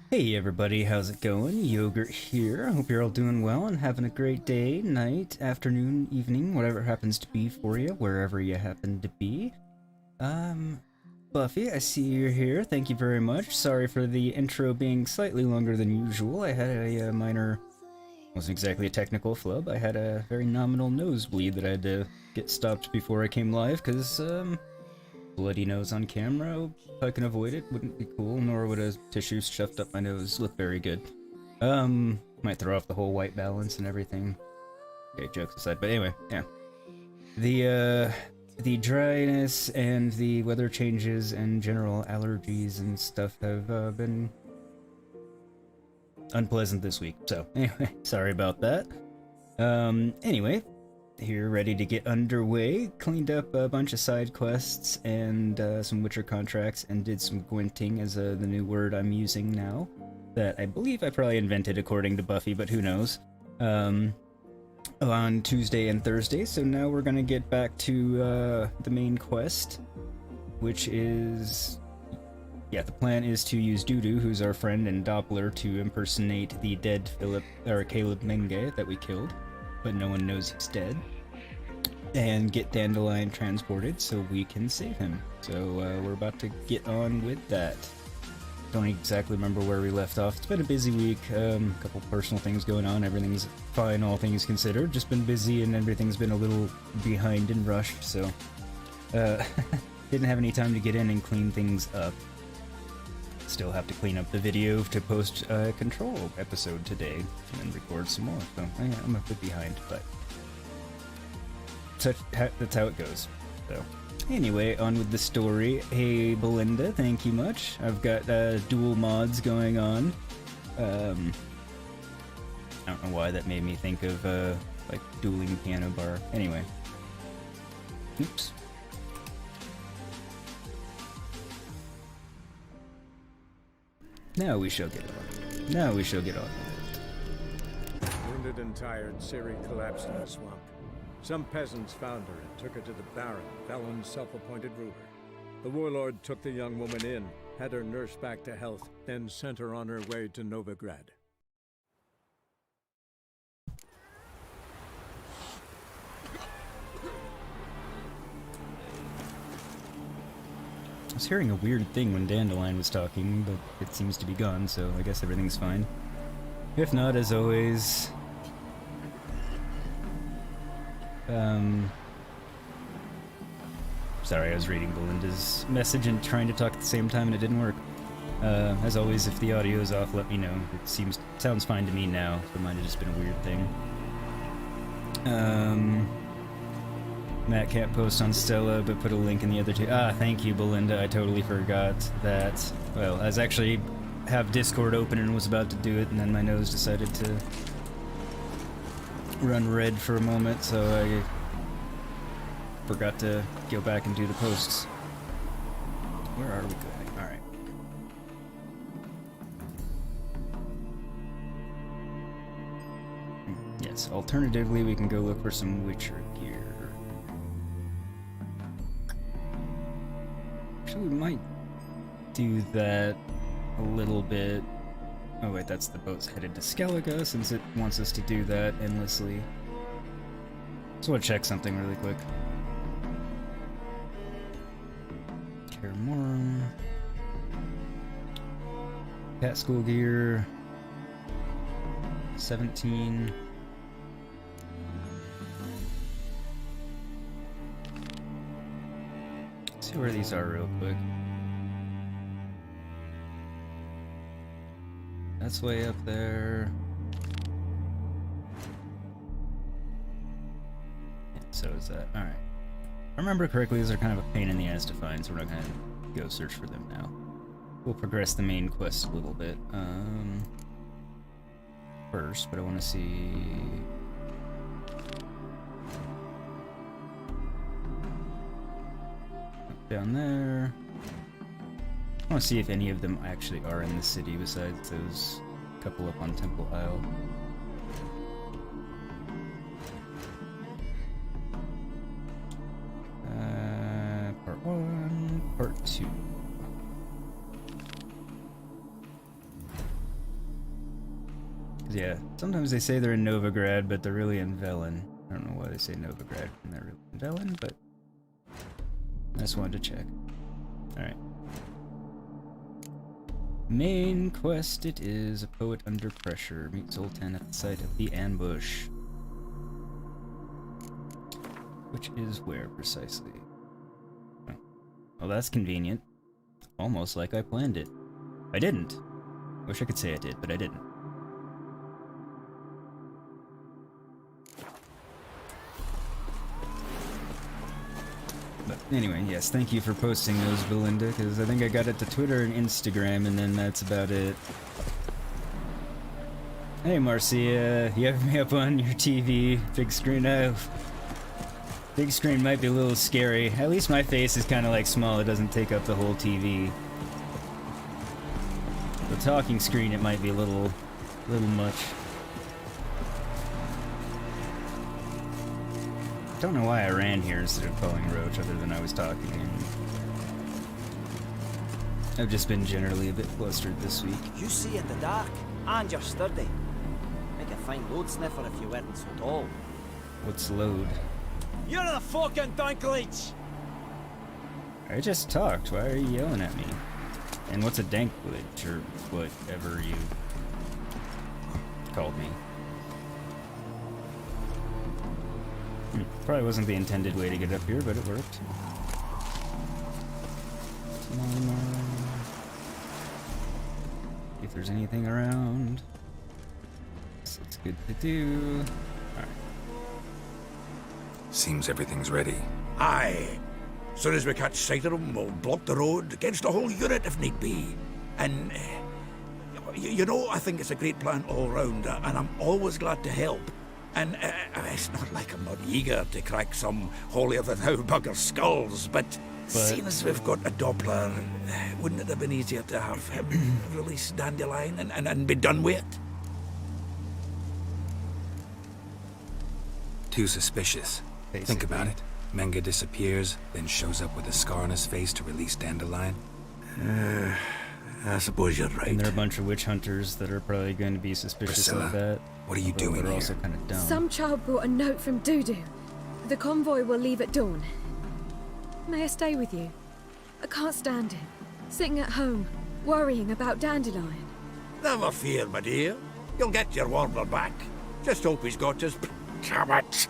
Hey everybody, how's it going? Yogurt here. I hope you're all doing well and having a great day, night, afternoon, evening, whatever it happens to be for you, wherever you happen to be. Buffy, I see you're here. Thank you very much. Sorry for the intro being slightly longer than usual. I had a minor, wasn't exactly a technical flub. I had a very nominal nosebleed that I had to get stopped before I came live, because, bloody nose on camera, if I can avoid it, wouldn't be cool, nor would a tissue shoved up my nose look very good. Might throw off the whole white balance and everything. Okay, jokes aside, but anyway, yeah. The dryness and the weather changes and general allergies and stuff have been unpleasant this week, so anyway, sorry about that. Anyway, here ready to get underway. Cleaned up a bunch of side quests and some Witcher contracts and did some gwinting, as the new word I'm using now, that I believe I probably invented according to Buffy, but who knows, on Tuesday and Thursday. So now we're gonna get back to the main quest, which is, yeah, the plan is to use Dudu, who's our friend, and Doppler to impersonate the dead Caleb Menge that we killed, but no one knows he's dead, and get Dandelion transported so we can save him. So we're about to get on with that. Don't exactly remember where we left off. It's been a busy week, a couple personal things going on. Everything's fine, all things considered. Just been busy and everything's been a little behind and rushed, so didn't have any time to get in and clean things up. Still have to clean up the video to post a Control episode today and then record some more. So I'm a bit behind, but that's how it goes. So anyway, on with the story. Hey Belinda, thank you much. I've got dual mods going on. I don't know why that made me think of like dueling piano bar. Anyway, oops. Now we shall get on. Now we shall get on. Wounded and tired, Ciri collapsed in the swamp. Some peasants found her and took her to the Baron, Valen's self-appointed ruler. The warlord took the young woman in, had her nursed back to health, then sent her on her way to Novigrad. I was hearing a weird thing when Dandelion was talking, but it seems to be gone, so I guess everything's fine. If not, as always... Sorry, I was reading Belinda's message and trying to talk at the same time and it didn't work. As always, if the audio is off, let me know. It sounds fine to me now, so it might have just been a weird thing. Matt can't post on Stella, but put a link in the other two. Ah, thank you, Belinda. I totally forgot that. Well, I was actually have Discord open and was about to do it, and then my nose decided to run red for a moment, so I forgot to go back and do the posts. Where are we going? Alright. Yes, alternatively, we can go look for some Witcher gear. Actually, we might do that a little bit. Oh wait, that's the boat's headed to Skellige, since it wants us to do that endlessly. So I'll check something really quick. Termorum. Cat school gear. 17. Let's see where these are real quick. That's way up there. Yeah, so is that. Alright. If I remember correctly, these are kind of a pain in the ass to find, so we're not gonna go search for them now. We'll progress the main quest a little bit. First, but I want to see... down there. I want to see if any of them actually are in the city besides those couple up on Temple Isle. Part 1, Part 2. Yeah, sometimes they say they're in Novigrad, but they're really in Velen. I don't know why they say Novigrad and they're really in Velen, but I just wanted to check. Alright. Main quest it is. A poet under pressure. Meet Zoltan at the site of the ambush. Which is where, precisely? Oh. Well, that's convenient. Almost like I planned it. I didn't. Wish I could say I did, but I didn't. But anyway, yes, thank you for posting those, Belinda, because I think I got it to Twitter and Instagram, and then that's about it. Hey, Marcia, you have me up on your TV, big screen. Big screen might be a little scary. At least my face is kind of like small, it doesn't take up the whole TV. The talking screen, it might be a little much. I don't know why I ran here instead of calling Roach, other than I was talking. I've just been generally a bit flustered this week. You see in the dark, and you're sturdy. Make a fine load sniffer if you weren't so tall. What's load? You're the fucking Danklage! I just talked, why are you yelling at me? And what's a Danklage, or whatever you called me? Probably wasn't the intended way to get up here, but it worked. If there's anything around. So it's good to do. Alright. Seems everything's ready. Aye. Soon as we catch sight of them, we'll block the road against the whole unit if need be. And, you know, I think it's a great plan all round, and I'm always glad to help. And it's not like I'm not eager to crack some holier-than-thou bugger's skulls, but seeing as we've got a Doppler, wouldn't it have been easier to have him release Dandelion and be done with it? Too suspicious. Basically. Think about it. Menge disappears, then shows up with a scar on his face to release Dandelion. I suppose you're right. And there are a bunch of witch hunters that are probably going to be suspicious Priscilla, of that. what are you doing They're here? also kind of dumb. Some child brought a note from Dudu. The convoy will leave at dawn. May I stay with you? I can't stand it. Sitting at home, worrying about Dandelion. Never fear, my dear. You'll get your warbler back. Just hope he's got his... Damn it!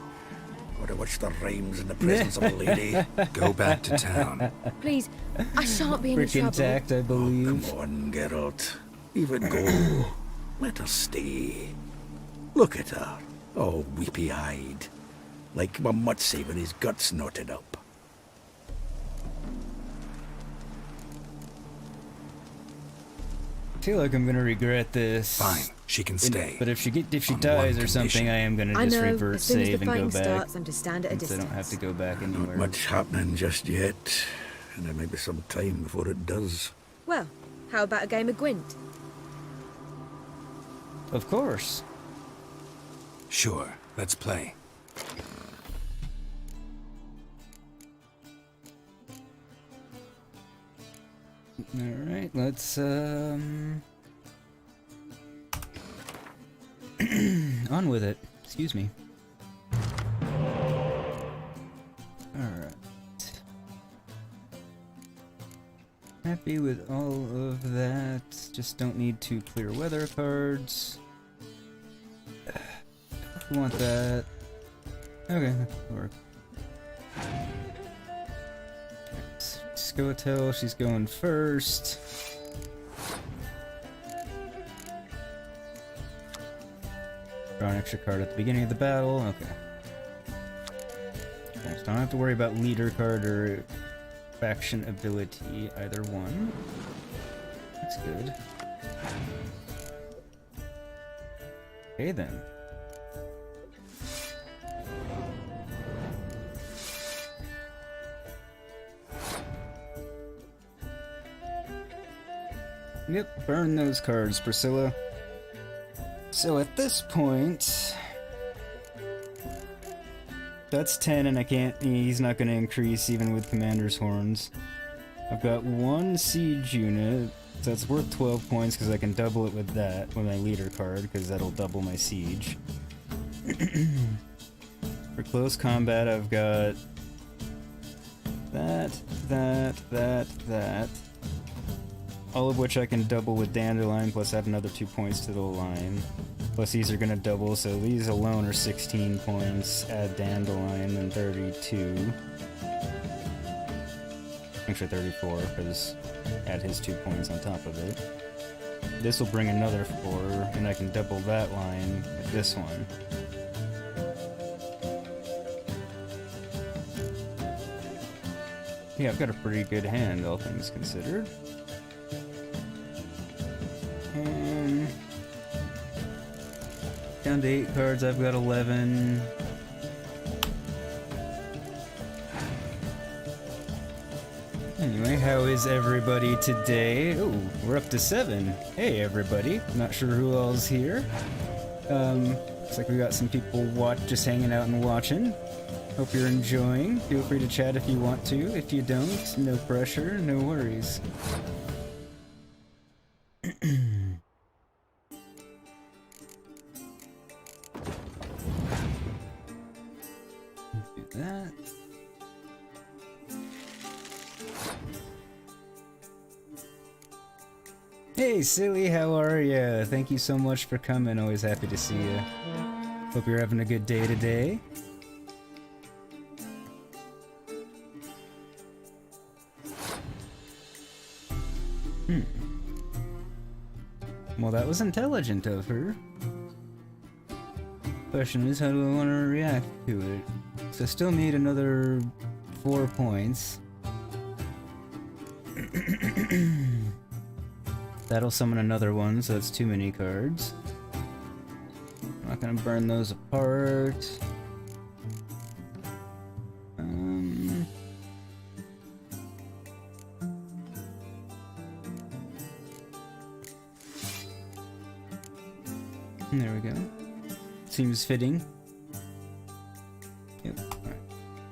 Would have watched the rhymes in the presence of a lady. Go back to town. Please, I shan't be in Freaking trouble. tact, I believe. Come on, Geralt. Leave it go. Let her stay. Look at her, all weepy-eyed. Like my mutsy with his guts knotted up. I feel like I'm gonna regret this. Fine, she can stay. But if she On dies one or something, condition. I am gonna I just know, revert as soon as the save and go fighting back. starts, I'm to stand at a Since I distance. don't have to go back Not anywhere. much happening just yet. And there may be some time before it does. Well, how about a game of Gwent? Of course. Sure, let's play. Alright, let's on with it. Excuse me. Alright. Happy with all of that. Just don't need 2 clear weather cards. We want that. Okay, that'll work. Scotel, she's going first. Draw an extra card at the beginning of the battle. Okay. So I don't have to worry about leader card or faction ability, either one. That's good. Okay then. Yep, burn those cards, Priscilla. So at this point, that's 10 and I can't, he's not going to increase even with Commander's Horns. I've got 1 siege unit, so that's worth 12 points because I can double it with that, with my leader card, because that'll double my siege. For close combat, I've got that. All of which I can double with Dandelion, plus add another 2 points to the line. Plus these are gonna double, so these alone are 16 points. Add Dandelion and 32. Actually 34, because add his 2 points on top of it. This will bring another 4, and I can double that line with this one. Yeah, I've got a pretty good hand, all things considered. Down to 8 cards, I've got 11. Anyway, how is everybody today? Oh, we're up to 7. Hey everybody, not sure who all's here. Looks like we got some people just hanging out and watching. Hope you're enjoying. Feel free to chat if you want to. If you don't, no pressure, no worries. Do that. Hey silly, how are ya? Thank you so much for coming. Always happy to see you. Hope you're having a good day today. Well, that was intelligent of her. Question is, how do I want to react to it? So I still need another 4 points. That'll summon another one, so that's too many cards. I'm not gonna burn those apart. There we go. Seems fitting. Yep. Alright.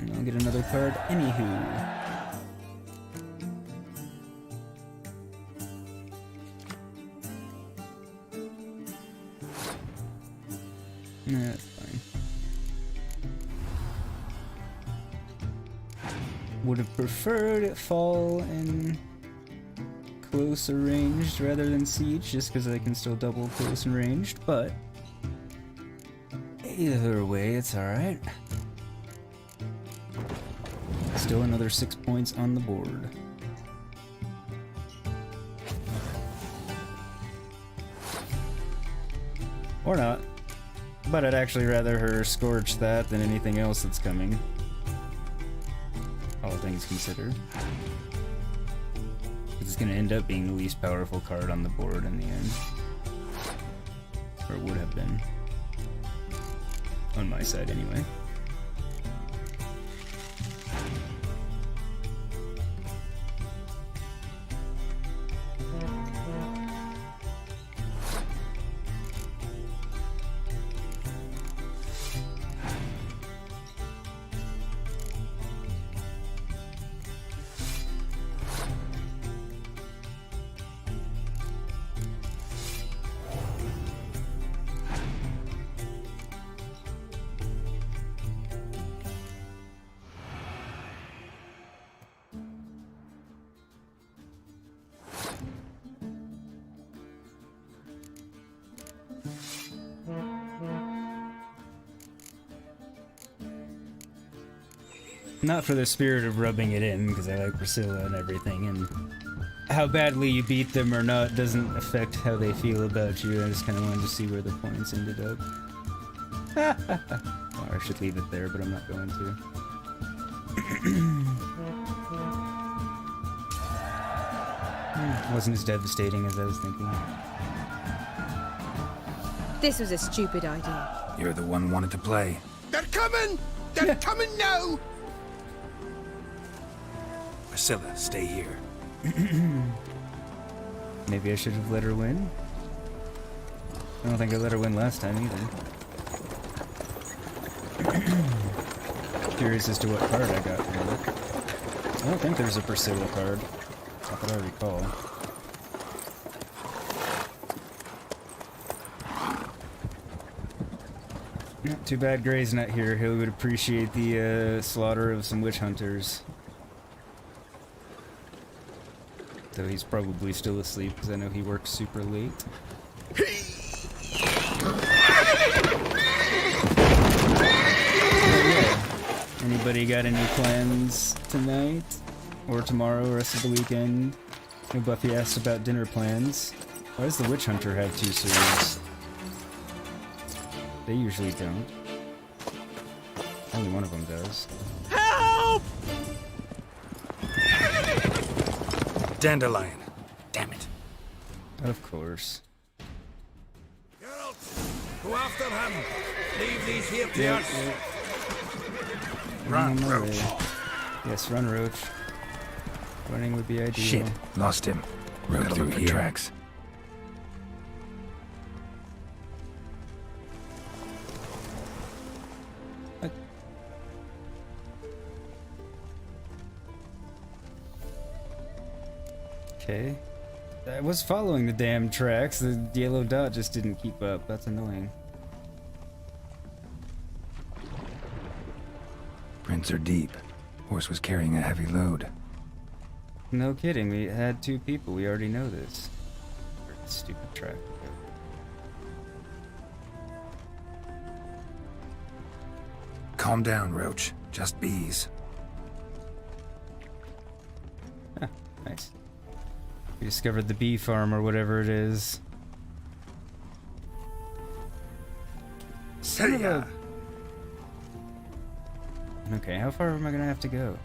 And I'll get another card. Anywho. Nah, that's fine. Would have preferred it fall in closer ranged rather than siege, just because I can still double close and ranged, but either way, it's alright. Still another 6 points on the board. Or not. But I'd actually rather her scorch that than anything else that's coming. All things considered. It's gonna end up being the least powerful card on the board in the end. Or would have been. On my side, anyway. Not for the spirit of rubbing it in, because I like Priscilla and everything, and how badly you beat them or not doesn't affect how they feel about you. I just kind of wanted to see where the points ended up. Well, I should leave it there, but I'm not going to. Wasn't as devastating as I was thinking. This was a stupid idea. You're the one wanted to play. They're coming! They're coming now! Priscilla, stay here. Maybe I should have let her win? I don't think I let her win last time either. Curious as to what card I got from her. I don't think there's a Priscilla card. Not that I recall. Too bad Gray's not here. He would appreciate the slaughter of some witch hunters. Though he's probably still asleep because I know he works super late. Anybody got any plans tonight? Or tomorrow, or rest of the weekend? No, Buffy asked about dinner plans. Why does the witch hunter have 2 swords? They usually don't. Only one of them does. Help! Dandelion. Damn it. Of course. Geralt, go after him. Leave these here to us. Run, On my Roach. way. Yes, run, Roach. Running would be ideal. Shit. Lost him. Rode through here. Tracks. Okay. I was following the damn tracks. The yellow dot just didn't keep up. That's annoying. Prints are deep. Horse was carrying a heavy load. No kidding. We had 2 people. We already know this. Stupid track. Calm down, Roach. Just bees. Huh, nice. We discovered the bee farm or whatever it is. Saga. Okay, how far am I gonna have to go?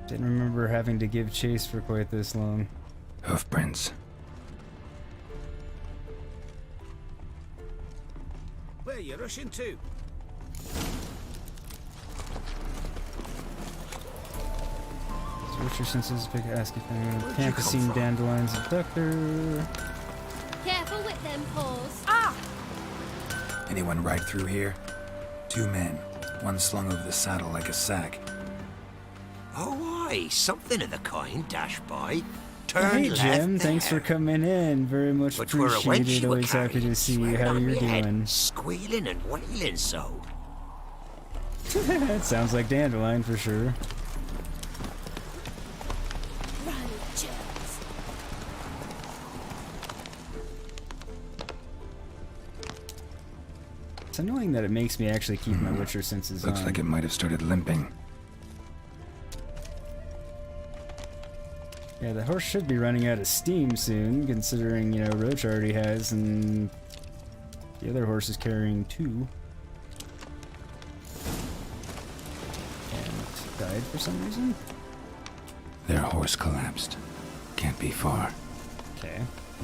Didn't remember having to give chase for quite this long. Hoofprints. Where are you rushing to? What's your senses? Ask if anyone Where'd can't you have come seen from? Dandelion's abductor. Careful with them paws. Anyone ride through here? 2 men. One slung over the saddle like a sack. Oh, aye, something of the kind, dash by. turn Hey left Jim, thanks for there. coming in. Very much But for a wench appreciated. you were Always happy to carrying, see you. swearing How on you're me head, doing? squealing and wailing so. That sounds like Dandelion for sure. Run, Jones. It's annoying that it makes me actually keep my Witcher senses Looks on. like it might have started limping. Yeah, the horse should be running out of steam soon, considering, you know, Roach already has, and the other horse is carrying 2. And died for some reason? Their horse collapsed. Can't be far. Okay.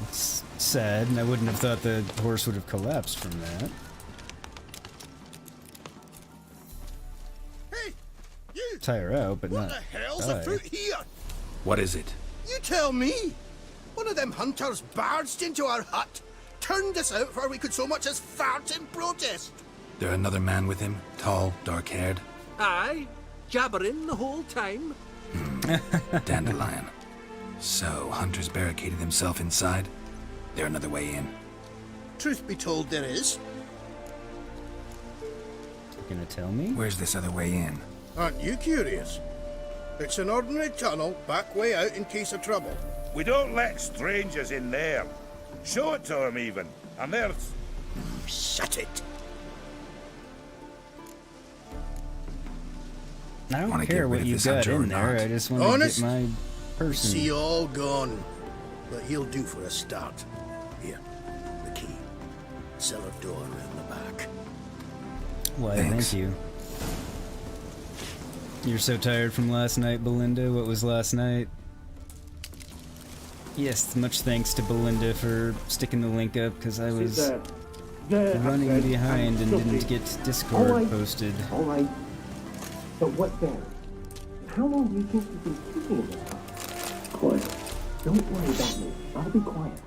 It's sad, and I wouldn't have thought the horse would have collapsed from that. Hey, you! Tie her out, but What not the hell's die. afoot here? What is it? You tell me! One of them hunters barged into our hut, turned us out before we could so much as fart in protest. There another man with him? Tall, dark-haired? Aye, jabbering the whole time. Dandelion. So, Hunter's barricaded himself inside? There another way in? Truth be told, there is. You gonna tell me? Where's this other way in? Aren't you curious? It's an ordinary tunnel, back way out in case of trouble. We don't let strangers in there. Show it to them even. And there's... Shut it! I don't Wanna care get rid what of you this got hunter or in there, not? I just want to Honest? get my person. See all gone. But he'll do for a start. Here, the key. Cellar door around the back. Why, Thanks. thank you. You're so tired from last night, Belinda. What was last night? Yes, much thanks to Belinda for sticking the link up, because I was running behind and didn't get Discord posted. Alright. But what then? How long do you think you've been keeping in this house? Quiet. Don't worry about me. I'll be quiet.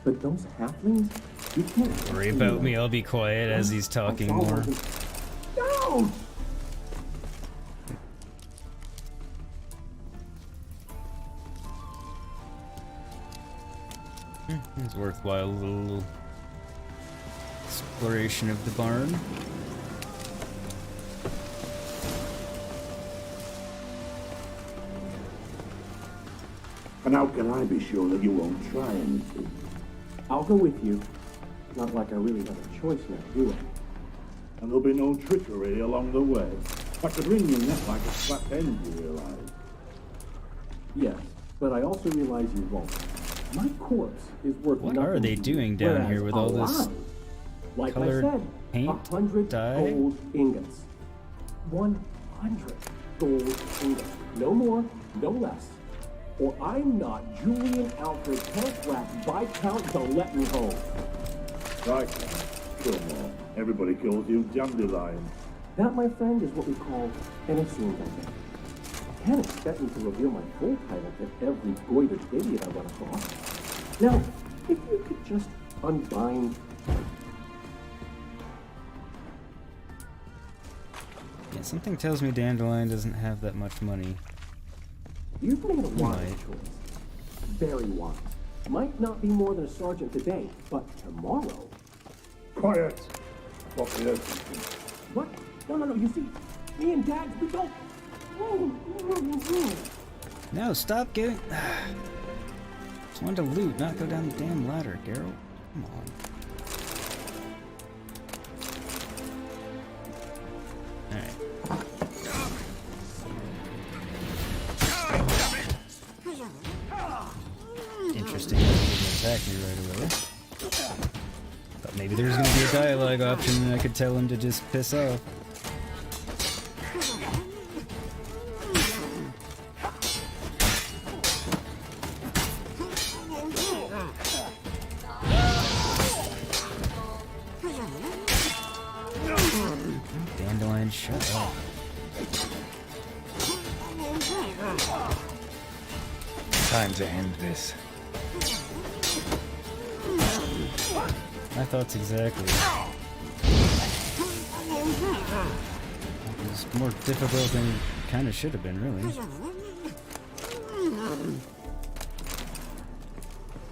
But those halflings, you can't... Worry about me, I'll be quiet as he's talking more. No! It's worthwhile little exploration of the barn. And how can I be sure that you won't try anything? I'll go with you. Not like I really have a choice now, do I? And there'll be no trickery along the way. I could wring your neck like a flat end, you realize? Yes, but I also realize you won't. My corpse is worth What nothing are they to you, doing down whereas here with all this alive, like colored I said, paint, 100 dye? gold ingots. 100 gold ingots. No more, no less. Or I'm not Julian Alfred Pantwrath Viscount de Lettenhove. Right, come on. Everybody calls you Dandelion. That, my friend, is what we call an assumed identity. You can't expect me to reveal my full title to every goited idiot I run across. Now, if you could just unbind... Yeah, something tells me Dandelion doesn't have that much money. You've made a wise Right. choice. Very wise. Might not be more than a sergeant today, but tomorrow... Quiet! What? No, you see, me and Dad, we don't... No, stop getting... Just wanted to loot, not go down the damn ladder, Geralt. Come on. Alright. Interesting. He didn't attack me right away. But maybe there's gonna be a dialogue option and I could tell him to just piss off. Dandelion, shut up. Time to end this. My thoughts exactly. It was more difficult than it kind of should have been, really.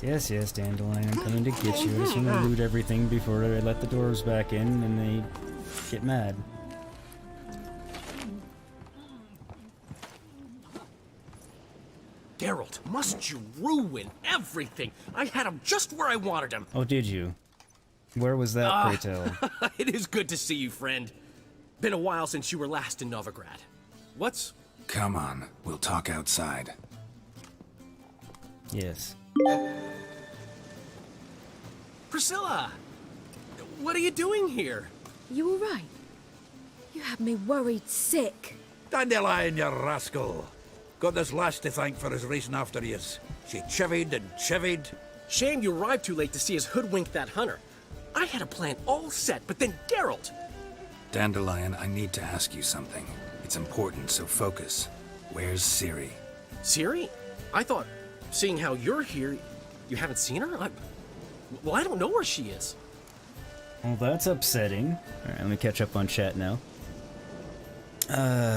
Yes, yes, Dandelion, I'm coming to get you. I just want to loot everything before I let the doors back in and they get mad. Geralt, must you ruin everything? I had him just where I wanted him. Oh, did you? Where was that, pray tell? It is good to see you, friend. Been a while since you were last in Novigrad. What's... Come on, we'll talk outside. Yes. Priscilla! What are you doing here? You alright? You had me worried sick. Dandelion, you rascal. Got this lass to thank for his racing after yous. She chivied and chivied. Shame you arrived too late to see us hoodwink that hunter. I had a plan all set, but then Geralt... Dandelion, I need to ask you something. It's important, so focus. Where's Ciri? Ciri? I thought, seeing how you're here, you haven't seen her? Well, I don't know where she is. Well, that's upsetting. Alright, let me catch up on chat now.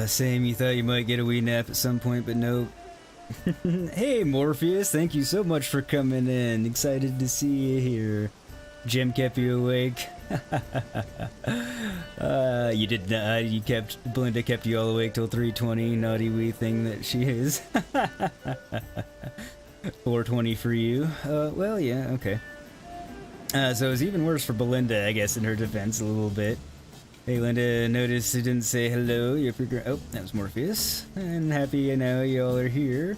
Same, you thought you might get a wee nap at some point, but nope. Hey, Morpheus, thank you so much for coming in. Excited to see you here. Jim kept you awake. You did not. Belinda kept you all awake till 3:20. Naughty wee thing that she is. 4:20 for you. Well, yeah, okay. So it was even worse for Belinda, I guess, in her defense, a little bit. Hey, Linda, notice you didn't say hello. Oh, that was Morpheus. And happy now you all are here.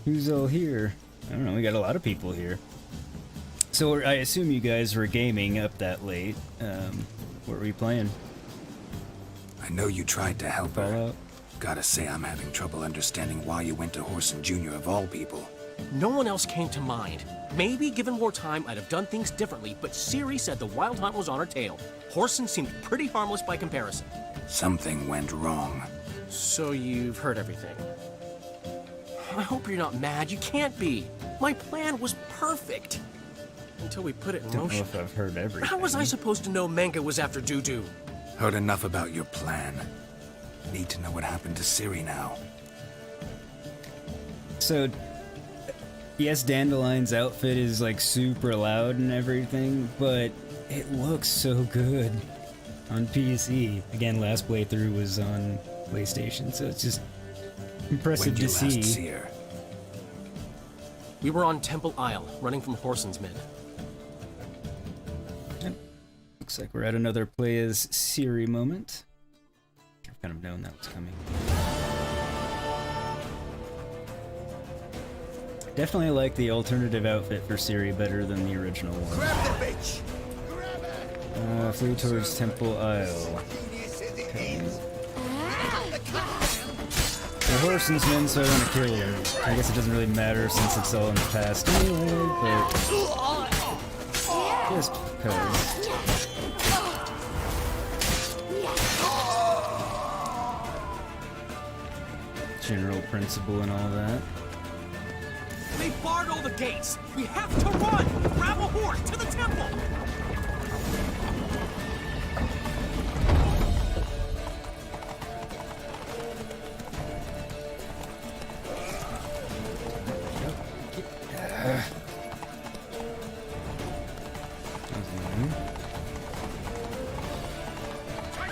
Who's all here? I don't know, we got a lot of people here. So I assume you guys were gaming up that late. What were we playing? I know you tried to help her. Fallout? Gotta say I'm having trouble understanding why you went to Whoreson Jr. of all people. No one else came to mind. Maybe given more time, I'd have done things differently, but Ciri said the Wild Hunt was on her tail. Whoreson seemed pretty harmless by comparison. Something went wrong. So you've heard everything. I hope you're not mad. You can't be. My plan was perfect. Until we put it in motion. Don't know if I've heard everything. How was I supposed to know Menge was after Dudu? Heard enough about your plan. Need to know what happened to Ciri now. So, yes, Dandelion's outfit is like super loud and everything, but it looks so good on PC. Again, last playthrough was on PlayStation, so it's just impressive to see. When did you last see her? We were on Temple Isle, running from Whoreson's men. Yep. Looks like we're at another play as Ciri moment. I've kind of known that was coming. Definitely like the alternative outfit for Ciri better than the original one. Grab the bitch! Grab her! Flee towards Temple Isle. Okay. The Whoreson's men, so I want to kill him. I guess it doesn't really matter since it's all in the past anyway, but just because. General principle and all that. They barred all the gates! We have to run! Grab a horse to the temple!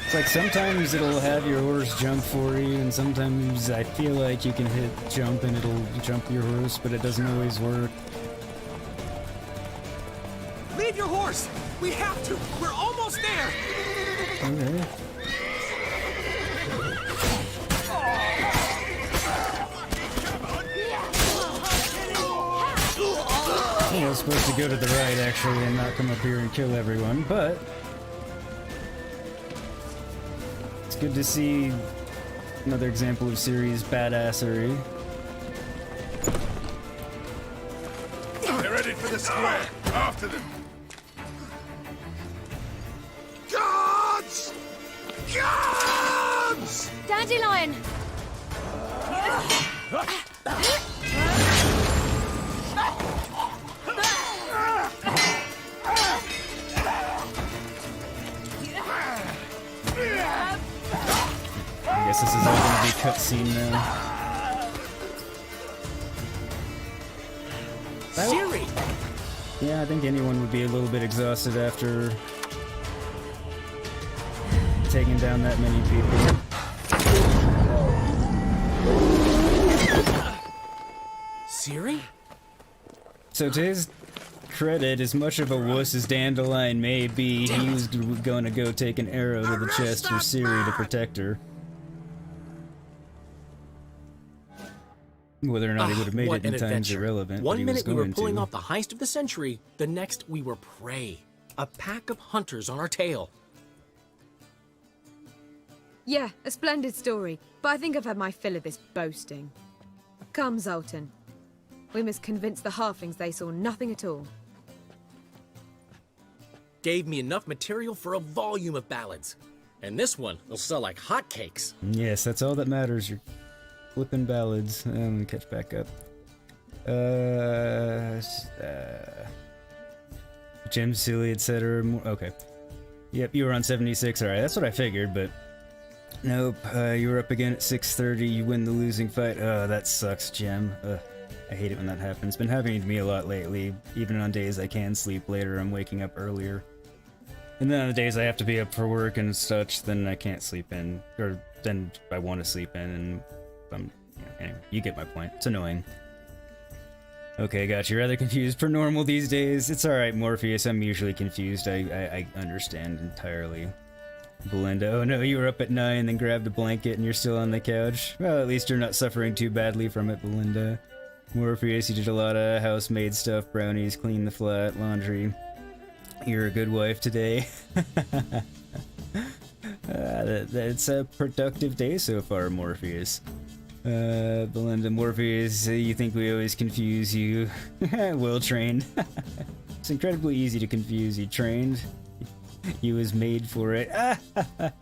It's like sometimes it'll have your horse jump for you, and sometimes I feel like you can hit jump and it'll jump your horse, but it doesn't always work. Leave your horse! We have to! We're almost there! Okay. I was supposed to go to the right, actually, and not come up here and kill everyone, but it's good to see another example of Ciri's badassery. They're ready for the square. After them. Guards! Guards! Dandelion! I guess this is all gonna be cutscene now. Ciri! Yeah, I think anyone would be a little bit exhausted after taking down that many people. Siri? So to his credit, as much of a wuss as Dandelion may be, he was gonna go take an arrow to the chest for Siri to protect her. Whether or not he would have made it in time's irrelevant. One minute we were pulling to. off the heist of the century, the next we were prey. A pack of hunters on our tail. Yeah, a splendid story, but I think I've had my fill of this boasting. Come, Zoltan. We must convince the halflings they saw nothing at all. Gave me enough material for a volume of ballads. And this one will sell like hotcakes. Yes, that's all that matters. You're flipping ballads. Let me catch back up. Jim, Silly, etc. Okay. Yep, you were on 76. Alright, that's what I figured, but... Nope, you were up again at 6:30. You win the losing fight. Oh, that sucks, Jim. I hate it when that happens. Been happening to me a lot lately. Even on days I can sleep later, I'm waking up earlier. And then on the days I have to be up for work and such, then I can't sleep in. Or then I want to sleep in, and anyway, you get my point. It's annoying. Okay, got you. Rather confused per normal these days. It's alright, Morpheus. I'm usually confused. I understand entirely. Belinda, oh no, you were up at 9, then grabbed a blanket and you're still on the couch. Well, at least you're not suffering too badly from it, Belinda. Morpheus, you did a lot of housemaid stuff, brownies, clean the flat, laundry. You're a good wife today. That's a productive day so far, Morpheus. Belinda, Morpheus, you think we always confuse you. Well trained. It's incredibly easy to confuse you. Trained. You was made for it.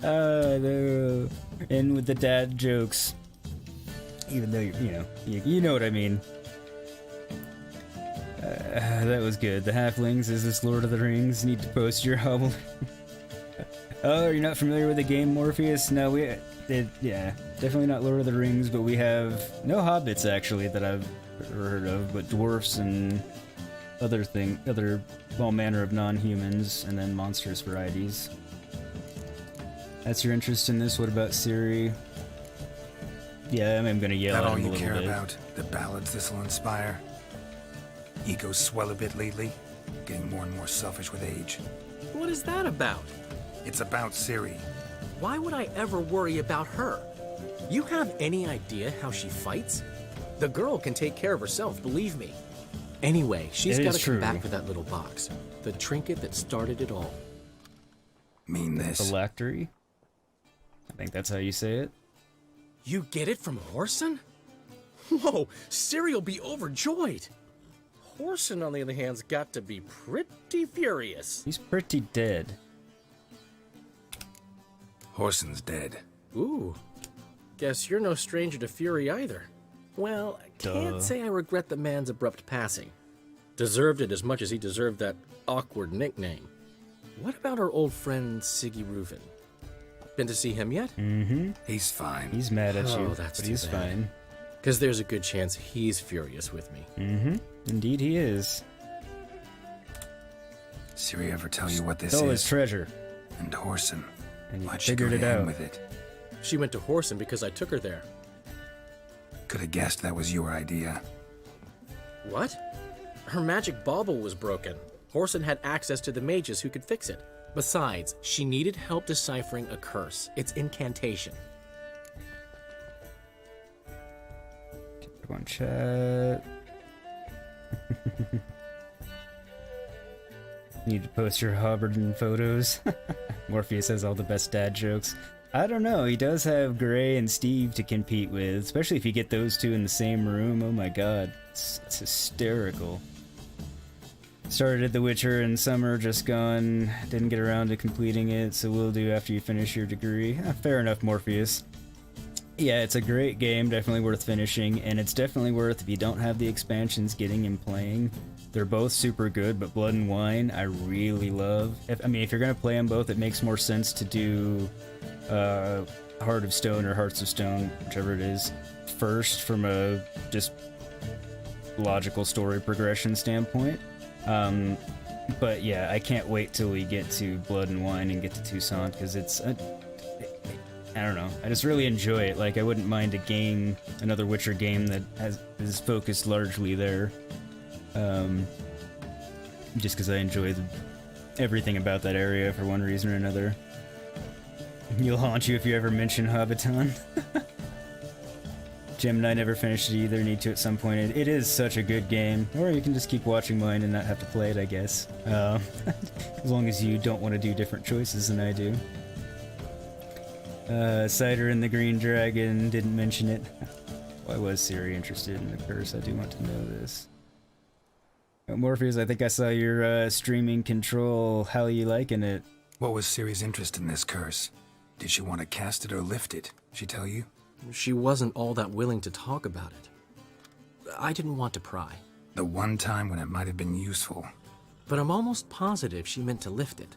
No. In with the dad jokes. Even though, you know what I mean. That was good. The halflings, is this Lord of the Rings? Need to post your hobble. Oh, you're not familiar with the game, Morpheus? No, yeah, definitely not Lord of the Rings, but we have no hobbits, actually, that I've ever heard of, but dwarfs and other all manner of non-humans, and then monstrous varieties. That's your interest in this? What about Siri? Yeah, I'm gonna yell at him a little bit. That all you care about? The ballads this will inspire? Egos swell a bit lately, getting more and more selfish with age. What is that about? It's about Siri. Why would I ever worry about her? You have any idea how she fights? The girl can take care of herself, believe me. Anyway, she's got to come back for that little box. The trinket that started it all. Mean this? Phylactery? I think that's how you say it. You get it from Whoreson? Whoa, Siri'll be overjoyed. Whoreson, on the other hand's got to be pretty furious. He's pretty dead. Whoreson's dead. Ooh. Guess you're no stranger to fury either. Well, I can't say I regret the man's abrupt passing. Deserved it as much as he deserved that awkward nickname. What about our old friend Siggy Reuven? Been to see him yet? Mm-hmm. He's fine. He's mad at you, that's but he's fine. Because there's a good chance he's furious with me. Mm-hmm. Indeed he is. Siri ever tell you what this Stole is? his treasure. And Whoreson. And Why'd he she go figured to it him out. with it? She went to Whoreson because I took her there. Could have guessed that was your idea. What? Her magic bauble was broken. Whoreson had access to the mages who could fix it. Besides, she needed help deciphering a curse. It's incantation. One chat. Need to post your Hobbarden photos. Morpheus has all the best dad jokes. I don't know, he does have Gray and Steve to compete with, especially if you get those two in the same room. Oh my god, it's hysterical. Started The Witcher in summer, just gone. Didn't get around to completing it, so will do after you finish your degree. Fair enough, Morpheus. Yeah, it's a great game, definitely worth finishing, and it's definitely worth, if you don't have the expansions, getting and playing. They're both super good, but Blood and Wine, I really love. If you're gonna play them both, it makes more sense to do Heart of Stone or Hearts of Stone, whichever it is, first from a just logical story progression standpoint. But yeah, I can't wait till we get to Blood and Wine and get to Toussaint, because it's I don't know, I just really enjoy it. Like, I wouldn't mind a game, another Witcher game that is focused largely there. Just because I enjoy everything about that area for one reason or another. He'll haunt you if you ever mention Hobbiton. Gemini never finished it either, need to at some point. It is such a good game. Or you can just keep watching mine and not have to play it, I guess. As long as you don't want to do different choices than I do. Cider and the Green Dragon, didn't mention it. Why was Siri interested in the curse? I do want to know this. Morpheus, I think I saw your streaming Control. How are you liking it? What was Ciri's interest in this curse? Did she want to cast it or lift it? She tell you? She wasn't all that willing to talk about it. I didn't want to pry. The one time when it might have been useful. But I'm almost positive she meant to lift it.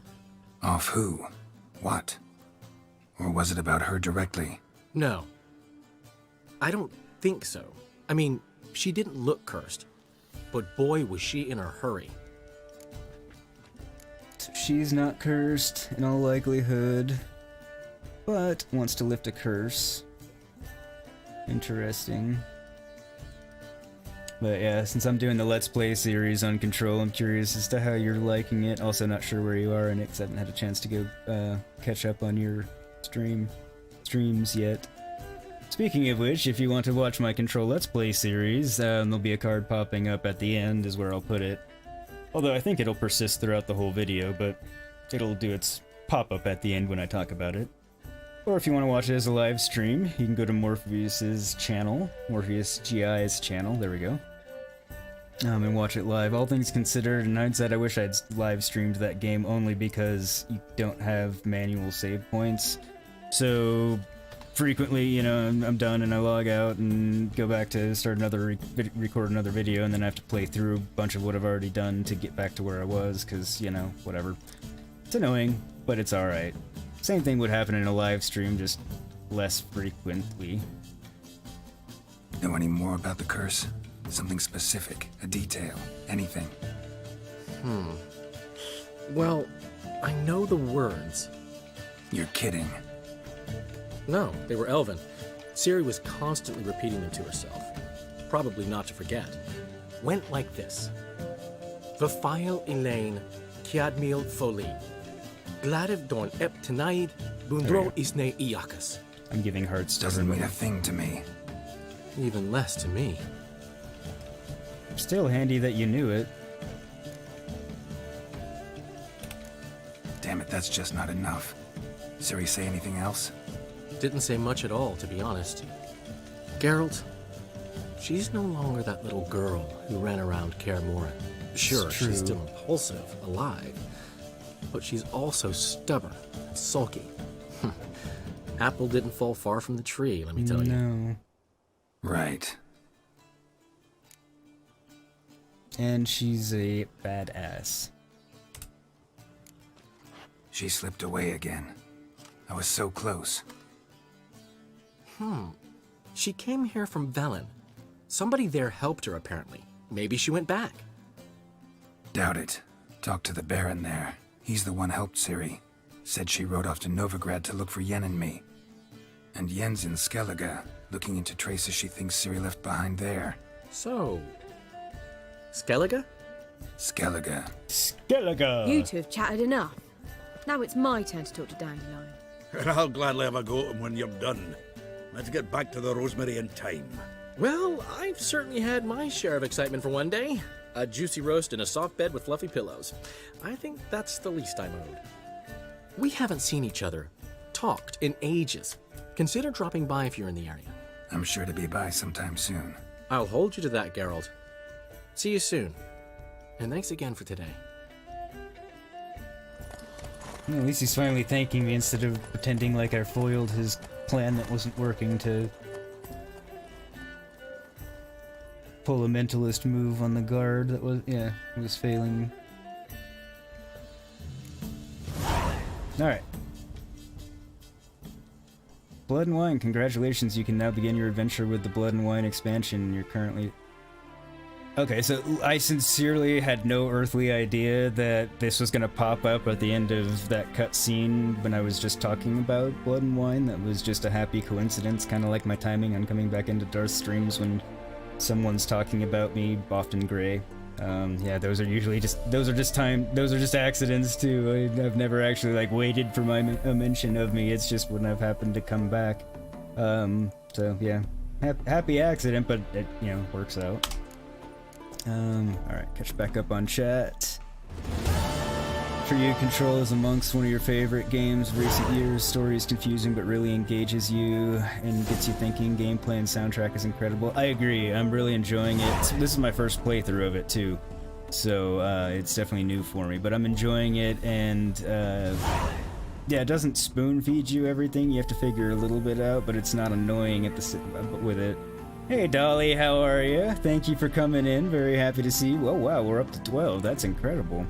Off who? What? Or was it about her directly? No. I don't think so. I mean, she didn't look cursed. But boy, was she in a hurry. So she's not cursed, in all likelihood. But wants to lift a curse. Interesting. But yeah, since I'm doing the Let's Play series on Control, I'm curious as to how you're liking it. Also not sure where you are in it, because I haven't had a chance to go catch up on your streams yet. Speaking of which, if you want to watch my Control Let's Play series, there'll be a card popping up at the end is where I'll put it. Although I think it'll persist throughout the whole video, but it'll do its pop-up at the end when I talk about it. Or if you want to watch it as a live stream, you can go to Morpheus's channel, Morpheus GI's channel, there we go, and watch it live. All things considered, in hindsight, I wish I'd live streamed that game only because you don't have manual save points. So frequently, you know, I'm done and I log out and go back to start another record another video, and then I have to play through a bunch of what I've already done to get back to where I was, because, you know, whatever. It's annoying, but it's alright. Same thing would happen in a live stream, just less frequently. Know any more about the curse? Something specific, a detail, anything? Well, I know the words. You're kidding. No, they were Elven. Ciri was constantly repeating them to herself. Probably not to forget. Went like this. Vafile Elaine, Kiadmil Foli. Gladiv Dorn Ep Tenaid, Bundro Isne Iakas. I'm giving hearts to Doesn't mean a thing to me. Even less to me. Still handy that you knew it. Damn it, that's just not enough. Ciri say anything else? Didn't say much at all, to be honest. Geralt, she's no longer that little girl who ran around Kaer Morhen. Sure, she's still impulsive, alive, but she's also stubborn and sulky. Apple didn't fall far from the tree, let me tell you. No. Right. And she's a badass. She slipped away again. I was so close. She came here from Velen. Somebody there helped her, apparently. Maybe she went back. Doubt it. Talked to the Baron there. He's the one helped Ciri. Said she rode off to Novigrad to look for Yen and me. And Yen's in Skellige, looking into traces she thinks Ciri left behind there. So... Skellige? Skellige. Skellige! You two have chatted enough. Now it's my turn to talk to Dandelion. I'll gladly have a go at him when you're done. Let's get back to the Rosemary in time. Well, I've certainly had my share of excitement for one day. A juicy roast in a soft bed with fluffy pillows. I think that's the least I'm owed. We haven't seen each other, talked, in ages. Consider dropping by if you're in the area. I'm sure to be by sometime soon. I'll hold you to that, Geralt. See you soon. And thanks again for today. At least he's finally thanking me instead of pretending like I foiled his plan that wasn't working to pull a mentalist move on the guard that was failing. Alright. Blood and Wine, congratulations, you can now begin your adventure with the Blood and Wine expansion. You're currently... Okay, so I sincerely had no earthly idea that this was gonna pop up at the end of that cutscene when I was just talking about Blood and Wine. That was just a happy coincidence, kind of like my timing on coming back into Darth streams when someone's talking about me, often Gray. Yeah, those are just accidents too. I've never actually like waited for a mention of me. It's just when I've happened to come back. So yeah, happy accident, but it, you know, works out. Alright, catch back up on chat. For you, Control is amongst one of your favorite games of recent years. Story is confusing but really engages you and gets you thinking. Gameplay and soundtrack is incredible. I agree, I'm really enjoying it. This is my first playthrough of it too, so it's definitely new for me, but I'm enjoying it, and yeah, it doesn't spoon feed you everything. You have to figure a little bit out, but it's not annoying at with it. Hey Dolly, how are you? Thank you for coming in. Very happy to see you. Oh wow, we're up to 12. That's incredible.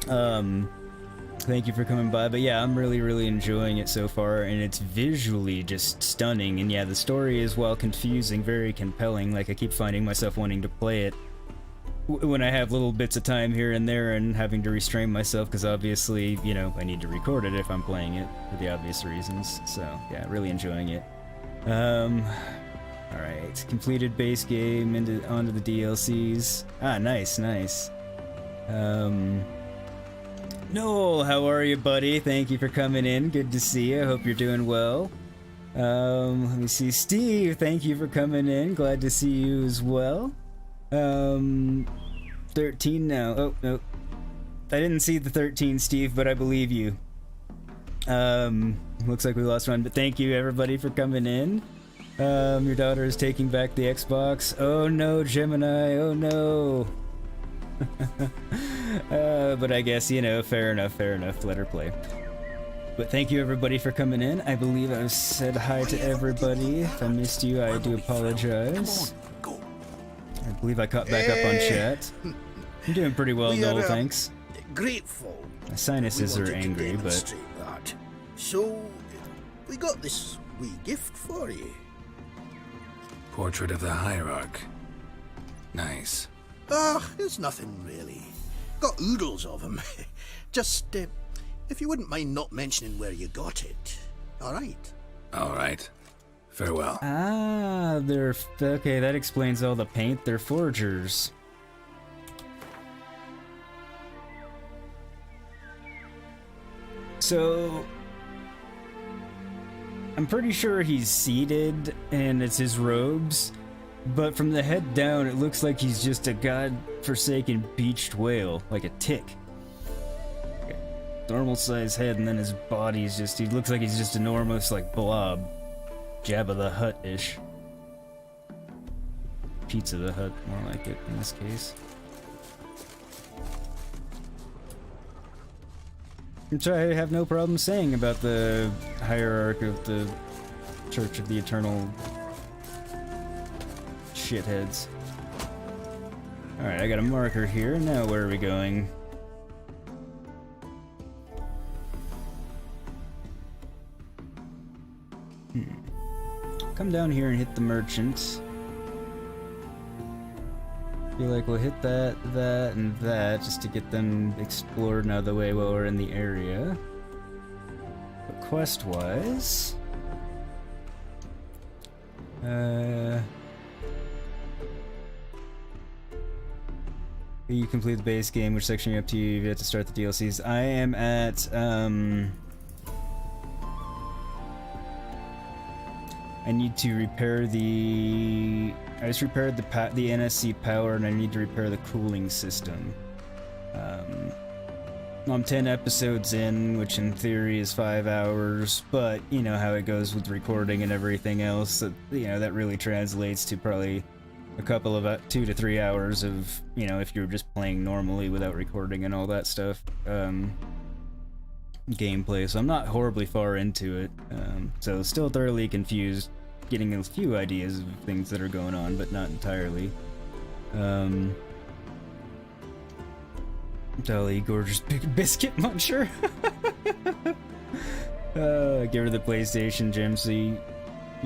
Thank you for coming by. But yeah, I'm really enjoying it so far, and it's visually just stunning. And yeah, the story is, while confusing, very compelling. Like, I keep finding myself wanting to play it when I have little bits of time here and there, and having to restrain myself because obviously, you know, I need to record it if I'm playing it for the obvious reasons. So yeah, really enjoying it. Alright, completed base game, onto the DLCs. Ah, nice. Noel, how are you, buddy? Thank you for coming in. Good to see you. I hope you're doing well. Let me see. Steve, thank you for coming in. Glad to see you as well. 13 now. Oh, no. I didn't see the 13, Steve, but I believe you. Looks like we lost one, but thank you, everybody, for coming in. Your daughter is taking back the Xbox. Oh no, Gemini, oh no. But I guess, you know, fair enough, let her play. But thank you everybody for coming in. I believe I've said hi to everybody. If I missed you, I do apologize. I believe I caught back up on chat. I'm doing pretty well, Noel, thanks. Grateful. My sinuses are angry, but... That. So, we got this wee gift for you. Portrait of the Hierarch. Nice. It's nothing really. Got oodles of them. Just, if you wouldn't mind not mentioning where you got it. Alright. Alright. Farewell. Ah, they're... Okay, that explains all the paint. They're forgers. So... I'm pretty sure he's seated, and it's his robes, but from the head down, it looks like he's just a god-forsaken beached whale, like a tick. Normal-sized head, and then his body's just... He looks like he's just an enormous, like, blob. Jabba the Hutt-ish. Pizza the Hutt, more like it in this case. Which I have no problem saying about the hierarch of the Church of the Eternal Shitheads. Alright, I got a marker here. Now where are we going? Come down here and hit the merchant. Feel like we'll hit that, and that, just to get them explored and out of the way while we're in the area. But quest-wise... You complete the base game, which section are you up to? You have to start the DLCs. I am at, I need to repair the... I just repaired the NSC power, and I need to repair the cooling system. I'm 10 episodes in, which in theory is 5 hours, but you know how it goes with recording and everything else. That, you know, that really translates to probably a couple of 2 to 3 hours of, you know, if you're just playing normally without recording and all that stuff. Gameplay, so I'm not horribly far into it. So still thoroughly confused, getting a few ideas of things that are going on, but not entirely. Dolly, gorgeous big biscuit muncher. Give her the PlayStation, Jim, so you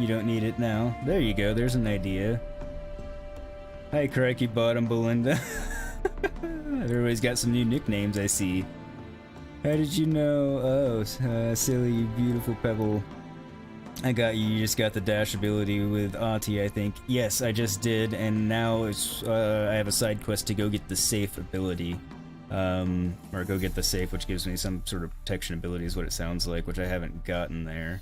don't need it now. There you go, there's an idea. Hi, Crikey Bottom Belinda. Everybody's got some new nicknames, I see. How did you know? Oh, silly, you beautiful pebble. I got you. You just got the dash ability with Ahti, I think. Yes, I just did, and now it's I have a side quest to go get the safe ability. Or go get the safe, which gives me some sort of protection ability is what it sounds like, which I haven't gotten there.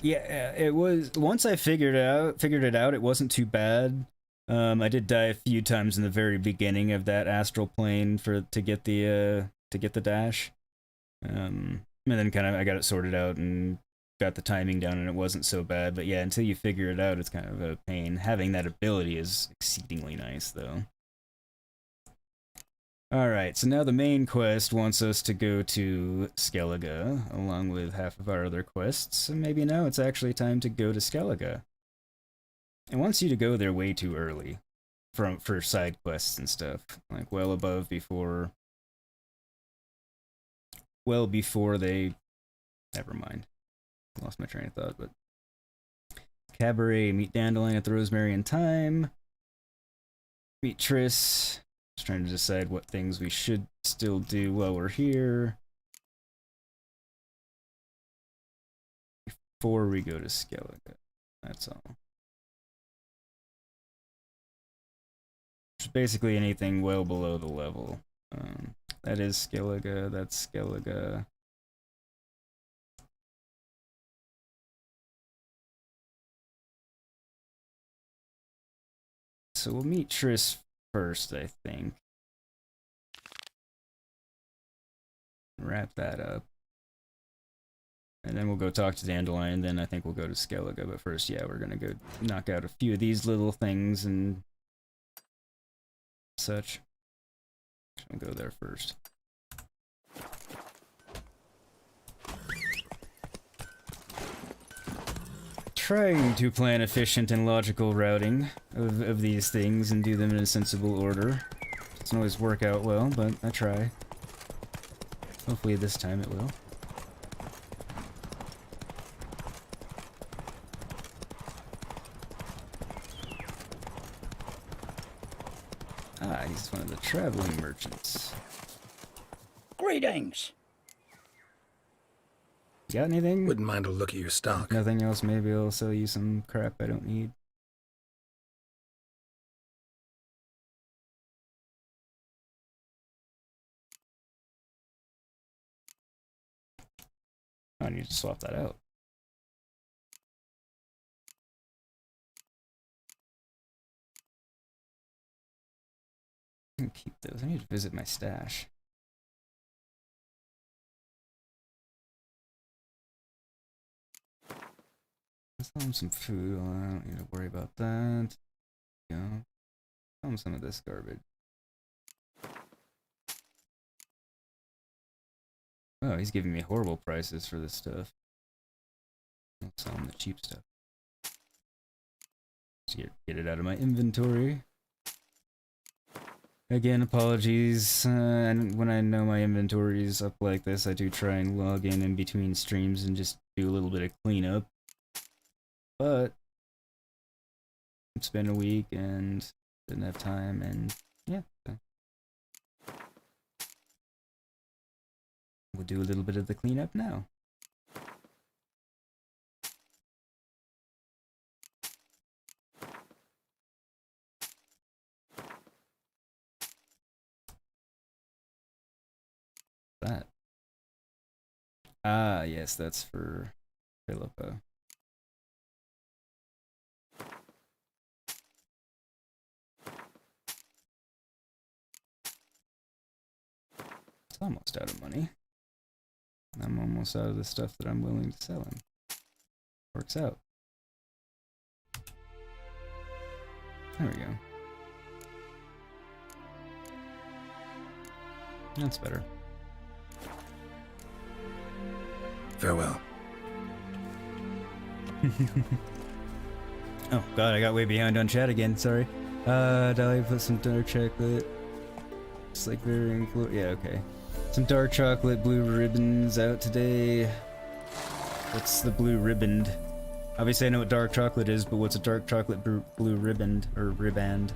Yeah, it was, once I figured it out, it wasn't too bad. I did die a few times in the very beginning of that astral plane to get the dash. And then kind of I got it sorted out and got the timing down, and it wasn't so bad. But yeah, until you figure it out, it's kind of a pain. Having that ability is exceedingly nice, though. Alright, so now the main quest wants us to go to Skellige, along with half of our other quests, and maybe now it's actually time to go to Skellige. It wants you to go there way too early, for side quests and stuff, like well before they... Never mind. Lost my train of thought, but... Cabaret, meet Dandelion at the Rosemary and Thyme. Meet Triss. Just trying to decide what things we should still do while we're here. Before we go to Skellige. That's all. Just basically anything well below the level. That is Skellige, that's Skellige. So we'll meet Triss first, I think. Wrap that up. And then we'll go talk to Dandelion, and then I think we'll go to Skellige. But first, yeah, we're gonna go knock out a few of these little things and such. I'll go there first. Trying to plan efficient and logical routing of these things and do them in a sensible order. Doesn't always work out well, but I try. Hopefully this time it will. Ah, he's one of the traveling merchants. Greetings! You got anything? Wouldn't mind a look at your stock. Nothing else, maybe I'll sell you some crap I don't need. I need to swap that out. I'm gonna keep those. I need to visit my stash. Let's sell him some food. I don't need to worry about that. Yeah. Sell him some of this garbage. Oh, he's giving me horrible prices for this stuff. I'll sell him the cheap stuff. Just get it out of my inventory. Again, apologies. And when I know my inventory is up like this, I do try and log in between streams and just do a little bit of cleanup. But it's been a week and didn't have time, and yeah. We'll do a little bit of the cleanup now. That. Ah, yes, that's for Philippa. It's almost out of money. I'm almost out of the stuff that I'm willing to sell him. Works out. There we go. That's better. Farewell. Oh god, I got way behind on chat again, sorry. Dolly put some dark chocolate. It's like very yeah, okay. Some dark chocolate blue ribbons out today. What's the blue ribboned? Obviously I know what dark chocolate is, but what's a dark chocolate blue ribbon or riband?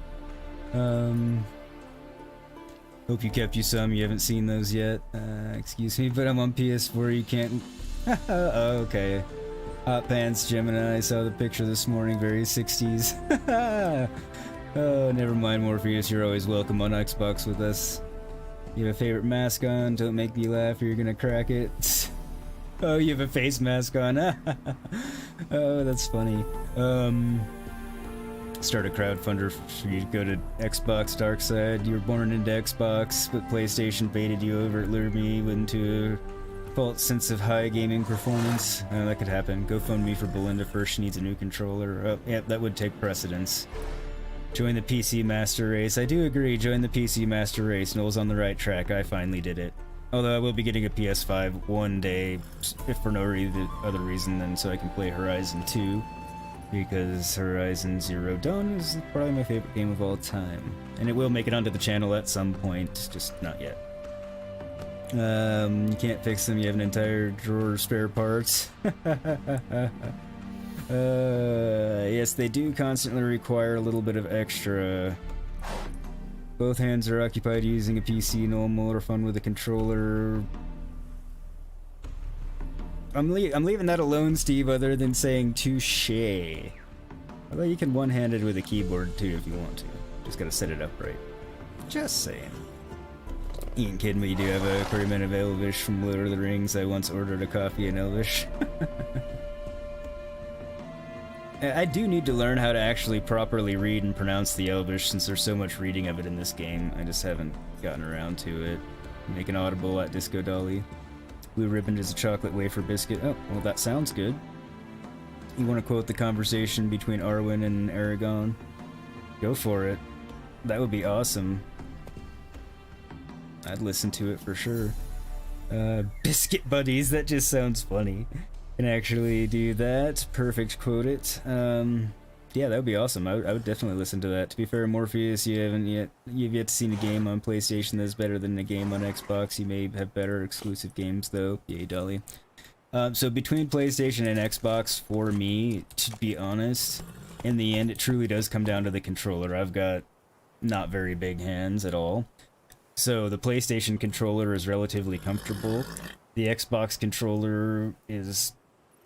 Hope you kept you some. You haven't seen those yet. Excuse me, but I'm on PS4. You can't. Oh, okay. Hot Pants Gemini. I saw the picture this morning. Very 60s. Oh, never mind, Morpheus. You're always welcome on Xbox with us. You have a favorite mask on? Don't make me laugh or you're gonna crack it. Oh, you have a face mask on. Oh, that's funny. Start a crowdfunder for you to go to Xbox Dark Side. You were born into Xbox, but PlayStation baited you over. It lured me into a false sense of high gaming performance. That could happen. GoFundMe for Belinda first. She needs a new controller. Oh, yeah, that would take precedence. Join the PC Master Race. I do agree, join the PC Master Race. Noel's on the right track. I finally did it. Although I will be getting a PS5 one day, if for no other reason than so I can play Horizon 2. Because Horizon Zero Dawn is probably my favorite game of all time. And it will make it onto the channel at some point, just not yet. You can't fix them, you have an entire drawer of spare parts. Yes, they do constantly require a little bit of extra. Both hands are occupied using a PC, normal or fun with a controller. I'm leaving that alone, Steve, other than saying touche. Although you can one-hand it with a keyboard too if you want to. Just gotta set it up right. Just saying. You ain't kidding me, you do have a Aquarium of Elvish from Lord of the Rings. I once ordered a coffee in Elvish. I do need to learn how to actually properly read and pronounce the Elvish since there's so much reading of it in this game. I just haven't gotten around to it. Make an audible at Disco Dolly. Blue ribbon is a chocolate wafer biscuit. Oh, well that sounds good. You want to quote the conversation between Arwen and Aragon? Go for it. That would be awesome. I'd listen to it for sure. Biscuit buddies, that just sounds funny. Can actually do that. Perfect quote it. Yeah, that would be awesome. I would definitely listen to that. To be fair, Morpheus, you've yet to see a game on PlayStation that's better than a game on Xbox. You may have better exclusive games though. Yay, Dolly. So between PlayStation and Xbox, for me, to be honest, in the end, it truly does come down to the controller. I've got not very big hands at all. So the PlayStation controller is relatively comfortable. The Xbox controller is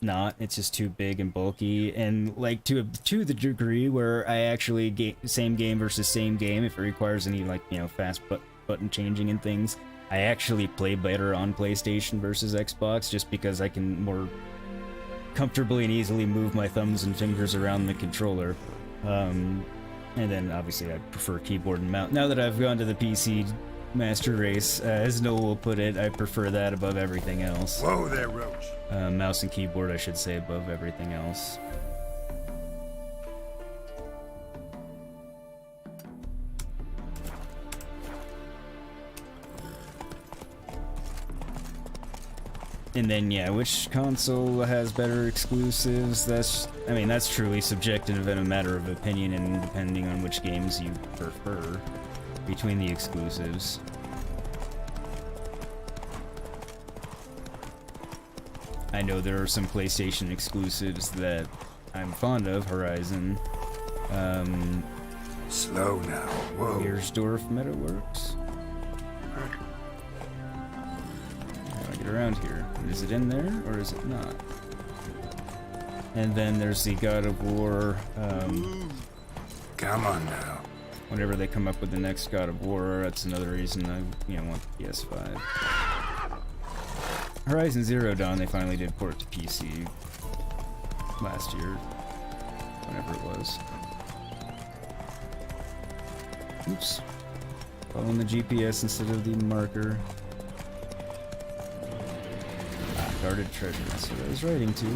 not. It's just too big and bulky, and like to the degree where I actually same game versus same game, if it requires any like fast button changing and things, I actually play better on PlayStation versus Xbox just because I can more comfortably and easily move my thumbs and fingers around the controller. And then obviously I prefer keyboard and mouse. Now that I've gone to the PC Master Race, as Noel will put it, I prefer that above everything else. Whoa there, Roach. Mouse and keyboard, I should say, above everything else. And then, yeah, which console has better exclusives? That's truly subjective and a matter of opinion, and depending on which games you prefer between the exclusives. I know there are some PlayStation exclusives that I'm fond of. Horizon. Slow now. Whoa. Gearsdorf Metalworks. How do I get around here? Is it in there or is it not? And then there's the God of War. Come on now. Whenever they come up with the next God of War, that's another reason I want the PS5. Horizon Zero Dawn, they finally did port to PC last year, whenever it was. Oops. Following the GPS instead of the marker. Guarded treasure, that's what I was writing to.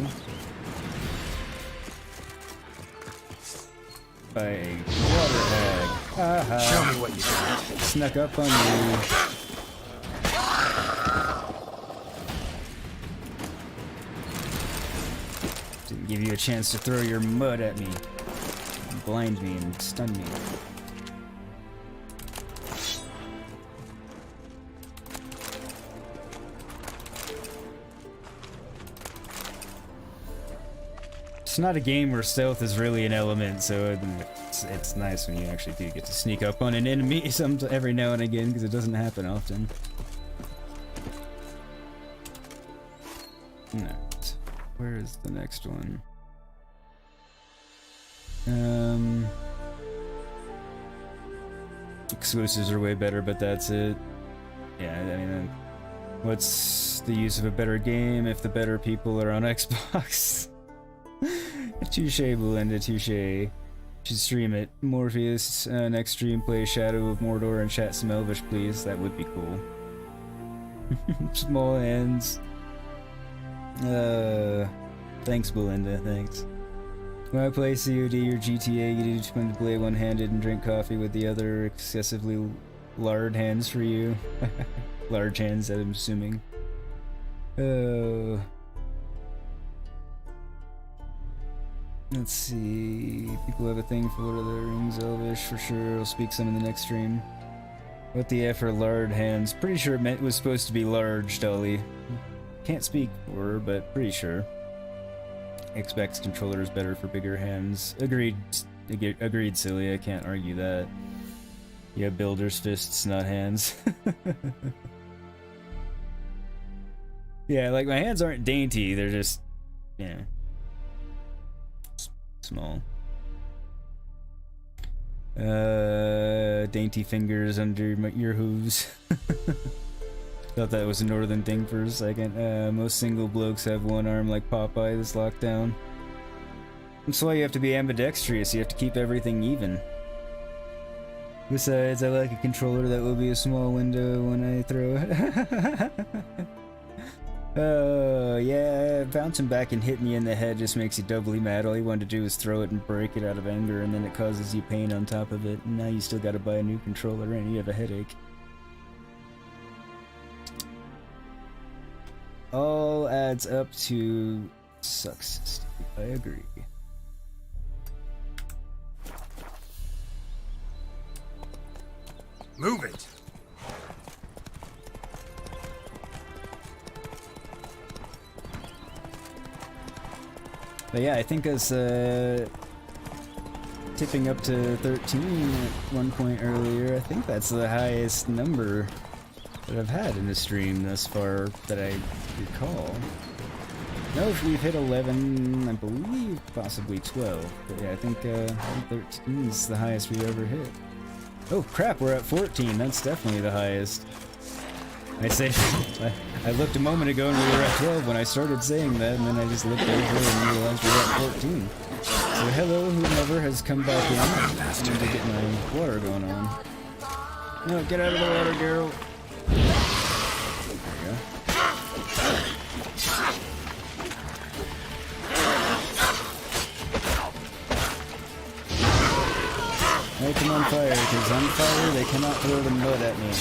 By a water hag. Haha. Show me what you got. Snuck up on you. Didn't give you a chance to throw your mud at me. And blind me and stun me. It's not a game where stealth is really an element, so it's nice when you actually do get to sneak up on an enemy every now and again, because it doesn't happen often. Alright, where is the next one? Exclusives are way better, but that's it. Yeah, I mean, what's the use of a better game if the better people are on Xbox? Touche, Belinda, touche. Should stream it. Morpheus, next stream play Shadow of Mordor and chat some Elvish, please. That would be cool. Small hands. Thanks, Belinda, thanks. When I play COD or GTA, you need to play one-handed and drink coffee with the other. Excessively lard hands for you. Large hands, I'm assuming. Let's see. People have a thing for Lord of the Rings Elvish for sure. I'll speak some in the next stream. What the F are lard hands? Pretty sure it was supposed to be large, Dolly. Can't speak for her, but pretty sure. Xbox controller is better for bigger hands. Agreed. Agreed, silly. I can't argue that. Yeah, builder's fists, not hands. Yeah, like my hands aren't dainty. They're just, yeah, small. Dainty fingers under your hooves. Thought that was a northern thing for a second. Most single blokes have one arm like Popeye that's locked down. That's why you have to be ambidextrous. You have to keep everything even. Besides, I like a controller that will be a small window when I throw it. Yeah, bouncing back and hitting you in the head just makes you doubly mad. All you wanted to do is throw it and break it out of anger, and then it causes you pain on top of it. And now you still gotta buy a new controller and you have a headache. All adds up to sucks. I agree. Move it! But yeah, I think us tipping up to 13 at one point earlier, I think that's the highest number that I've had in the stream thus far that I recall. No, if we've hit 11, I believe possibly 12. But yeah, I think 13 is the highest we've ever hit. Oh crap, we're at 14. That's definitely the highest. I looked a moment ago and we were at 12 when I started saying that, and then I just looked over and realized we were at 14. So hello, whomever has come back in. I need to get my water going on. No, get out of the water, Geralt. There we go. Light them on fire, because on fire they cannot throw the mud at me.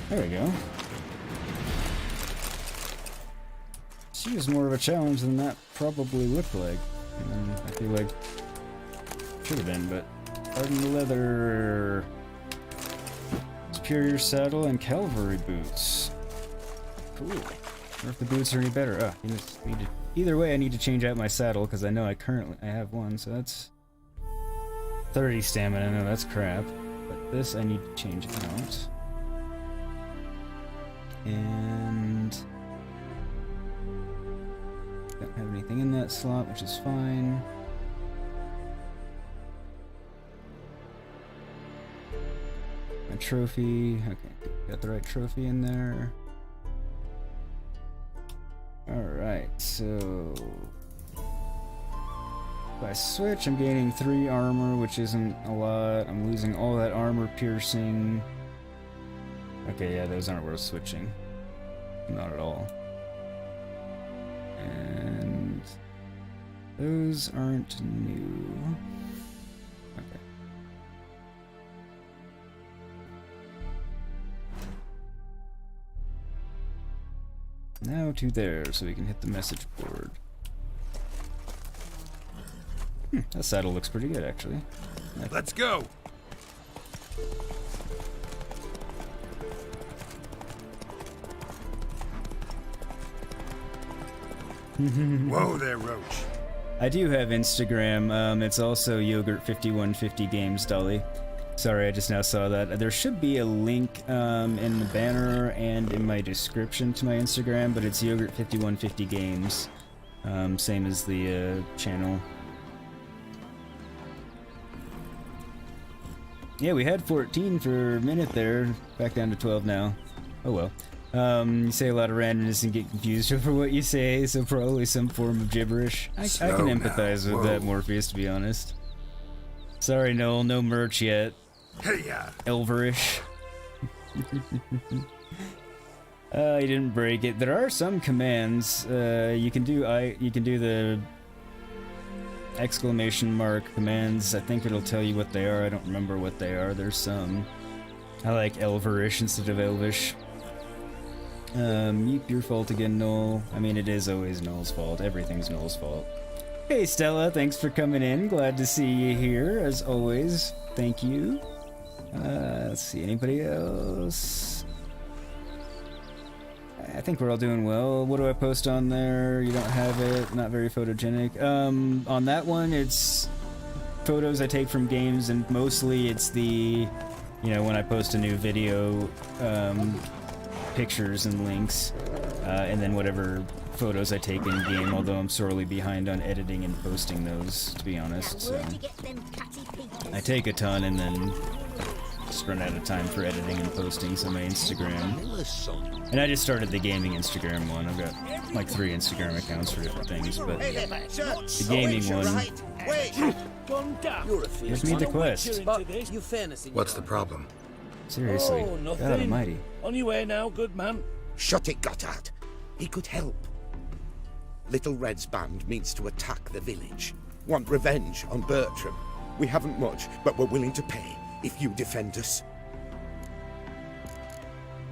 There we go. She was more of a challenge than that probably looked like. I feel like should have been, but hardened leather, superior saddle, and cavalry boots. Cool. I wonder if the boots are any better. Either way, I need to change out my saddle because I know I have one, so that's 30 stamina. No, that's crap. But this I need to change out. And don't have anything in that slot, which is fine. My trophy. Okay, got the right trophy in there. Alright, so if I switch, I'm gaining 3 armor, which isn't a lot. I'm losing all that armor piercing. Okay, yeah, those aren't worth switching. Not at all. And those aren't new. Okay. Now to there, so we can hit the message board. That saddle looks pretty good, actually. Let's go! Whoa there, Roach. I do have Instagram. It's also Yogurt5150Games, Dolly. Sorry, I just now saw that. There should be a link in the banner and in my description to my Instagram, but it's Yogurt5150Games. Same as the channel. Yeah, we had 14 for a minute there. Back down to 12 now. Oh well. You say a lot of randomness and get confused over what you say, so probably some form of gibberish. I can empathize with that, Morpheus, to be honest. Sorry, Noel, no merch yet. Hey-ya! Elverish. You didn't break it. There are some commands. You can do the exclamation mark commands. I think it'll tell you what they are. I don't remember what they are. There's some. I like Elverish instead of Elvish. Yeep, your fault again, Noel. I mean, it is always Noel's fault. Everything's Noel's fault. Hey, Stella, thanks for coming in. Glad to see you here, as always. Thank you. Let's see, anybody else? I think we're all doing well. What do I post on there? You don't have it. Not very photogenic. On that one, it's photos I take from games, and mostly it's the, when I post a new video, pictures and links, and then whatever photos I take in game, although I'm sorely behind on editing and posting those, to be honest. So I take a ton and then just run out of time for editing and posting, so my Instagram. And I just started the gaming Instagram one. I've got like 3 Instagram accounts for different things, but the gaming one gives me the quest. What's the problem? Seriously, God almighty. On your way now, good man. Shut it, Gotthard. He could help. Little Red's band means to attack the village. Want revenge on Bertram. We haven't much, but we're willing to pay if you defend us.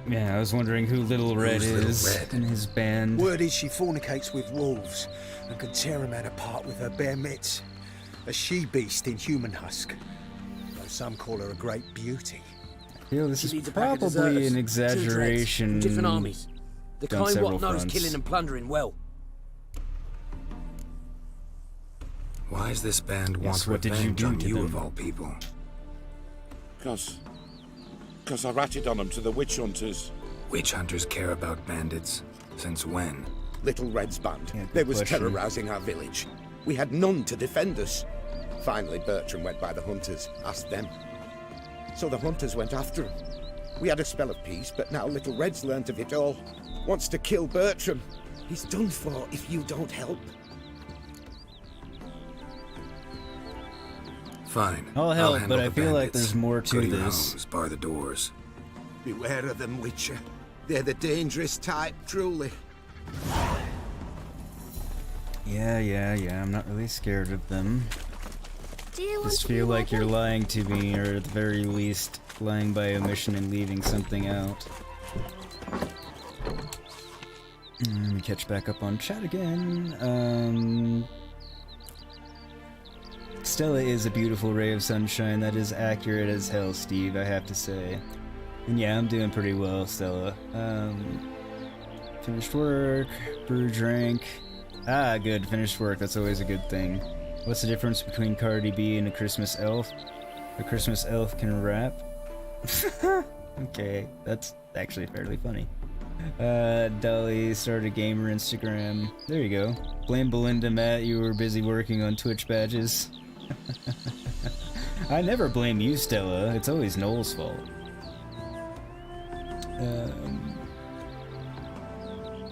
Yeah, I was wondering who Little Red is in his band. Word is she fornicates with wolves and can tear a man apart with her bare mitts. A she-beast in human husk. Though some call her a great beauty. I feel this is probably an exaggeration. Different armies. The kind what knows fronts. killing and plundering well. Why is this band want what did you revenge do on to you them? of all people? Cause I ratted on them to the witch hunters. Witch hunters care about bandits. Since when? Little Red's band. Yeah, they was question. terrorizing our village. We had none to defend us. Finally, Bertram went by the hunters, asked them. So the hunters went after him. We had a spell of peace, but now Little Red's learnt of it all. Wants to kill Bertram. He's done for if you don't help. Fine. I'll help, handle but I the feel like bandits. there's more to Go your this. homes, bar the doors. Beware of them, Witcher. They're the dangerous type, truly. Yeah, I'm not really scared of them. Do you want Just to feel be like my you're boy? lying to me, or at the very least, lying by omission and leaving something out. Let me catch back up on chat again. Stella is a beautiful ray of sunshine. That is accurate as hell, Steve, I have to say. And yeah, I'm doing pretty well, Stella. Finished work, brew, drank. Ah, good, finished work. That's always a good thing. What's the difference between Cardi B and a Christmas elf? A Christmas elf can rap. Okay, that's actually fairly funny. Dolly started a gamer Instagram. There you go. Blame Belinda, Matt. You were busy working on Twitch badges. I never blame you, Stella. It's always Noel's fault.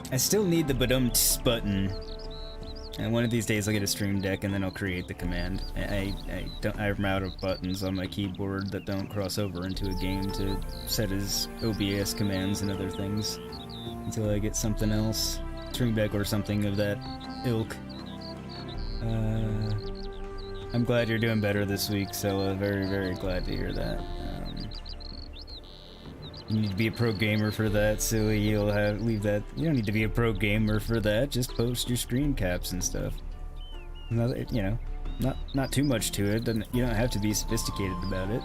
I still need the badum-ts button. And one of these days I'll get a stream deck and then I'll create the command. I'm out of buttons on my keyboard that don't cross over into a game to set as OBS commands and other things until I get something else. Stream deck or something of that ilk. I'm glad you're doing better this week, Stella. Very, very glad to hear that. You need to be a pro gamer for that, silly. Leave that. You don't need to be a pro gamer for that. Just post your screen caps and stuff. Not too much to it. You don't have to be sophisticated about it.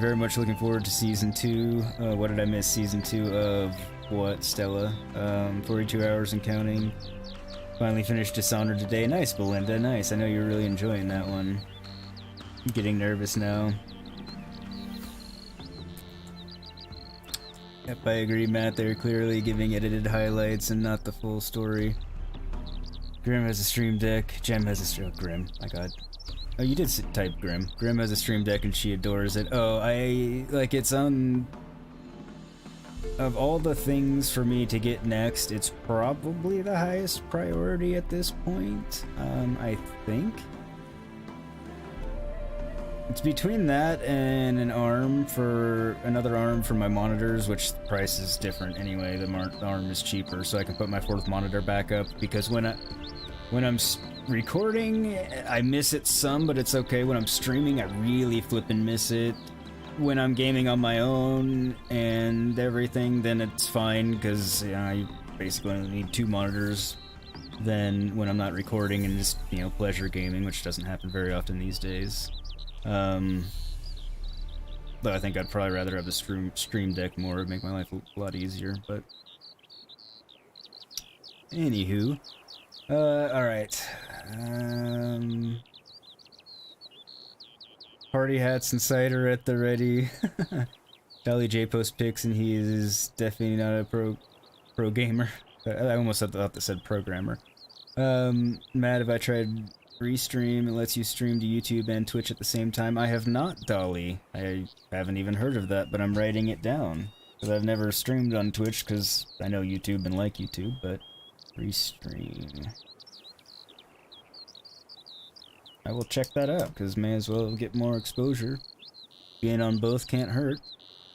Very much looking forward to season 2. What did I miss? Season 2 of what, Stella? 42 hours and counting. Finally finished Dishonored today. Nice, Belinda, nice. I know you're really enjoying that one. I'm getting nervous now. Yep, I agree, Matt. They're clearly giving edited highlights and not the full story. Grim has a stream deck. Gem has a stream... Oh, Grim. My god. Oh, you did type Grim. Grim has a stream deck and she adores it. Oh, it's on... Of all the things for me to get next, it's probably the highest priority at this point. I think. It's between that and another arm for my monitors, which the price is different anyway. The arm is cheaper, so I can put my 4th monitor back up, because when I'm recording, I miss it some, but it's okay. When I'm streaming, I really flippin' miss it. When I'm gaming on my own and everything, then it's fine, because I basically only need 2 monitors. Then when I'm not recording and just, pleasure gaming, which doesn't happen very often these days. But I think I'd probably rather have the stream deck more. It'd make my life a lot easier, but... Anywho. Alright. Party hats and cider at the ready. Dolly J posts pics and he is definitely not a pro gamer. I almost thought that said programmer. Matt, have I tried Restream? It lets you stream to YouTube and Twitch at the same time. I have not, Dolly. I haven't even heard of that, but I'm writing it down. Because I've never streamed on Twitch, because I know YouTube and like YouTube, but... Restream... I will check that out, because may as well get more exposure. Being on both can't hurt.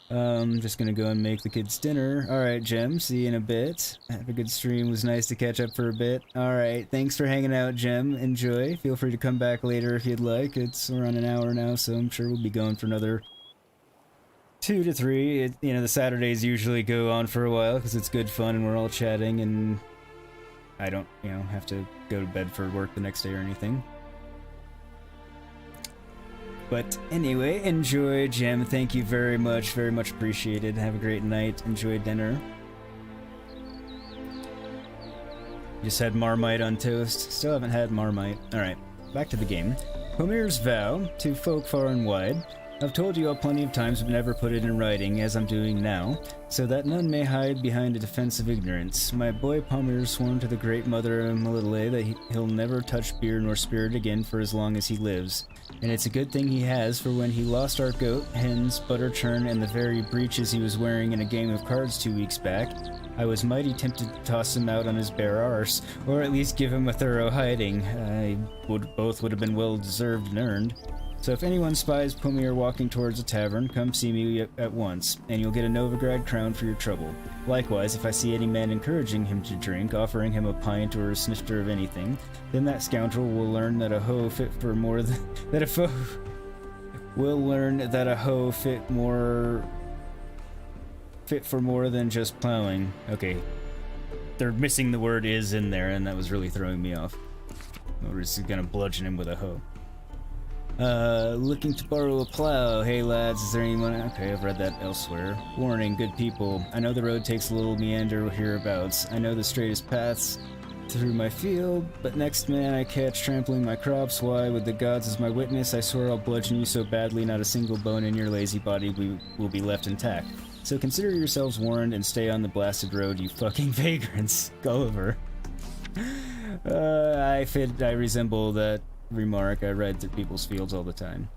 Just gonna go and make the kids dinner. Alright, Jem, see you in a bit. Have a good stream, was nice to catch up for a bit. Alright, thanks for hanging out, Jem. Enjoy. Feel free to come back later if you'd like. It's around an hour now, so I'm sure we'll be going for another 2 to 3. The Saturdays usually go on for a while, because it's good fun and we're all chatting, and I don't, have to go to bed for work the next day or anything. But anyway, enjoy, Jem. Thank you very much appreciated. Have a great night. Enjoy dinner. Just had Marmite on toast. Still haven't had Marmite. Alright, back to the game. Homir's vow to folk far and wide. I've told you all plenty of times but never put it in writing, as I'm doing now, so that none may hide behind a defense of ignorance. My boy Pomir sworn to the great mother Melitele that he'll never touch beer nor spirit again for as long as he lives. And it's a good thing he has, for when he lost our goat, hens, butter churn, and the very breeches he was wearing in a game of cards 2 weeks back, I was mighty tempted to toss him out on his bare arse, or at least give him a thorough hiding. Both would have been well deserved and earned. So if anyone spies Pomir walking towards a tavern, come see me at once, and you'll get a Novigrad crown for your trouble. Likewise, if I see any man encouraging him to drink, offering him a pint or a snifter of anything, then that scoundrel will learn that a hoe fit for more than... fit for more than just plowing. Okay. They're missing the word is in there, and that was really throwing me off. We're just gonna bludgeon him with a hoe. Looking to borrow a plow. Hey lads, is there anyone... Okay, I've read that elsewhere. Warning, good people. I know the road takes a little meander hereabouts. I know the straightest paths through my field, but next man I catch trampling my crops, why, with the gods as my witness, I swear I'll bludgeon you so badly not a single bone in your lazy body will be left intact. So consider yourselves warned and stay on the blasted road, you fucking vagrants. Gulliver. I resemble that remark. I ride through people's fields all the time.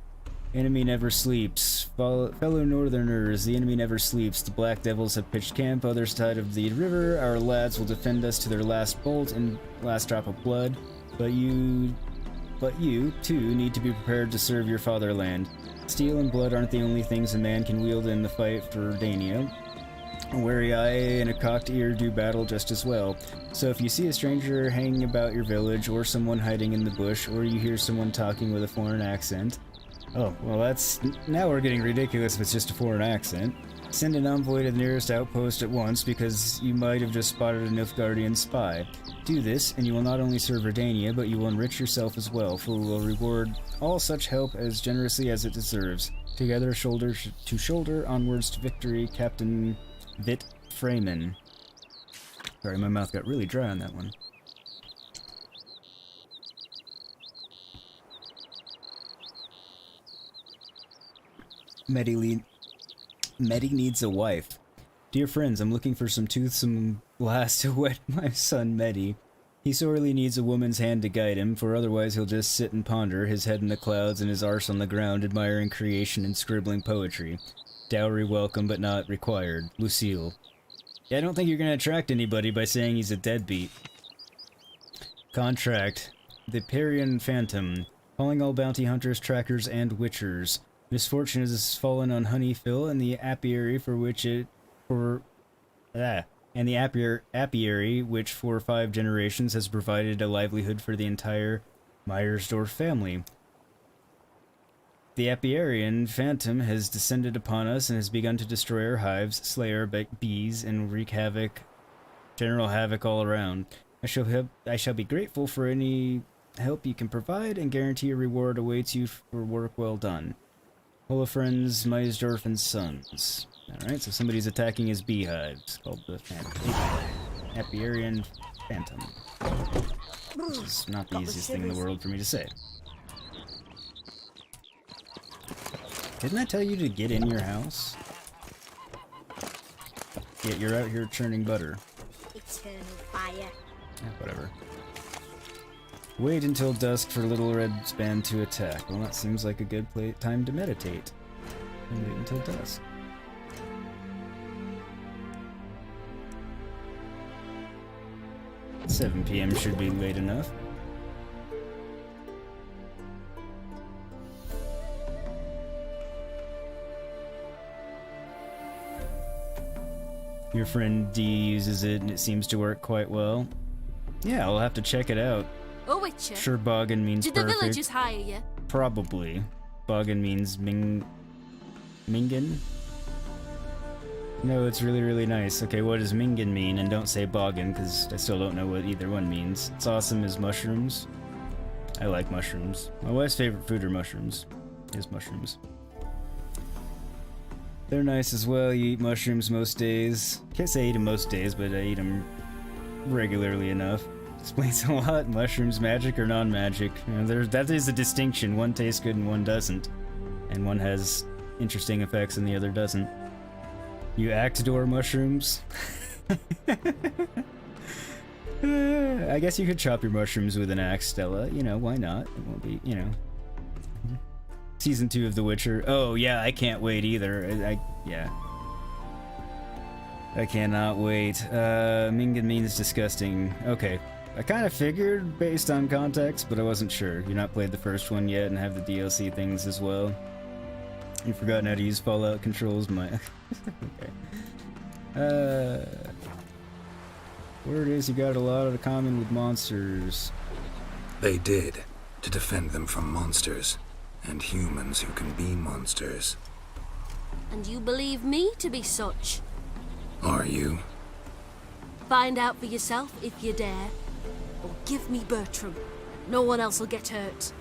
Enemy never sleeps. Fellow northerners, the enemy never sleeps. The black devils have pitched camp other side of the river. Our lads will defend us to their last bolt and last drop of blood. But you, too, need to be prepared to serve your fatherland. Steel and blood aren't the only things a man can wield in the fight for Dania. A wary eye and a cocked ear do battle just as well. So if you see a stranger hanging about your village, or someone hiding in the bush, or you hear someone talking with a foreign accent... Oh, well that's... Now we're getting ridiculous if it's just a foreign accent. Send an envoy to the nearest outpost at once, because you might have just spotted a Nilfgaardian spy. Do this, and you will not only serve Redania, but you will enrich yourself as well, for we will reward all such help as generously as it deserves. Together, shoulder to shoulder, onwards to victory, Captain Vit Freeman. Sorry, my mouth got really dry on that one. Medi needs a wife. Dear friends, I'm looking for some toothsome lass to wed my son Medi. He sorely needs a woman's hand to guide him, for otherwise he'll just sit and ponder, his head in the clouds and his arse on the ground, admiring creation and scribbling poetry. Dowry welcome, but not required. Lucille. Yeah, I don't think you're gonna attract anybody by saying he's a deadbeat. Contract. The Parian Phantom. Calling all bounty hunters, trackers, and witchers. Misfortune has fallen on Honeyfill and the apiary and the apiary, which for 5 generations has provided a livelihood for the entire Meyersdorf family. The Apiarian Phantom has descended upon us and has begun to destroy our hives, slay our bees, and wreak general havoc all around. I shall be grateful for any help you can provide, and guarantee a reward awaits you for work well done. Hello, friends, Meyersdorf and Sons. Alright, so somebody's attacking his beehives, called the Apiarian Phantom. This is not the easiest thing in the world for me to say. Didn't I tell you to get in your house? Yet you're out here churning butter. Eternal fire. Yeah, whatever. Wait until dusk for Little Red's band to attack. Well, that seems like a good time to meditate. And wait until dusk. At 7 p.m. should be late enough. Your friend D uses it and it seems to work quite well. Yeah, I'll have to check it out. Oh, Witcher. Sure, Boggin means Did perfect. the villagers hire you? Probably. Boggin means Mingen? No, it's really, really nice. Okay, what does Mingen mean? And don't say Boggin, because I still don't know what either one means. It's awesome as mushrooms. I like mushrooms. My wife's favorite food are mushrooms. Is mushrooms. They're nice as well. You eat mushrooms most days. Can't say I eat them most days, but I eat them regularly enough. Explains a lot. Mushrooms, magic or non-magic. You know, that is a distinction. One tastes good and one doesn't. And one has interesting effects and the other doesn't. You axe-door mushrooms? I guess you could chop your mushrooms with an axe, Stella. You know, why not? It won't be, you know. Season 2 of The Witcher. Oh, yeah, I can't wait either. Yeah. I cannot wait. Mingen means disgusting. Okay. I kind of figured based on context, but I wasn't sure. You've not played the first one yet and have the DLC things as well. You've forgotten how to use Fallout controls, okay. Word is you got a lot in common with monsters. They did, to defend them from monsters, and humans who can be monsters. And you believe me to be such? Are you? Find out for yourself if you dare. Or give me Bertram. No one else will get hurt.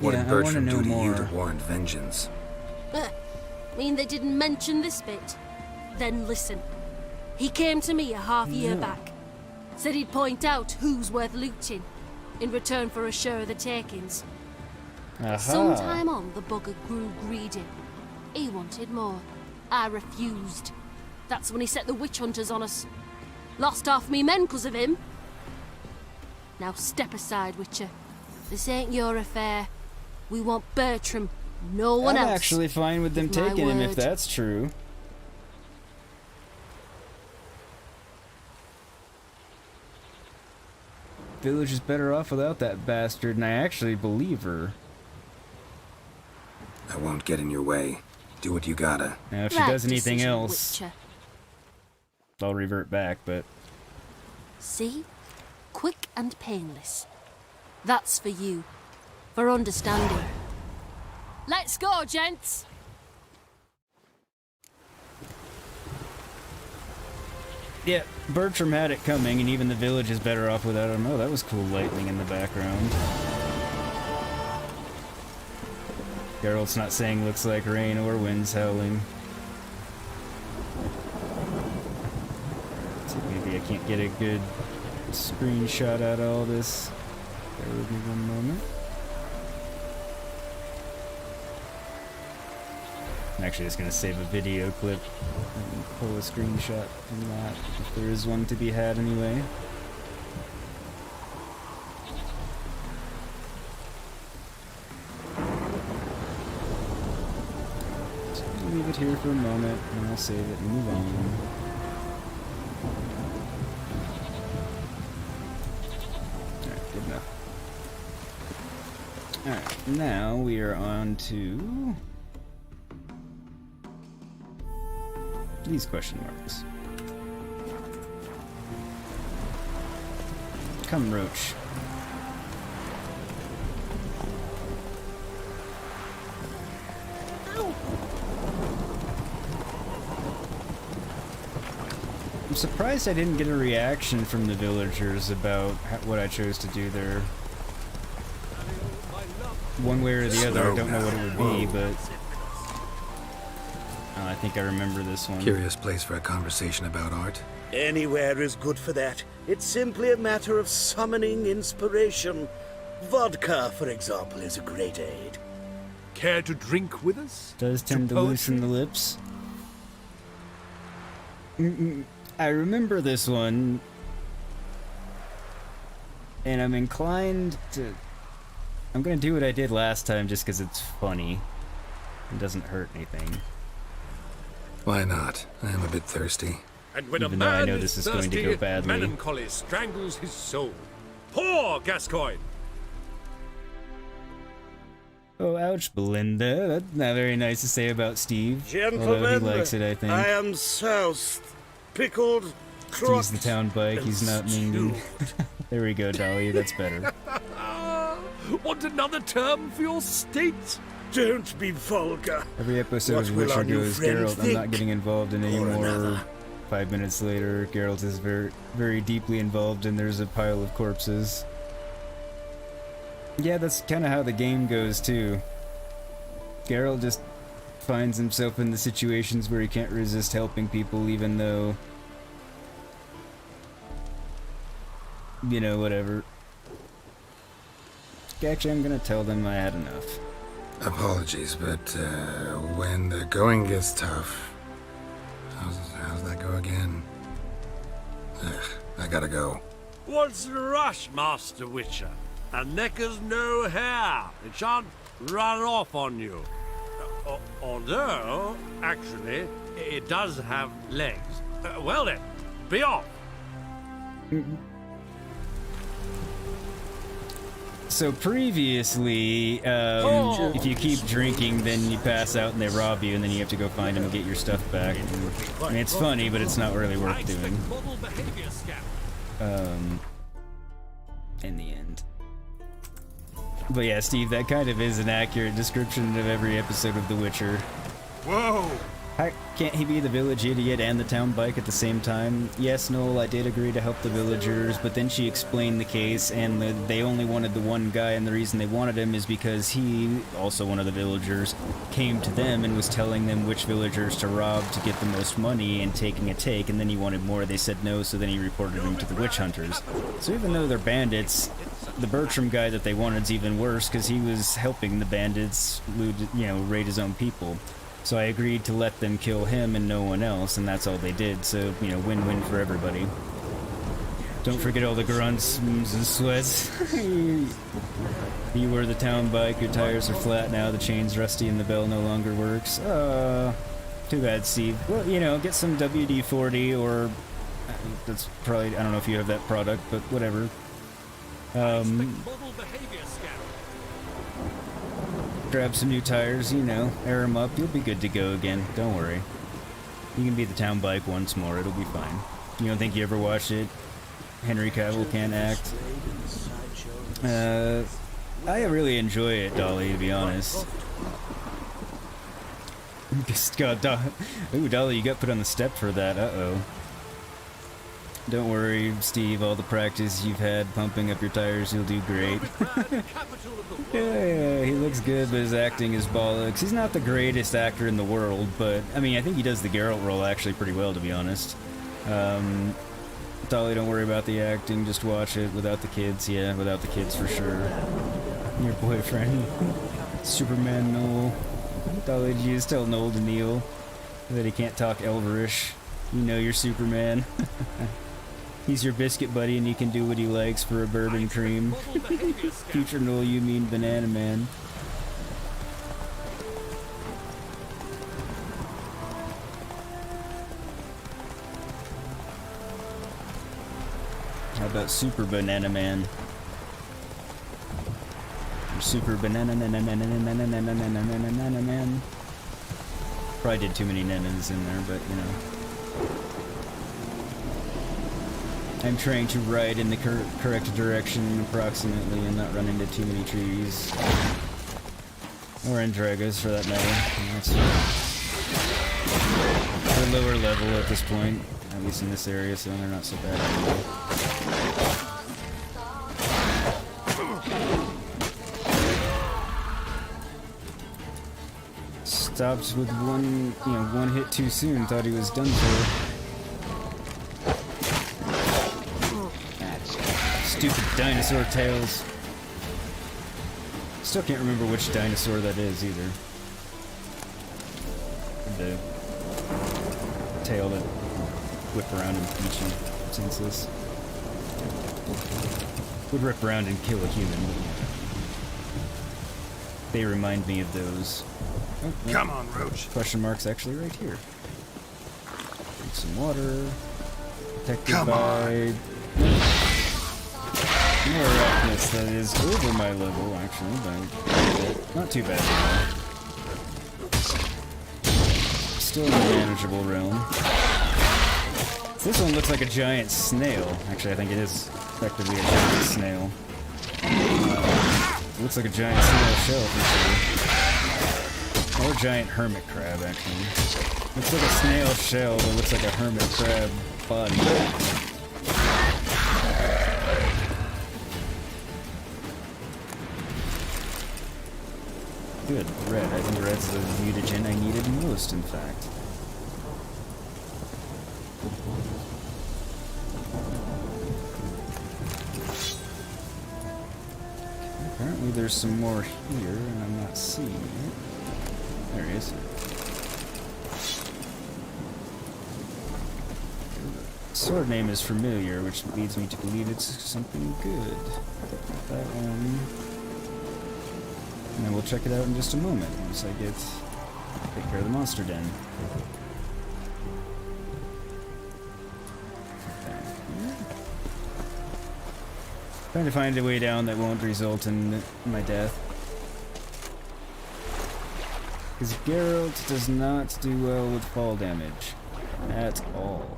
What Yeah, did Bertram I do wanna to know you more. to warrant vengeance? Mean they didn't mention this bit? Then listen. He came to me a half-year back. Said he'd point out who's worth looting, in return for a share of the takings. Sometime on, the bugger grew greedy. He wanted more. I refused. That's when he set the witch hunters on us. Lost half me men 'cause of him. Now step aside, Witcher. This ain't your affair. We want Bertram, no one I'm else. actually fine with them Give my taking him if word. that's true. Village is better off without that bastard, and I actually believe her. I won't get in your way. Do what you gotta. Now, if she Right does anything decision, else, Witcher. I'll revert back, but... See? Quick and painless. That's for you. For understanding. Let's go, gents! Yeah, Bertram had it coming, and even the village is better off without him. Oh, that was cool lightning in the background. Geralt's not saying looks like rain or winds howling. So maybe I can't get a good screenshot out of all this. Bear with me one moment. I'm actually just gonna save a video clip and pull a screenshot from that, if there is one to be had anyway. So leave it here for a moment, and I'll save it and move on. Alright, good enough. Alright, now we are on to these question marks. Come, Roach. I'm surprised I didn't get a reaction from the villagers about what I chose to do there. One way or the other, I don't know what it would be, but I think I remember this one. Curious place for a conversation about art. Anywhere is good for that. It's simply a matter of summoning inspiration. Vodka, for example, is a great aid. Care to drink with us? Does tend to loosen the lips. I remember this one, and I'm inclined to... I'm gonna do what I did last time just because it's funny. It doesn't hurt anything. Why not? I am a bit thirsty. And when Even a though I man know is this is going to thirsty, go badly. melancholy strangles his soul. Poor Gascoigne! Oh, ouch, Belinda. That's not very nice to say about Steve. Gentlemen, Although he likes it, I think. I am soused, pickled, crocked, Steve's the town bike, he's not Menge. There we go, Dolly, that's better. Want another term for your state? Don't be vulgar. Every episode What of will Witcher our new goes, friend Geralt, I'm not think? getting involved in Or anymore. another. 5 minutes later, Geralt is very, very deeply involved and there's a pile of corpses. Yeah, that's kind of how the game goes, too. Geralt just finds himself in the situations where he can't resist helping people, even though... You know, whatever. Actually, I'm gonna tell them I had enough. Apologies, but when the going gets tough... How's that go again? Ugh, I gotta go. What's the rush, Master Witcher? A neck has no hair. It shan't run off on you. Although, actually, it does have legs. Well then, be off. So previously, if you keep drinking, then you pass out and they rob you, and then you have to go find them and get your stuff back. I mean, it's funny, but it's not really worth doing. In the end. But yeah, Steve, that kind of is an accurate description of every episode of The Witcher. Whoa! How, can't he be the village idiot and the town bike at the same time? Yes, Noel, I did agree to help the villagers, but then she explained the case, and they only wanted the one guy, and the reason they wanted him is because he, also one of the villagers, came to them and was telling them which villagers to rob to get the most money and taking a take, and then he wanted more. They said no, so then he reported him to the witch hunters. So even though they're bandits, the Bertram guy that they wanted's even worse, because he was helping the bandits loot, raid his own people. So I agreed to let them kill him and no one else, and that's all they did. So, win-win for everybody. Don't forget all the grunts and sweats. You were the town bike, your tires are flat now, the chain's rusty, and the bell no longer works. Too bad, Steve. Well, get some WD-40, or... That's probably... I don't know if you have that product, but whatever. Grab some new tires, air them up, you'll be good to go again, don't worry. You can be the town bike once more, it'll be fine. You don't think you ever watched it? Henry Cavill can't act. I really enjoy it, Dolly, to be honest. God, ooh, Dolly, you got put on the step for that, uh-oh. Don't worry, Steve, all the practice you've had pumping up your tires, you'll do great. Yeah, he looks good, but his acting is bollocks. He's not the greatest actor in the world, but, I think he does the Geralt role actually pretty well, to be honest. Dolly, don't worry about the acting, just watch it without the kids. Yeah, without the kids for sure. Your boyfriend, Superman Noel. All he'd use telling old Neil that he can't talk Elverish. You know you're Superman. He's your biscuit buddy and he can do what he likes for a bourbon cream. Future Noel, you mean Banana Man. How about Super Banana Man? Or Super Banana Man. Probably did too many nanas in there, but you know. I'm trying to ride in the correct direction approximately and not run into too many trees. Or Andragas for that matter. They're lower level at this point, at least in this area, so they're not so bad anymore. Stopped with one hit too soon, thought he was done for. Stupid dinosaur tails. Still can't remember which dinosaur that is either. The tail that whip around and beat you senseless. Would rip around and kill a human. They remind me of those. Oh, no. Come on, Roach. Question mark's actually right here. Drink some water. Protected by more arachnids that is over my level, actually, but not too bad at all. Still in the manageable realm. This one looks like a giant snail. Actually, I think it is effectively a giant snail. It looks like a giant snail shell for sure. Or a giant hermit crab, actually. Looks like a snail shell that looks like a hermit crab body. Good, red. I think red's the mutagen I needed most, in fact. Apparently there's some more here, and I'm not seeing it. There he is. Sword name is familiar, which leads me to believe it's something good. That one. And then we'll check it out in just a moment, once I take care of the monster den. Trying to find a way down that won't result in my death. Because Geralt does not do well with fall damage. At all.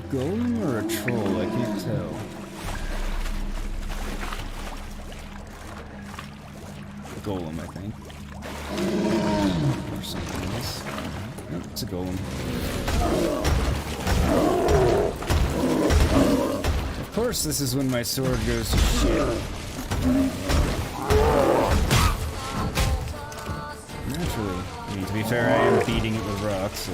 Golem or a troll? I can't tell. A golem, I think. Or something else. Nope, it's a golem. Of course, this is when my sword goes to shit. Naturally. I mean, to be fair, I am beating it with rocks, so...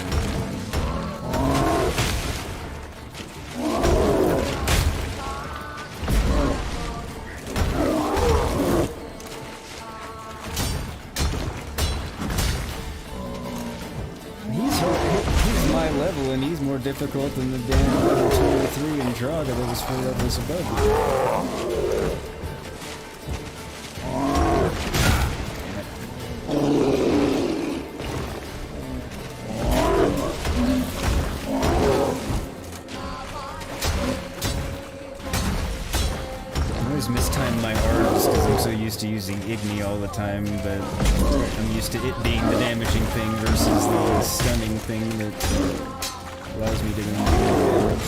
and he's more difficult than the damn level 2 or 3 in Draga that was 4 levels above I always mistime my arms because I'm so used to using Igni all the time, but I'm used to it being the damaging thing versus the stunning thing that allows me to do damage.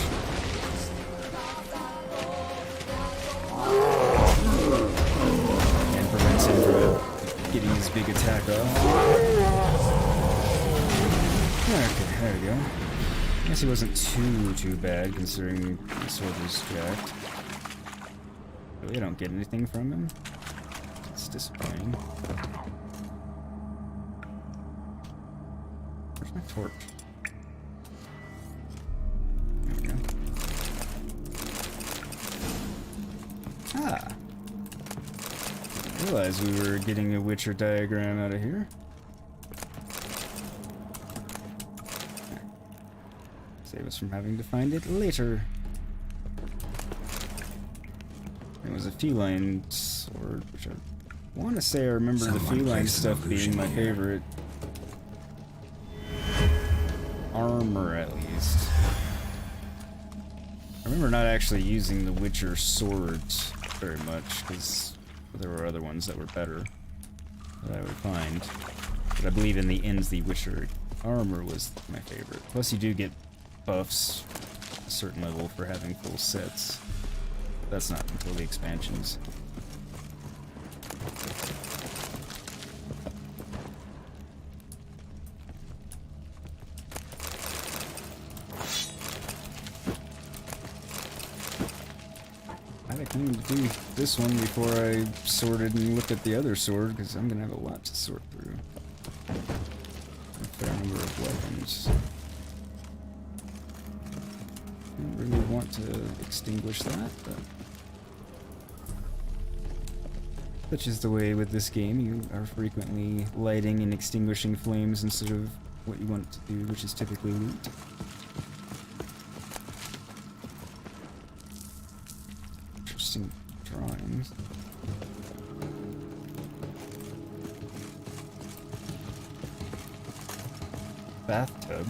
And prevents him from getting his big attack off. Okay, there we go. I guess he wasn't too bad considering the sword was jacked. Really, I don't get anything from him. It's disappointing. Where's my torch? There we go. Ah! Realized we were getting a Witcher diagram out of here. Save us from having to find it later. It was a feline sword, which I want to say I remember the feline stuff being my favorite. Armor, at least. I remember not actually using the Witcher swords very much, because there were other ones that were better that I would find. But I believe in the ends, the Witcher armor was my favorite. Plus you do get buffs a certain level for having full sets. That's not until the expansions. I came to do this one before I sorted and looked at the other sword, because I'm gonna have a lot to sort through. A fair number of weapons. I don't really want to extinguish that, but such is the way with this game. You are frequently lighting and extinguishing flames instead of what you want to do, which is typically loot. Interesting drawings. Bathtub.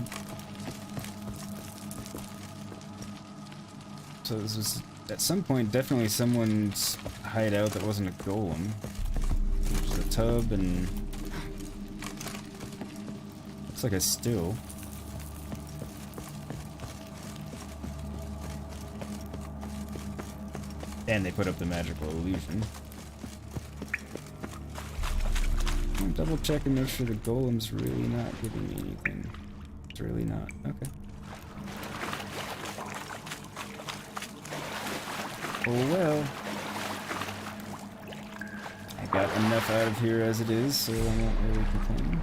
So this was, at some point, definitely someone's hideout that wasn't a golem. There's a tub and... looks like a still. And they put up the magical illusion. I'm double check and make sure the golem's really not giving me anything. It's really not. Okay. Oh well. I got enough out of here as it is, so I won't really complain.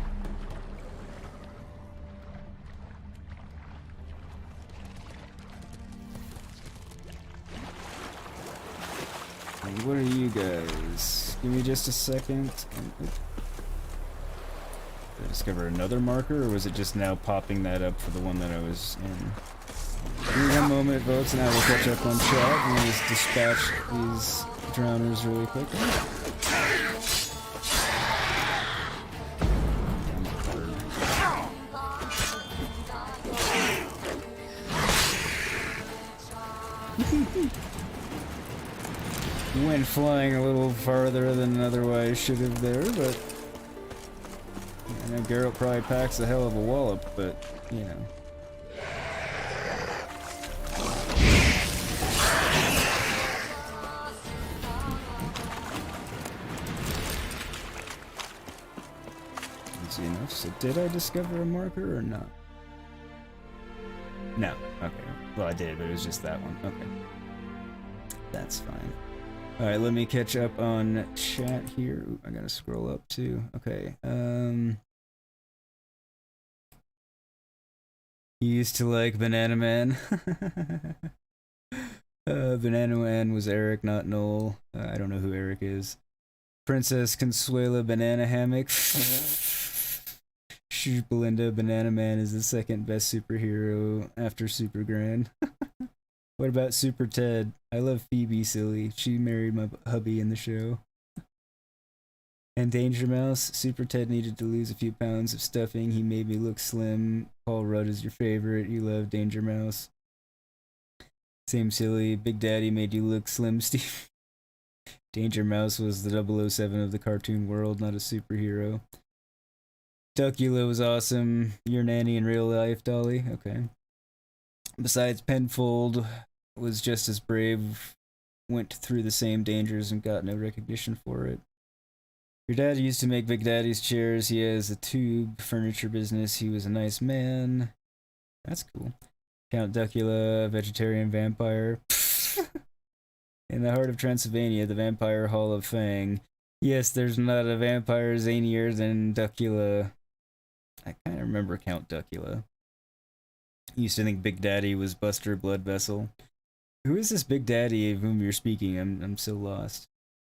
And what are you guys? Give me just a second. Did I discover another marker, or was it just now popping that up for the one that I was in? Give me one moment, folks, and I will catch up on chat and just dispatch these drowners really quick. Went flying a little farther than otherwise should have there, but I know Geralt probably packs a hell of a wallop, but you know. Easy enough. So did I discover a marker or not? No. Okay. Well, I did, but it was just that one. Okay. That's fine. Alright, let me catch up on chat here. Ooh, I gotta scroll up too. Okay. You used to like Banana Man. Banana Man was Eric, not Noel. I don't know who Eric is. Princess Consuela Banana Hammock. Shoot, Belinda, Banana Man is the second best superhero after Super Grand. What about Super Ted? I love Phoebe, silly. She married my hubby in the show. And Danger Mouse. Super Ted needed to lose a few pounds of stuffing. He made me look slim. Paul Rudd is your favorite. You love Danger Mouse. Same silly. Big Daddy made you look slim, Steve. Danger Mouse was the 007 of the cartoon world, not a superhero. Duckula was awesome. Your nanny in real life, Dolly. Okay. Besides, Penfold was just as brave, went through the same dangers and got no recognition for it. Your dad used to make Big Daddy's chairs. He has a tube furniture business. He was a nice man. That's cool. Count Duckula, vegetarian vampire. In the heart of Transylvania, the Vampire Hall of Fang. Yes, there's not a vampire zanier than Duckula. I kind of remember Count Duckula. Used to think Big Daddy was Buster Blood Vessel. Who is this Big Daddy of whom you're speaking? I'm so lost.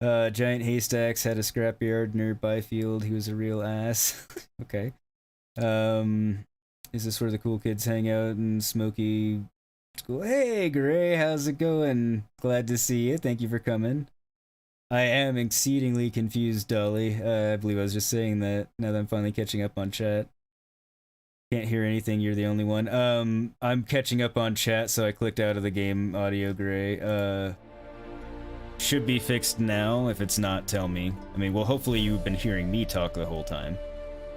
Giant haystacks had a scrapyard near Byfield. He was a real ass. Okay. Is this where the cool kids hang out in smoky school? Hey, Gray, how's it going? Glad to see you. Thank you for coming. I am exceedingly confused, Dolly. I believe I was just saying that now that I'm finally catching up on chat. Can't hear anything, you're the only one. I'm catching up on chat, so I clicked out of the game audio, Gray. Should be fixed now. If it's not, tell me. I mean, well, hopefully you've been hearing me talk the whole time.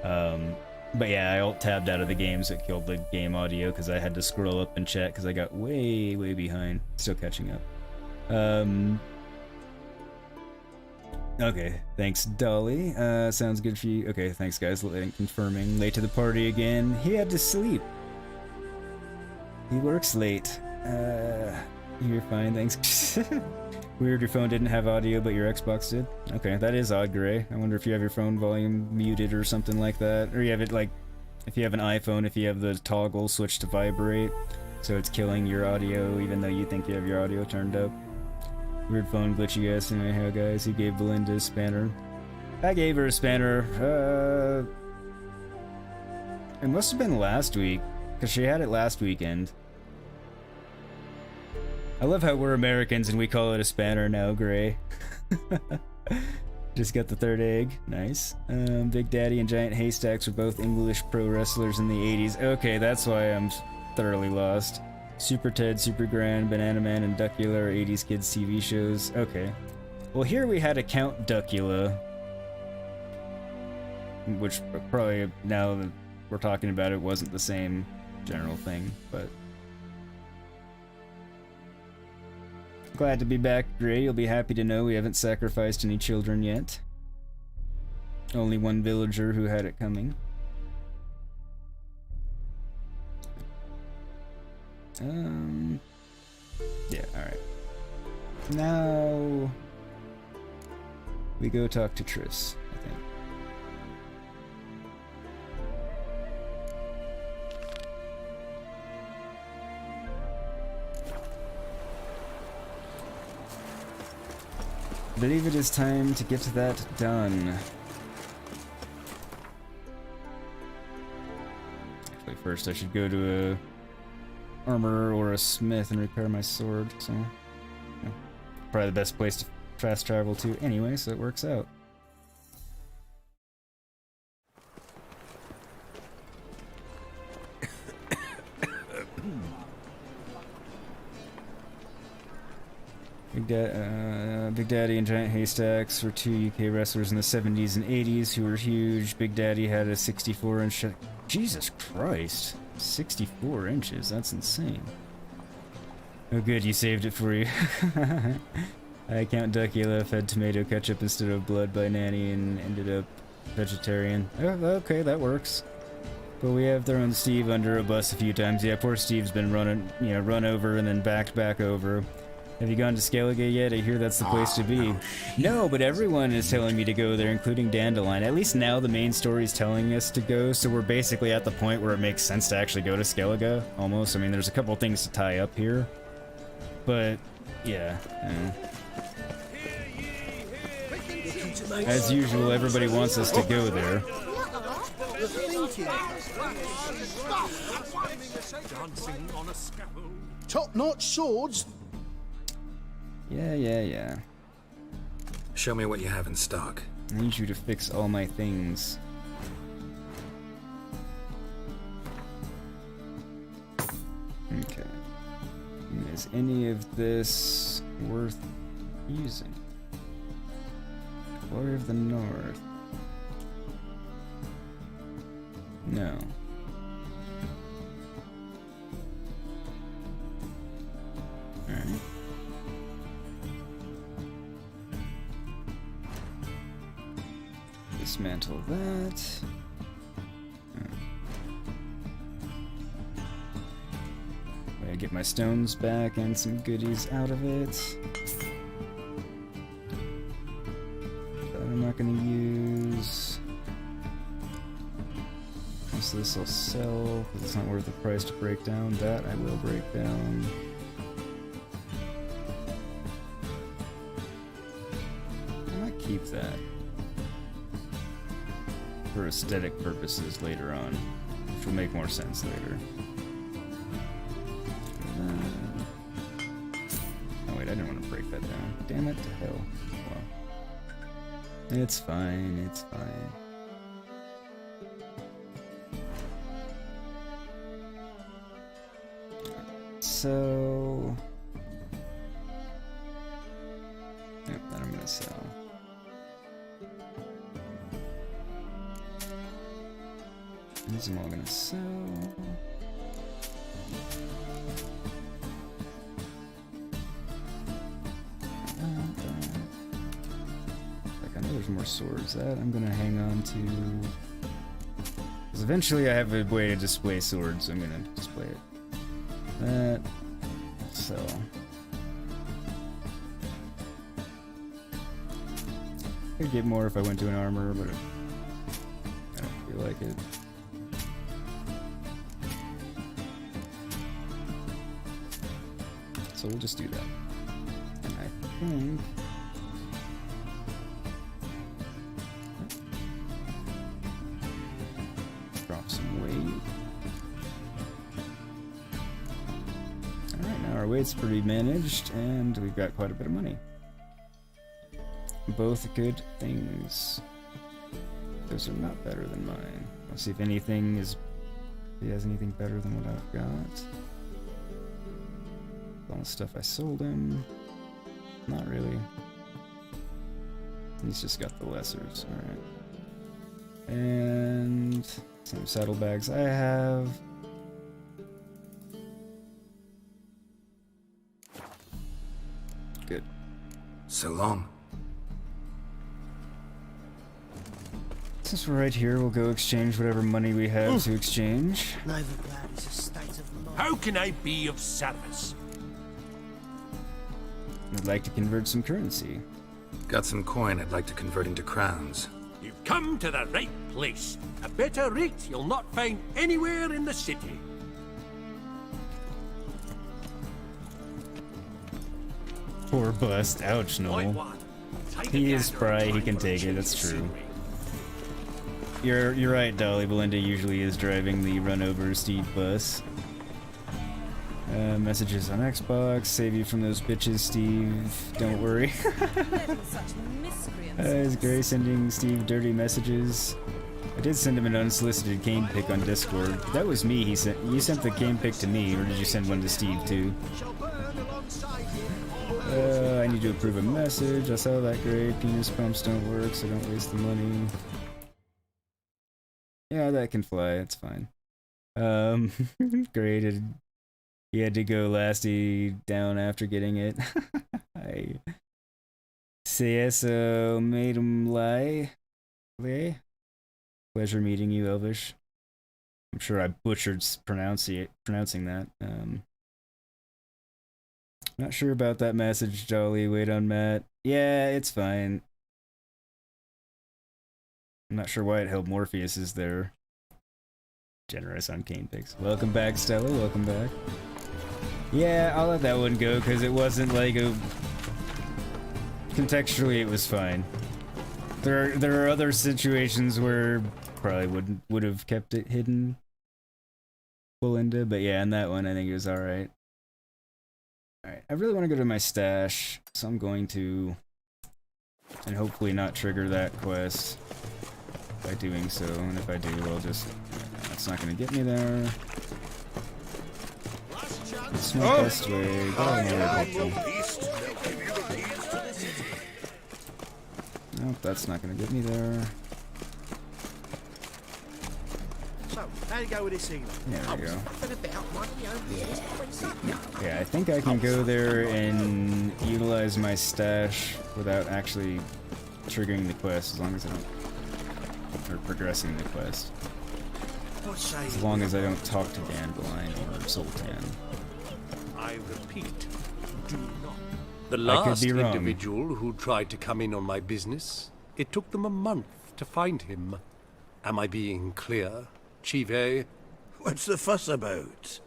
But yeah, I alt-tabbed out of the game, so it killed the game audio, because I had to scroll up and chat, because I got way, way behind. Still catching up. Okay, thanks, Dolly. Sounds good for you. Okay, thanks, guys. Confirming. Late to the party again. He had to sleep. He works late. You're fine, thanks. Weird, your phone didn't have audio, but your Xbox did? Okay, that is odd, Gray. I wonder if you have your phone volume muted or something like that. Or you have it, like, if you have an iPhone, if you have the toggle switch to vibrate, so it's killing your audio, even though you think you have your audio turned up. Weird phone glitch, you guys. Anyhow, guys, he gave Belinda a spanner. I gave her a spanner. It must have been last week, because she had it last weekend. I love how we're Americans and we call it a spanner now, Gray. Just got the third egg. Nice. Big Daddy and Giant Haystacks were both English pro wrestlers in the 80s. Okay, that's why I'm thoroughly lost. Super Ted, Super Grand, Banana Man, and Duckula are 80s kids TV shows. Okay. Well, here we had a Count Duckula. Which probably, now that we're talking about it, wasn't the same general thing, but... Glad to be back, Gray. You'll be happy to know we haven't sacrificed any children yet. Only one villager who had it coming. Yeah, alright. Now... we go talk to Triss, I think. I believe it is time to get that done. Actually, first I should go to a armorer or a smith and repair my sword, so... yeah. Probably the best place to fast travel to anyway, so it works out. Big Daddy and Giant Haystacks were two UK wrestlers in the 70s and 80s who were huge. Big Daddy had a 64-inch... Jesus Christ. 64 inches, that's insane. Oh good, you saved it for you. I Count Duckula fed tomato ketchup instead of blood by Nanny and ended up vegetarian. Oh, okay, that works. But we have thrown Steve under a bus a few times. Yeah, poor Steve's been run over and then backed back over. Have you gone to Skellige yet? I hear that's the place to be. No, but everyone is telling me to go there, including Dandelion. At least now the main story is telling us to go, so we're basically at the point where it makes sense to actually go to Skellige, almost. I mean, there's a couple things to tie up here. But, yeah. As usual, everybody wants us to go there. Top-notch swords. Yeah. Show me what you have in stock. I need you to fix all my things. Okay. Is any of this worth using? Glory of the North. No. Alright. Dismantle that. I get my stones back and some goodies out of it. That I'm not gonna use. Most of this I'll sell because it's not worth the price to break down. That I will break down. keep that for aesthetic purposes later on, which will make more sense later. Oh wait, I didn't want to break that down. Damn it to hell. Well, it's fine, it's fine. So... Yep, that I'm gonna sell. These I'm all gonna sell. I know there's more swords. That I'm gonna hang on to. Because eventually I have a way to display swords, so I'm gonna display it. That. So. I'd get more if I went to an armor, but I don't feel like it. So we'll just do that. And I think... Drop some weight. Alright, now our weight's pretty managed, and we've got quite a bit of money. Both good things. Those are not better than mine. Let's see if anything is... If he has anything better than what I've got. All the stuff I sold him. Not really. He's just got the lessers. Alright. And... Same saddlebags I have. Good. So long. Since we're right here, we'll go exchange whatever money we have to exchange. How can I be of service? I'd like to convert some currency. Got some coin I'd like to convert into crowns. You've come to the right place. A better rate you'll not find anywhere in the city. Poor bust. Ouch, Noel. He is spry, he can take it, that's true. You're right, Dolly. Belinda usually is driving the run over Steve bus. Messages on Xbox. Save you from those bitches, Steve. Don't worry. Is Gray sending Steve dirty messages? I did send him an unsolicited cane pic on Discord. That was me. You sent the cane pic to me, or did you send one to Steve too? I need to approve a message. I saw that, Gray. Penis pumps don't work, so don't waste the money. Yeah, that can fly. It's fine. Gray he had to go lasty down after getting it. I say so made him lie. Pleasure meeting you, Elvish. I'm sure I butchered pronouncing that. Not sure about that message, Jolly. Wait on Matt. Yeah, it's fine. I'm not sure why it held Morpheus is there. Generous on cane picks. Welcome back, Stella. Welcome back. Yeah, I'll let that one go because it wasn't like a. Contextually, it was fine. There are other situations where probably would have kept it hidden. Belinda, but yeah, in that one I think it was all right. All right, I really want to go to my stash, so I'm going to, and hopefully not trigger that quest by doing so. And if I do, I'll just. That's not going to get me there. It's my best way. Nope, that's not going to get me there. So, how do you go with this evening? There we go. Yeah, I think I can go there and utilize my stash without actually triggering the quest, as long as I don't. Or progressing the quest. As long as I don't talk to Dandelion or Sultan. I repeat, do not. The last individual who tried to come in on my business, it took them a month to find him. Am I being clear, Chive? What's the fuss about?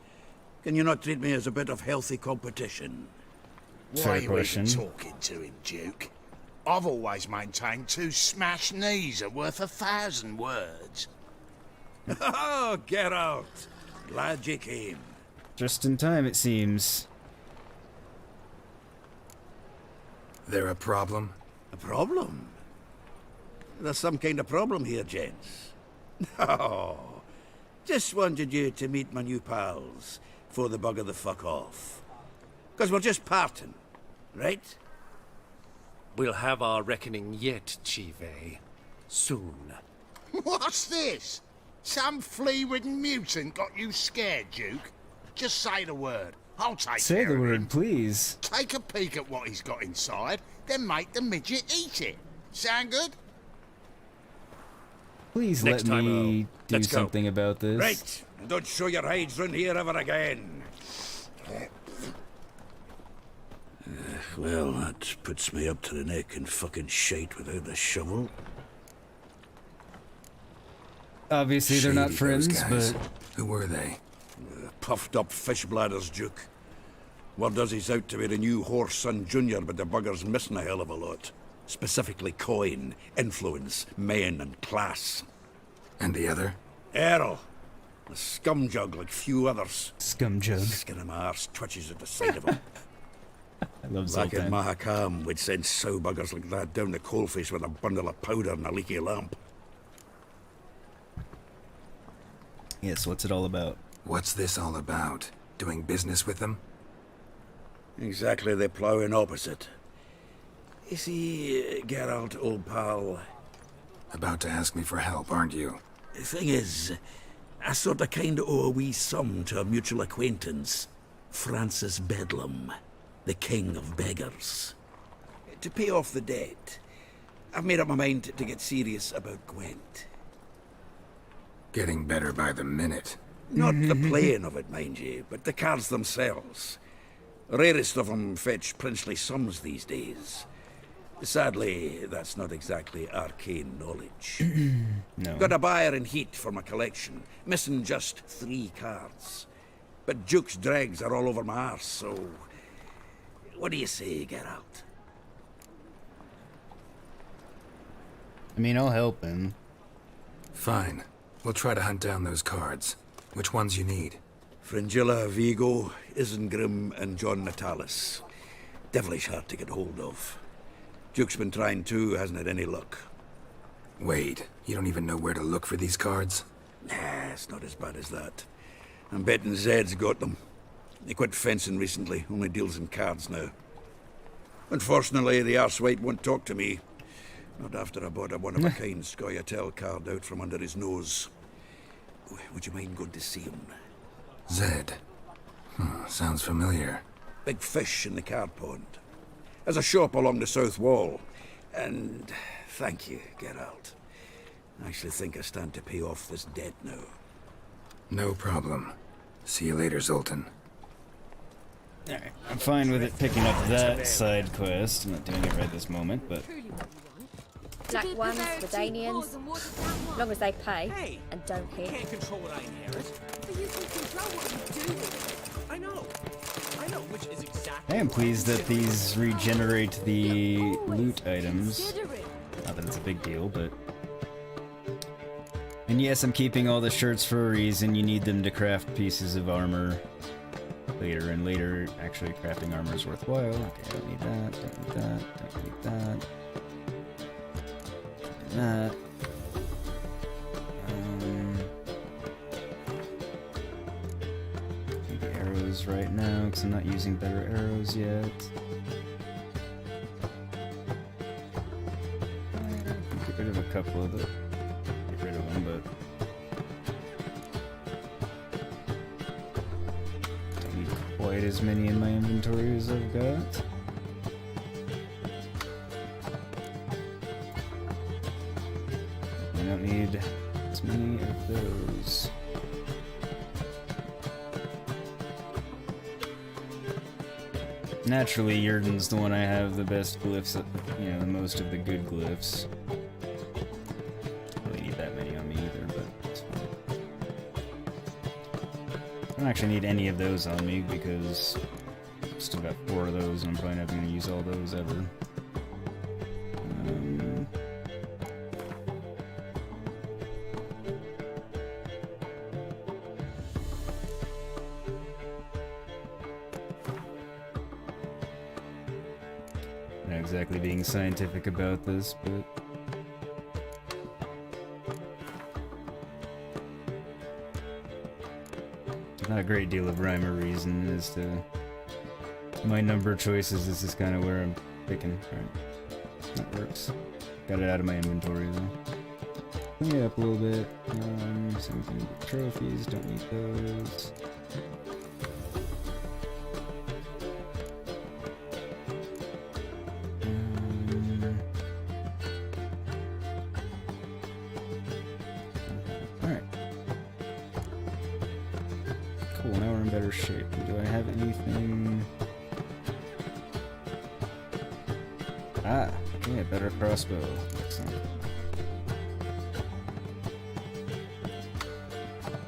Can you not treat me as a bit of healthy competition? Why are you even talking to him, Duke? I've always maintained 2 smashed knees are worth 1,000 words. Oh, get out! Glad you came. Just in time, it seems. There a problem? A problem? There's some kind of problem here, gents. No. Just wanted you to meet my new pals before they bugger the fuck off. 'Cause we're just parting, right? We'll have our reckoning yet, Chive. Soon. What's this? Some flea-ridden mutant got you scared, Duke? Just say the word. I'll take Say care the of word, him. please. Take a peek at what he's got inside, then make the midget eat it. Sound good? Please Next let time, me do let's go. something about this. Right, and don't show your hides round here ever again. Well, that puts me up to the neck in fucking shite without a shovel. Obviously, they're not Shady, friends, those guys. but Who were they? Puffed up fish bladders, Duke. Word does he's out to be the new Horse Son Jr., but the bugger's missing a hell of a lot. Specifically coin, influence, men, and class. And the other? Errol. A scumjug like few others. Scumjug. Skin of my arse twitches at the sight of him. I love Back in Zoltan. Mahakam, we'd send sow buggers like that down the coalface with a bundle of powder and a leaky lamp. Yes, what's it all about? What's this all about? Doing business with them? Exactly the ploughing opposite. You see, Geralt, old pal... About to ask me for help, aren't you? The thing is, I sort of kind of owe a wee sum to a mutual acquaintance. Francis Bedlam, the king of beggars. To pay off the debt, I've made up my mind to get serious about Gwent. Getting better by the minute. Not the playing of it, mind you, but the cards themselves. Rarest of them fetch princely sums these days. Sadly, that's not exactly arcane knowledge. No. Got a buyer in heat for my collection, missing just 3 cards. But Duke's dregs are all over my arse, so... What do you say, Geralt? I mean, I'll help him. Fine. We'll try to hunt down those cards. Which ones you need? Fringilla, Vigo, Isengrim, and John Natalis. Devilish hard to get hold of. Duke's been trying too, hasn't had any luck. Wait, you don't even know where to look for these cards? Nah, it's not as bad as that. I'm betting Zed's got them. He quit fencing recently, only deals in cards now. Unfortunately, the arsewite won't talk to me. Not after I bought a one-of-a-kind Scoia'tael card out from under his nose. Would you mind going to see him? Zed. Sounds familiar. Big fish in the card pond. There's a shop along the south wall. And thank you, Geralt. I actually think I stand to pay off this debt now. No problem. See you later, Zoltan. Alright, I'm fine with it picking up that side quest. I'm not doing it right this moment, but... Black ones, Redanians, as long as they pay and don't hit. Can't control what I inherit. But you can control what you do with it. I know, which is exactly. I am pleased that these regenerate the loot items. Not that it's a big deal, but... And yes, I'm keeping all the shirts for a reason. You need them to craft pieces of armor later and later. Actually, crafting armor is worthwhile. Okay, don't need that, don't need that, don't need that. That. Need the arrows right now because I'm not using better arrows yet. Get rid of a couple of the. Get rid of them, but don't need quite as many in my inventory as I've got. I don't need as many of those. Naturally, Jurgen's the one I have the best glyphs, you know, the most of the good glyphs. Don't really need that many on me either, but it's fine. I don't actually need any of those on me because I've still got 4 of those and I'm probably not going to use all those ever. exactly being scientific about this, but... Not a great deal of rhyme or reason as to my number choices. This is kind of where I'm picking. Alright, that works. Got it out of my inventory though. Clean it up a little bit. So we can get trophies, don't need those. Alright. Cool, now we're in better shape. Do I have anything? Ah, yeah, better crossbow. Excellent.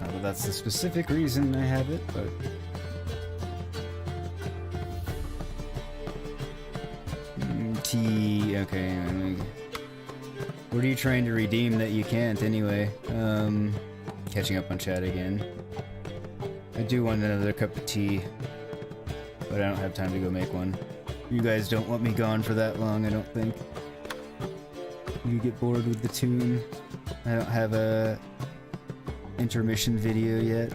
Not that that's the specific reason I have it, but... Okay, what are you trying to redeem that you can't, anyway? Catching up on chat again. I do want another cup of tea, but I don't have time to go make one. You guys don't want me gone for that long, I don't think. You get bored with the tune. I don't have a intermission video yet.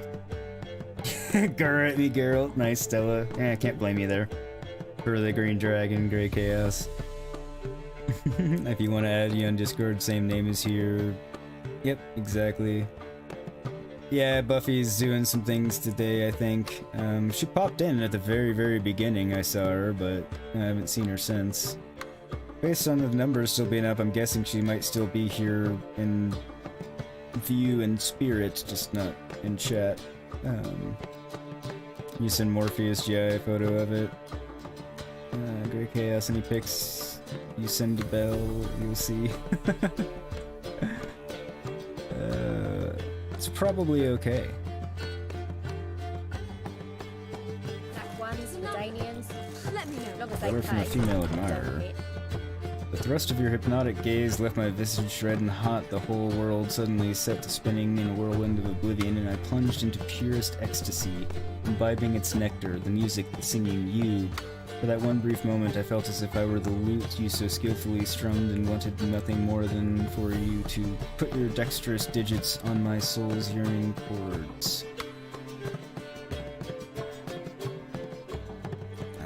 Grr at me, Geralt. Nice, Stella. I can't blame you there. For the Green Dragon, Grey Chaos. If you want to add you on Discord, same name as here. Yep, exactly. Yeah, Buffy's doing some things today, I think. She popped in at the very, very beginning, I saw her, but I haven't seen her since. Based on the numbers still being up, I'm guessing she might still be here in view and spirit, just not in chat. You send Morpheus GI photo of it. Grey Chaos, any pics? You send a bell, you'll see. It's probably okay. Black ones, Dandelions. Let me know. Long as they Letter from a pay. female admirer. The thrust of your hypnotic gaze left my visage red and hot. The whole world suddenly set to spinning in a whirlwind of oblivion, and I plunged into purest ecstasy, imbibing its nectar, the music, the singing, you. For that one brief moment, I felt as if I were the lute you so skillfully strummed and wanted nothing more than for you to put your dexterous digits on my soul's yearning chords.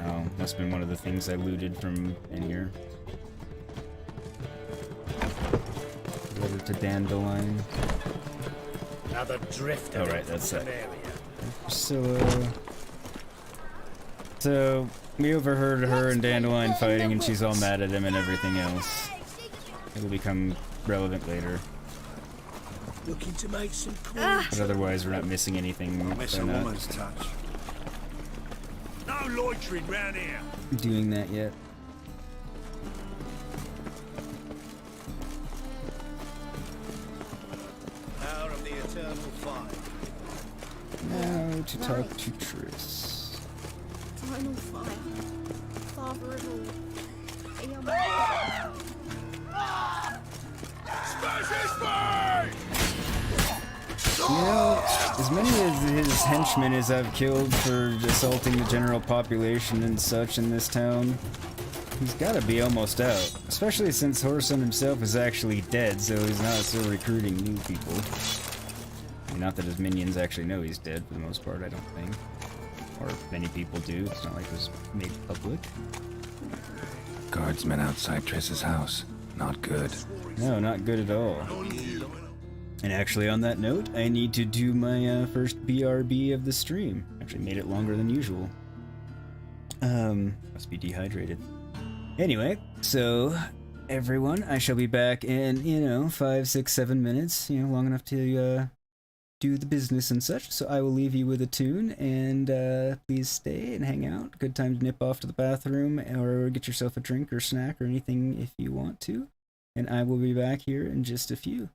Oh, must have been one of the things I looted from in here. Letter to Dandelion. Now the drift. Oh, right, that's it. Priscilla. So, we overheard her and Dandelion fighting, and she's all mad at him and everything else. It will become relevant later. Looking to make some But otherwise, we're not missing anything. Miss a woman's touch. No loitering round here. Doing that yet. Power of the eternal fire. Now to talk to Triss. Eternal fire. Father of all. You know, as many of his henchmen as I've killed for assaulting the general population and such in this town, he's gotta be almost out. Especially since Whoreson himself is actually dead, so he's not still recruiting new people. Not that his minions actually know he's dead, for the most part, I don't think. Or many people do, it's not like it was made public. Guardsmen outside Triss's house. Not good. No, not good at all. And actually, on that note, I need to do my first BRB of the stream. Actually made it longer than usual. Must be dehydrated. Anyway, so everyone, I shall be back in, 5, 6, 7 minutes, long enough to do the business and such. So I will leave you with a tune, and please stay and hang out. Good time to nip off to the bathroom or get yourself a drink or snack or anything if you want to. And I will be back here in just a few.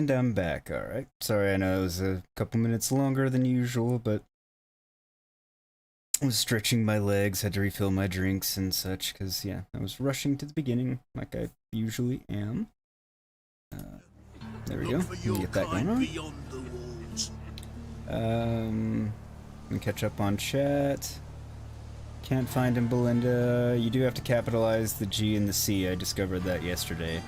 And I'm back, alright. Sorry, I know it was a couple minutes longer than usual, but I was stretching my legs, had to refill my drinks and such, because, yeah, I was rushing to the beginning, like I usually am. There we go. Let me get that going on. Let me catch up on chat. Can't find him, Belinda. You do have to capitalize the G and the C. I discovered that yesterday.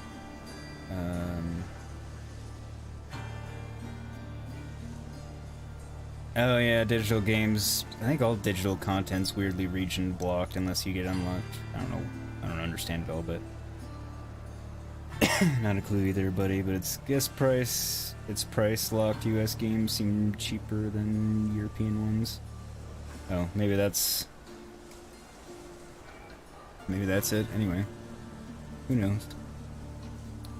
Oh yeah, digital games. I think all digital content's weirdly region blocked unless you get unlocked. I don't know. I don't understand it all, but not a clue either, buddy. But it's price. It's price locked. US games seem cheaper than European ones. Oh, maybe that's it. Anyway, who knows?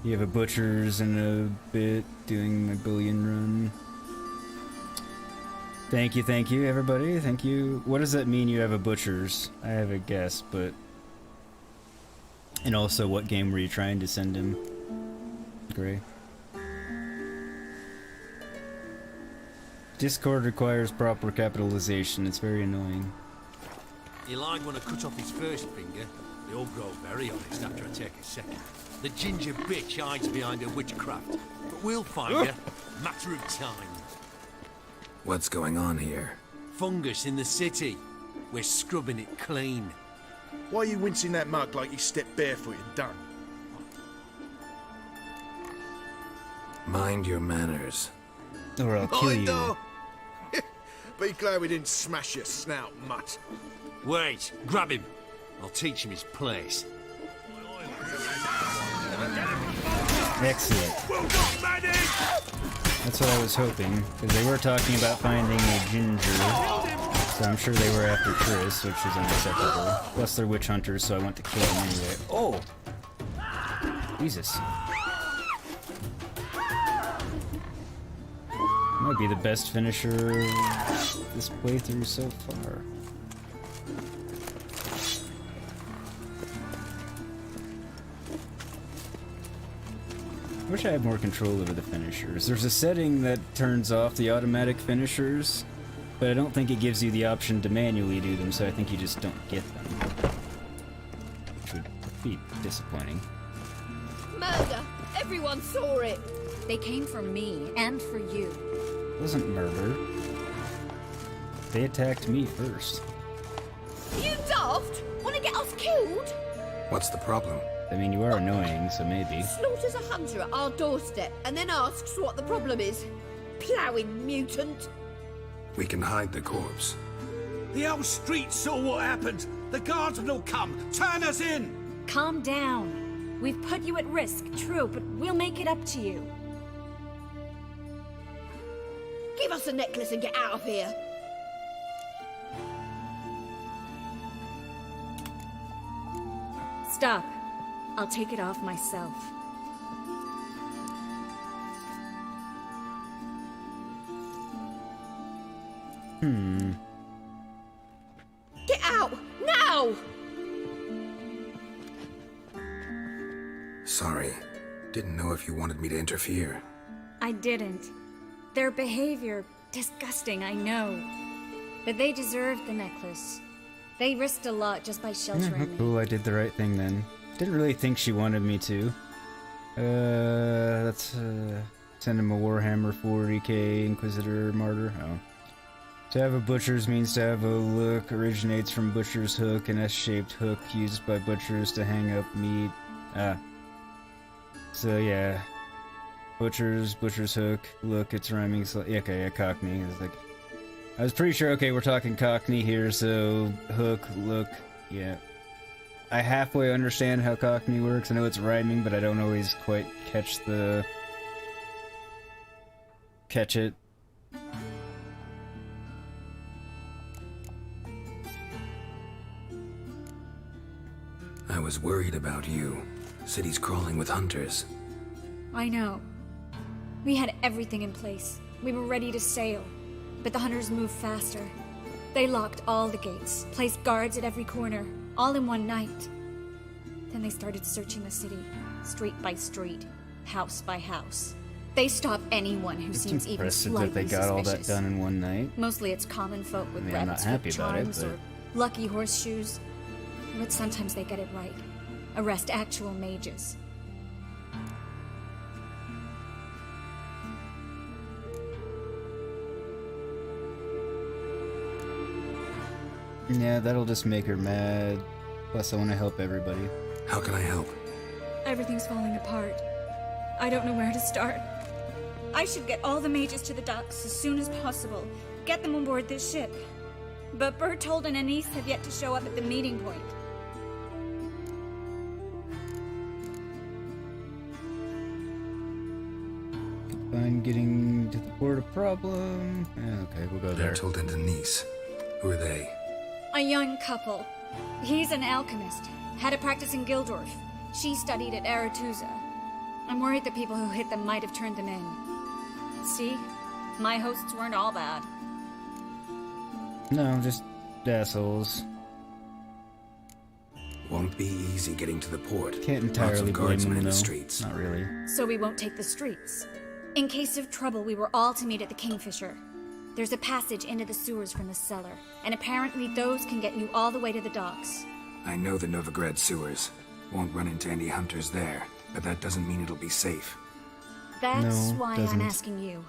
You have a butcher's in a bit doing my billion run. Thank you, everybody. Thank you. What does that mean, you have a butcher's? I have a guess, but... And also, what game were you trying to send him? Gray. Discord requires proper capitalization. It's very annoying. You like when I cut off his first finger? They all grow very honest after I take a second. The ginger bitch hides behind her witchcraft. But we'll find her. Matter of time. What's going on here? Fungus in the city. We're scrubbing it clean. Why are you wincing that mug like you stepped barefoot and done? Mind your manners. Or I'll kill you. Be glad we didn't smash your snout, mutt. Wait, grab him. I'll teach him his place. Excellent. That's what I was hoping, because they were talking about finding a ginger, so I'm sure they were after Chris, which is unacceptable. Plus they're witch hunters, so I want to kill them anyway. Oh! Jesus. Might be the best finisher this playthrough so far. I wish I had more control over the finishers. There's a setting that turns off the automatic finishers, but I don't think it gives you the option to manually do them, so I think you just don't get them. Which would be disappointing. Murder! Everyone saw it! They came for me, and for you. It wasn't murder. They attacked me first. You daft! Wanna get us killed? What's the problem? I mean, you are annoying, so maybe. Slaughters a hunter at our doorstep and then asks what the problem is. Ploughing mutant. We can hide the corpse. The whole street saw what happened. The guardsmen will come. Turn us in! Calm down. We've put you at risk, true, but we'll make it up to you. Give us a necklace and get out of here. Stop. I'll take it off myself. Get out! Now! Sorry. Didn't know if you wanted me to interfere. I didn't. Their behavior, disgusting, I know. But they deserved the necklace. They risked a lot just by sheltering me. Cool, I did the right thing then. Didn't really think she wanted me to. Let's send him a Warhammer 40k Inquisitor Martyr. Oh. To have a butcher's means to have a look. Originates from butcher's hook, an S-shaped hook used by butchers to hang up meat. So yeah. Butcher's hook. Look, it's rhyming. Okay, yeah, Cockney. It's like, I was pretty sure, okay, we're talking Cockney here, so hook, look, yeah. I halfway understand how Cockney works. I know it's rhyming, but I don't always quite catch it. I was worried about you. City's crawling with hunters. I know. We had everything in place. We were ready to sail. But the hunters moved faster. They locked all the gates, placed guards at every corner, all in one night. Then they started searching the city, street by street, house by house. They stop anyone who It's seems even impressive slightly that they got all that suspicious. done in one night. Mostly it's common folk with I mean, I'm not rabbits happy with about it, charms but- or lucky horseshoes. But sometimes they get it right. Arrest actual mages. Yeah, that'll just make her mad. Plus, I want to help everybody. How can I help? Everything's falling apart. I don't know where to start. I should get all the mages to the docks as soon as possible. Get them on board this ship. But Bertold and Anise have yet to show up at the meeting point. Find getting to the port a problem. Yeah, okay, we'll go there. Bertold and Denise. Who are they? A young couple. He's an alchemist. Had a practice in Gildorf. She studied at Aretusa. I'm worried the people who hit them might have turned them in. See? My hosts weren't all bad. No, just assholes. Won't be easy getting to the port. Can't Lots entirely of blame guardsmen them, in though. the streets. Not really. So we won't take the streets. In case of trouble, we were all to meet at the Kingfisher. There's a passage into the sewers from the cellar, and apparently those can get you all the way to the docks. I know the Novigrad sewers. Won't run into any hunters there, but that doesn't mean it'll be safe. That's No, why doesn't. I'm asking you.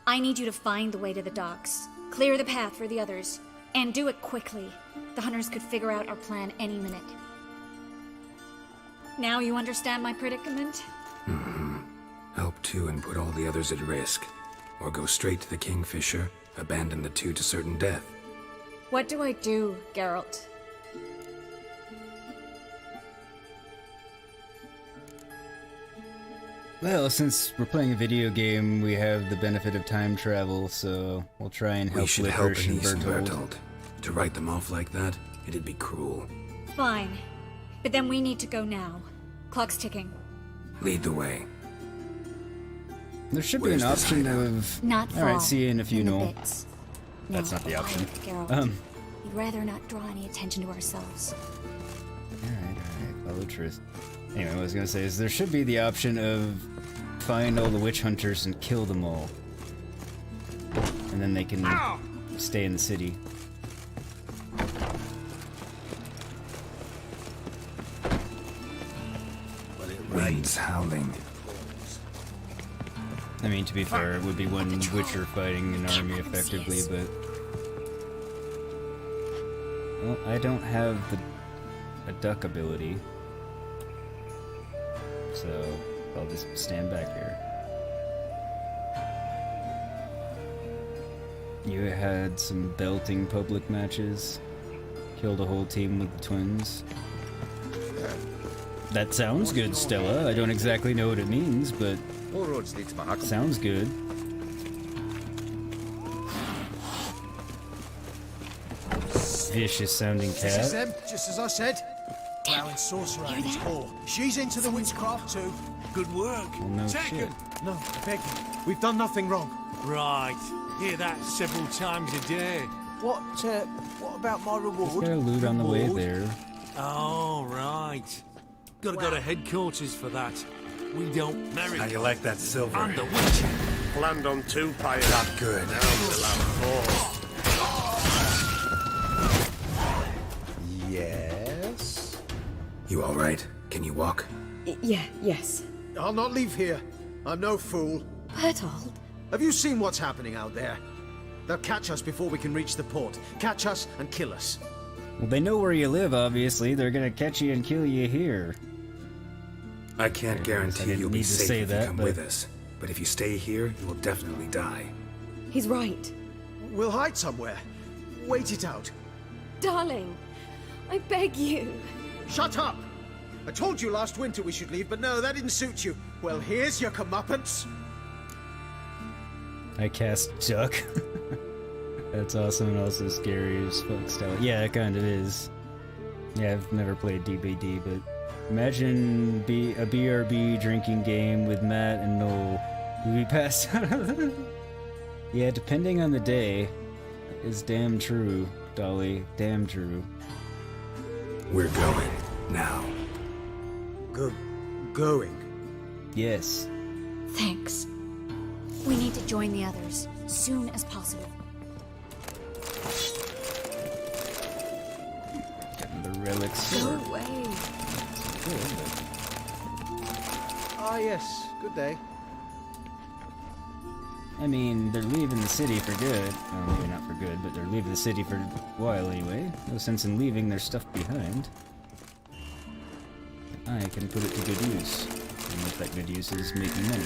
I need you to find the way to the docks, clear the path for the others, and do it quickly. The hunters could figure out our plan any minute. Now you understand my predicament? Help two and put all the others at risk. Or go straight to the Kingfisher, abandon the two to certain death. What do I do, Geralt? Well, since we're playing a video game, we have the benefit of time travel, so we'll try and help We should help Licorice and Anise and Bertold. Bertold. To write them off like that, it'd be cruel. Fine. But then we need to go now. Clock's ticking. Lead the way. There should Where's be an this option hideout? of... Not Alright, far. see you in a few, In the Noel. bits. That's No, not the option. quiet, Geralt. We'd rather not draw any attention to ourselves. Alright, follow truth. Anyway, what I was gonna say is there should be the option of find all the witch hunters and kill them all. And then they can stay in the city. Wind's howling. I mean, to be fair, it would be one witcher fighting an army effectively, but... Well, I don't have a duck ability. So, I'll just stand back here. You had some belting public matches. Killed a whole team with the twins. That sounds good, Stella. I don't exactly know what it means, but... sounds good. Vicious sounding This is cat. them, just as I said. Plowing sorcerer and his whore. She's into the witchcraft too. Good work. Well, no Second. shit. No, I beg you. We've done nothing wrong. Right. Hear that several times a day. What about my reward? Just gotta loot on the way Reward? there. Oh, right. Gotta go to headquarters for that. We don't merit. How you like that silver? I'm the witcher. Planned on 2 piles. Not good. Now we'll have 4. Yes? You alright? Can you walk? Yes. I'll not leave here. I'm no fool. Bertold? Have you seen what's happening out there? They'll catch us before we can reach the port. Catch us and kill us. Well, they know where you live, obviously. They're gonna catch you and kill you here. I can't I guarantee didn't you'll be need to safe say if that, you come but- with us. But if you stay here, you will definitely die. He's right. We'll hide somewhere. Wait it out. Darling, I beg you. Shut up! I told you last winter we should leave, but no, that didn't suit you. Well, here's your comeuppance. I cast Duck. That's awesome and also scary as fuck style. Yeah, it kind of is. Yeah, I've never played DBD, but imagine a BRB drinking game with Matt and Noel. We passed out of it. Yeah, depending on the day, is damn true, Dolly. Damn true. We're going. Now. Going? Yes. Thanks. join the others as soon as possible. Getting the relics. Go away. Ah, yes. Good day. I mean, they're leaving the city for good. Well, maybe not for good, but they're leaving the city for a while anyway. No sense in leaving their stuff behind. I can put it to good use. And if that good use is making money.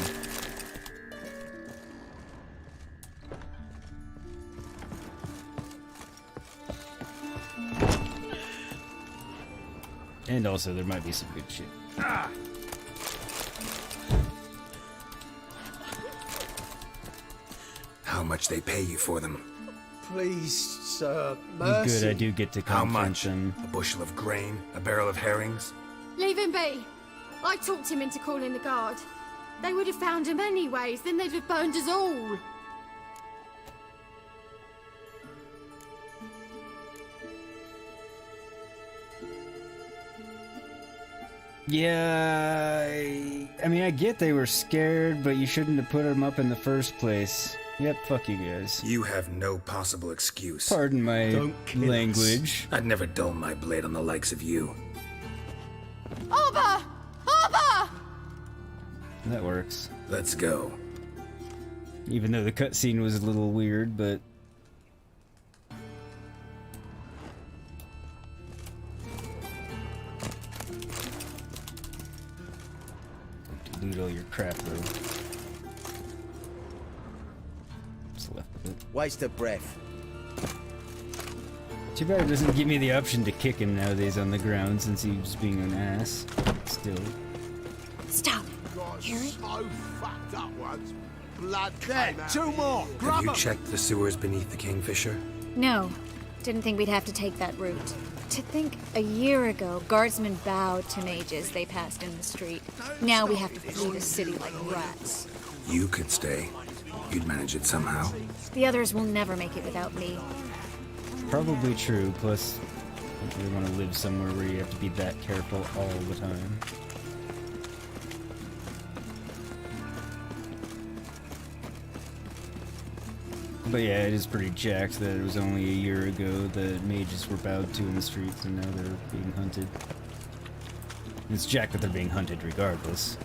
And also, there might be some good shit. How much they pay you for them? Please, sir, mercy. Good, I do get to How confront much? them. A bushel of grain? A barrel of herrings? Leave him be. I talked him into calling the guard. They would have found him anyways, then they'd have burned us all. Yeah, I mean, I get they were scared, but you shouldn't have put them up in the first place. Yep, fuck you guys. You have no possible excuse. Pardon my Don't kill language. us. I'd never dull my blade on the likes of you. Arbor! Arbor! That works. Let's go. Even though the cutscene was a little weird, but... Loot all your crap, though. What's left of it? Waste of breath. Too bad it doesn't give me the option to kick him nowadays on the ground, since he's being an ass. Still. Stop. Hear it? So fucked up once. Blood There, two more. Grab Have you 'em. checked the sewers beneath the Kingfisher? No. Didn't think we'd have to take that route. To think a year ago, guardsmen bowed to mages they passed in the street. Now we have to flee the city like rats. You could stay. You'd manage it somehow. The others will never make it without me. Probably true, plus, I don't really want to live somewhere where you have to be that careful all the time. But yeah, it is pretty jacked that it was only a year ago that mages were bowed to in the streets and now they're being hunted. It's jacked that they're being hunted regardless.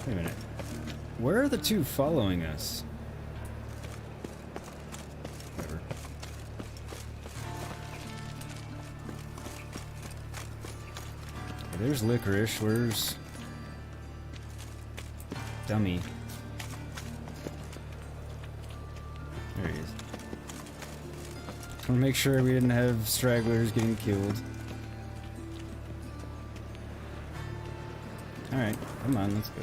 Wait a minute. Where are the two following us? Whatever. Okay, there's Licorice. Where's... Dummy? There he is. I want to make sure we didn't have stragglers getting killed. Alright, come on, let's go.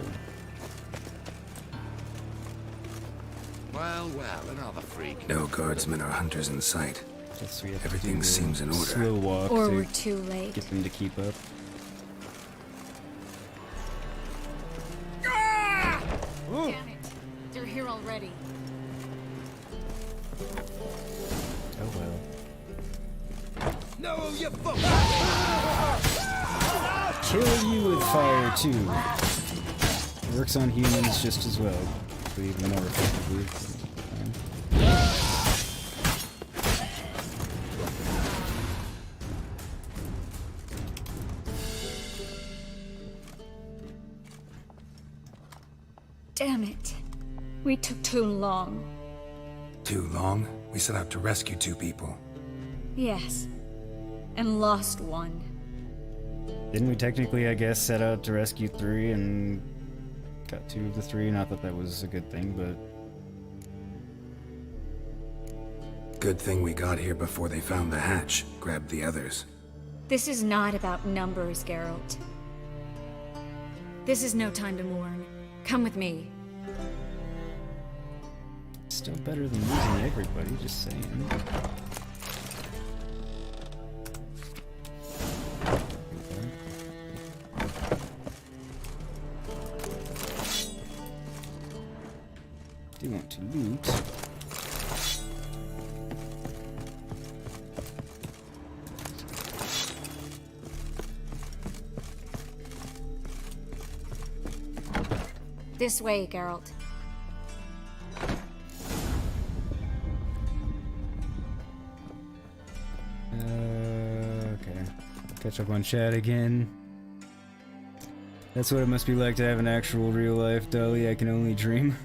Well, another freak. No guardsmen or hunters in sight. Guess we have to Everything do seems in order. Slow walk Or to we're too late. get them to keep up. Damn it. They're here already. Oh well. No, you fuck! Kill you with fire too. Works on humans just as well. Hopefully even more effectively. Damn it. We took too long. Too long? We set out to rescue two people. Yes. And lost one. Didn't we technically, I guess, set out to rescue 3 and got 2 of the 3? Not that that was a good thing, but... Good thing we got here before they found the hatch, grabbed the others. This is not about numbers, Geralt. This is no time to mourn. Come with me. Still better than losing everybody, just saying. Do want to loot. This way, Geralt. Okay. Catch up on chat again. That's what it must be like to have an actual real life, Dolly. I can only dream.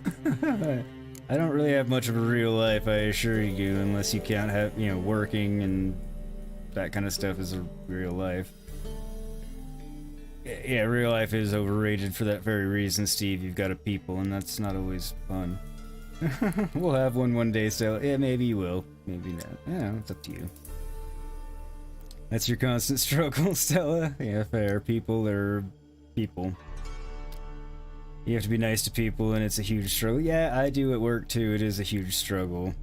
I don't really have much of a real life, I assure you, unless you can't have, you know, working and that kind of stuff is a real life. Yeah, real life is overrated for that very reason, Steve. You've got a people, and that's not always fun. We'll have one day, so yeah, maybe you will. Maybe not. Yeah, it's up to you. That's your constant struggle, Stella. Yeah, fair. People are people. You have to be nice to people, and it's a huge struggle. Yeah, I do at work too. It is a huge struggle.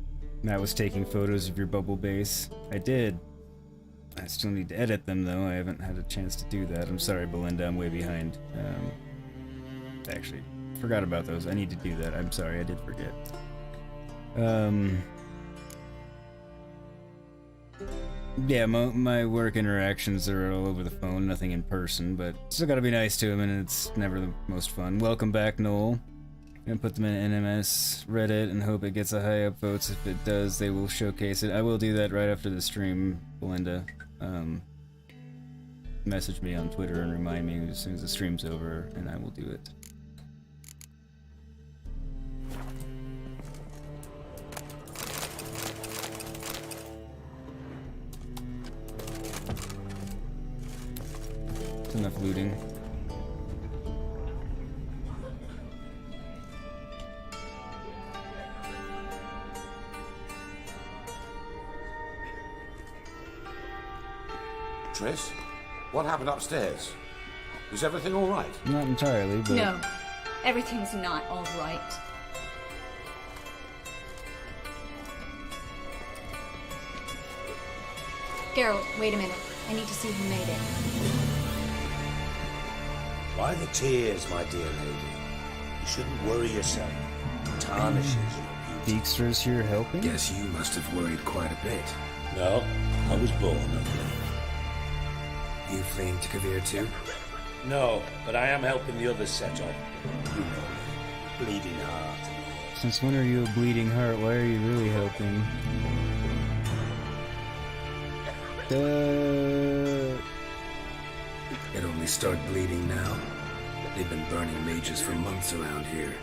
That was taking photos of your bubble base. I did. I still need to edit them, though. I haven't had a chance to do that. I'm sorry, Belinda. I'm way behind. Actually, forgot about those. I need to do that. I'm sorry. I did forget. Yeah, my work interactions are all over the phone, nothing in person, but still gotta be nice to him, and it's never the most fun. Welcome back, Noel. Gonna put them in NMS Reddit and hope it gets a high up votes. If it does, they will showcase it. I will do that right after the stream, Belinda. Message me on Twitter and remind me as soon as the stream's over, and I will do it. That's enough looting. Triss, what happened upstairs? Is everything all right? Not entirely, but... No, everything's not all right. Geralt, wait a minute. I need to see who made it. Why the tears, my dear lady? You shouldn't worry yourself. It tarnishes your beauty. Dijkstra's here helping? Guess you must have worried quite a bit. No, I was born ugly. You fleeing to Kavir too? No, but I am helping the others set off. You know, bleeding heart. Since when are you a bleeding heart? Why are you really helping? It only started bleeding now. They've been burning mages for months around here.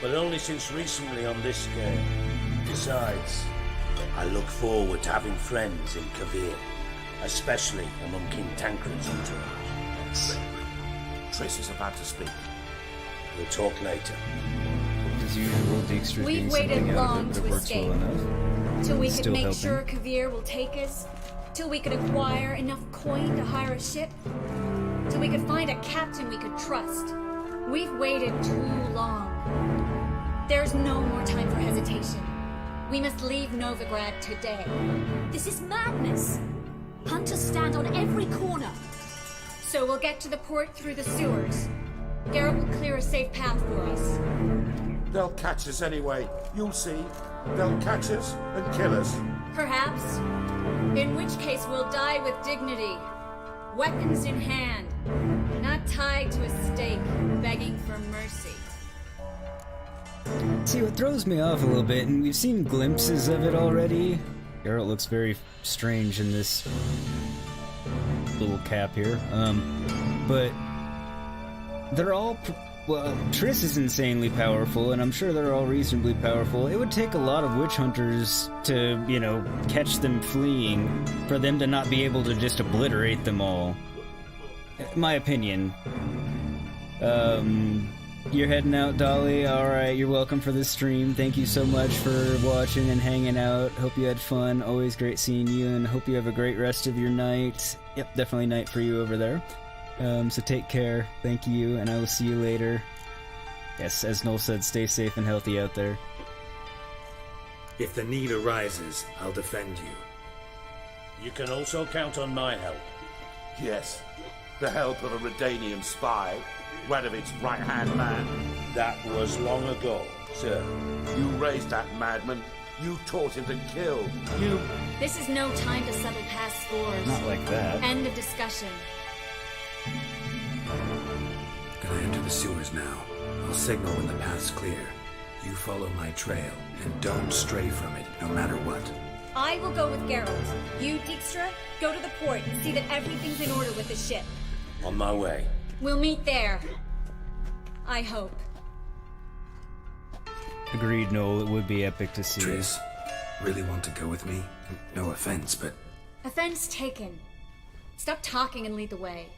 But only since recently on this scale. Besides, I look forward to having friends in Kavir, especially among King Tancred's entourage. Triss is about to speak. We'll talk later. As usual, Dijkstra's We've getting waited something out long of it, but to it works escape. well enough. Till we could Still make helping. sure Kavir will take us. Till we could acquire enough coin to hire a ship. Till we could find a captain we could trust. We've waited too long. There's no more time for hesitation. We must leave Novigrad today. This is madness. Hunters stand on every corner. So we'll get to the port through the sewers. Geralt will clear a safe path for us. They'll catch us anyway. You'll see. They'll catch us and kill us. Perhaps. In which case we'll die with dignity. Weapons in hand. Not tied to a stake, begging for mercy. See, what throws me off a little bit, and we've seen glimpses of it already. Geralt looks very strange in this little cap here. But they're all... Well, Triss is insanely powerful, and I'm sure they're all reasonably powerful. It would take a lot of witch hunters to, you know, catch them fleeing for them to not be able to just obliterate them all. My opinion. You're heading out, Dolly? Alright, you're welcome for this stream. Thank you so much for watching and hanging out. Hope you had fun. Always great seeing you, and hope you have a great rest of your night. Yep, definitely night for you over there. So take care, thank you, and I will see you later. Yes, as Noel said, stay safe and healthy out there. If the need arises, I'll defend you. You can also count on my help. Yes, the help of a Redanian spy, one of its right-hand man. That was long ago, sir. You raised that madman. You taught him to kill. You... This is no time to settle past scores. Not like that. End of discussion. Can I enter the sewers now? I'll signal when the path's clear. You follow my trail, and don't stray from it, no matter what. I will go with Geralt. You, Dijkstra, go to the port and see that everything's in order with the ship. On my way. We'll meet there. I hope. Agreed, Noel. It would be epic to see. Triss, really want to go with me? No offense, but... Offense taken. Stop talking and lead the way.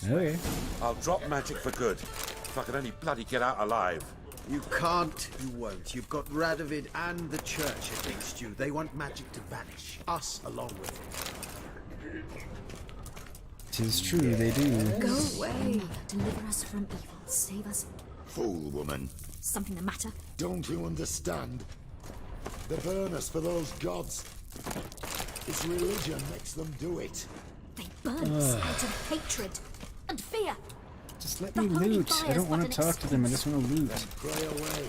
Okay. I'll drop magic for good. If I can only bloody get out alive. You can't, you won't. You've got Radovid and the church against you. They want magic to vanish. Us along with it. 'Tis true, they do. Go away. Deliver us from evil. Save us. Fool woman. Something the matter? Don't you understand? They burn us for those gods. It's religion makes them do it. They burn us out of hatred and fear. Just let me loot. I don't want to talk to them. I just want to loot. Pray away.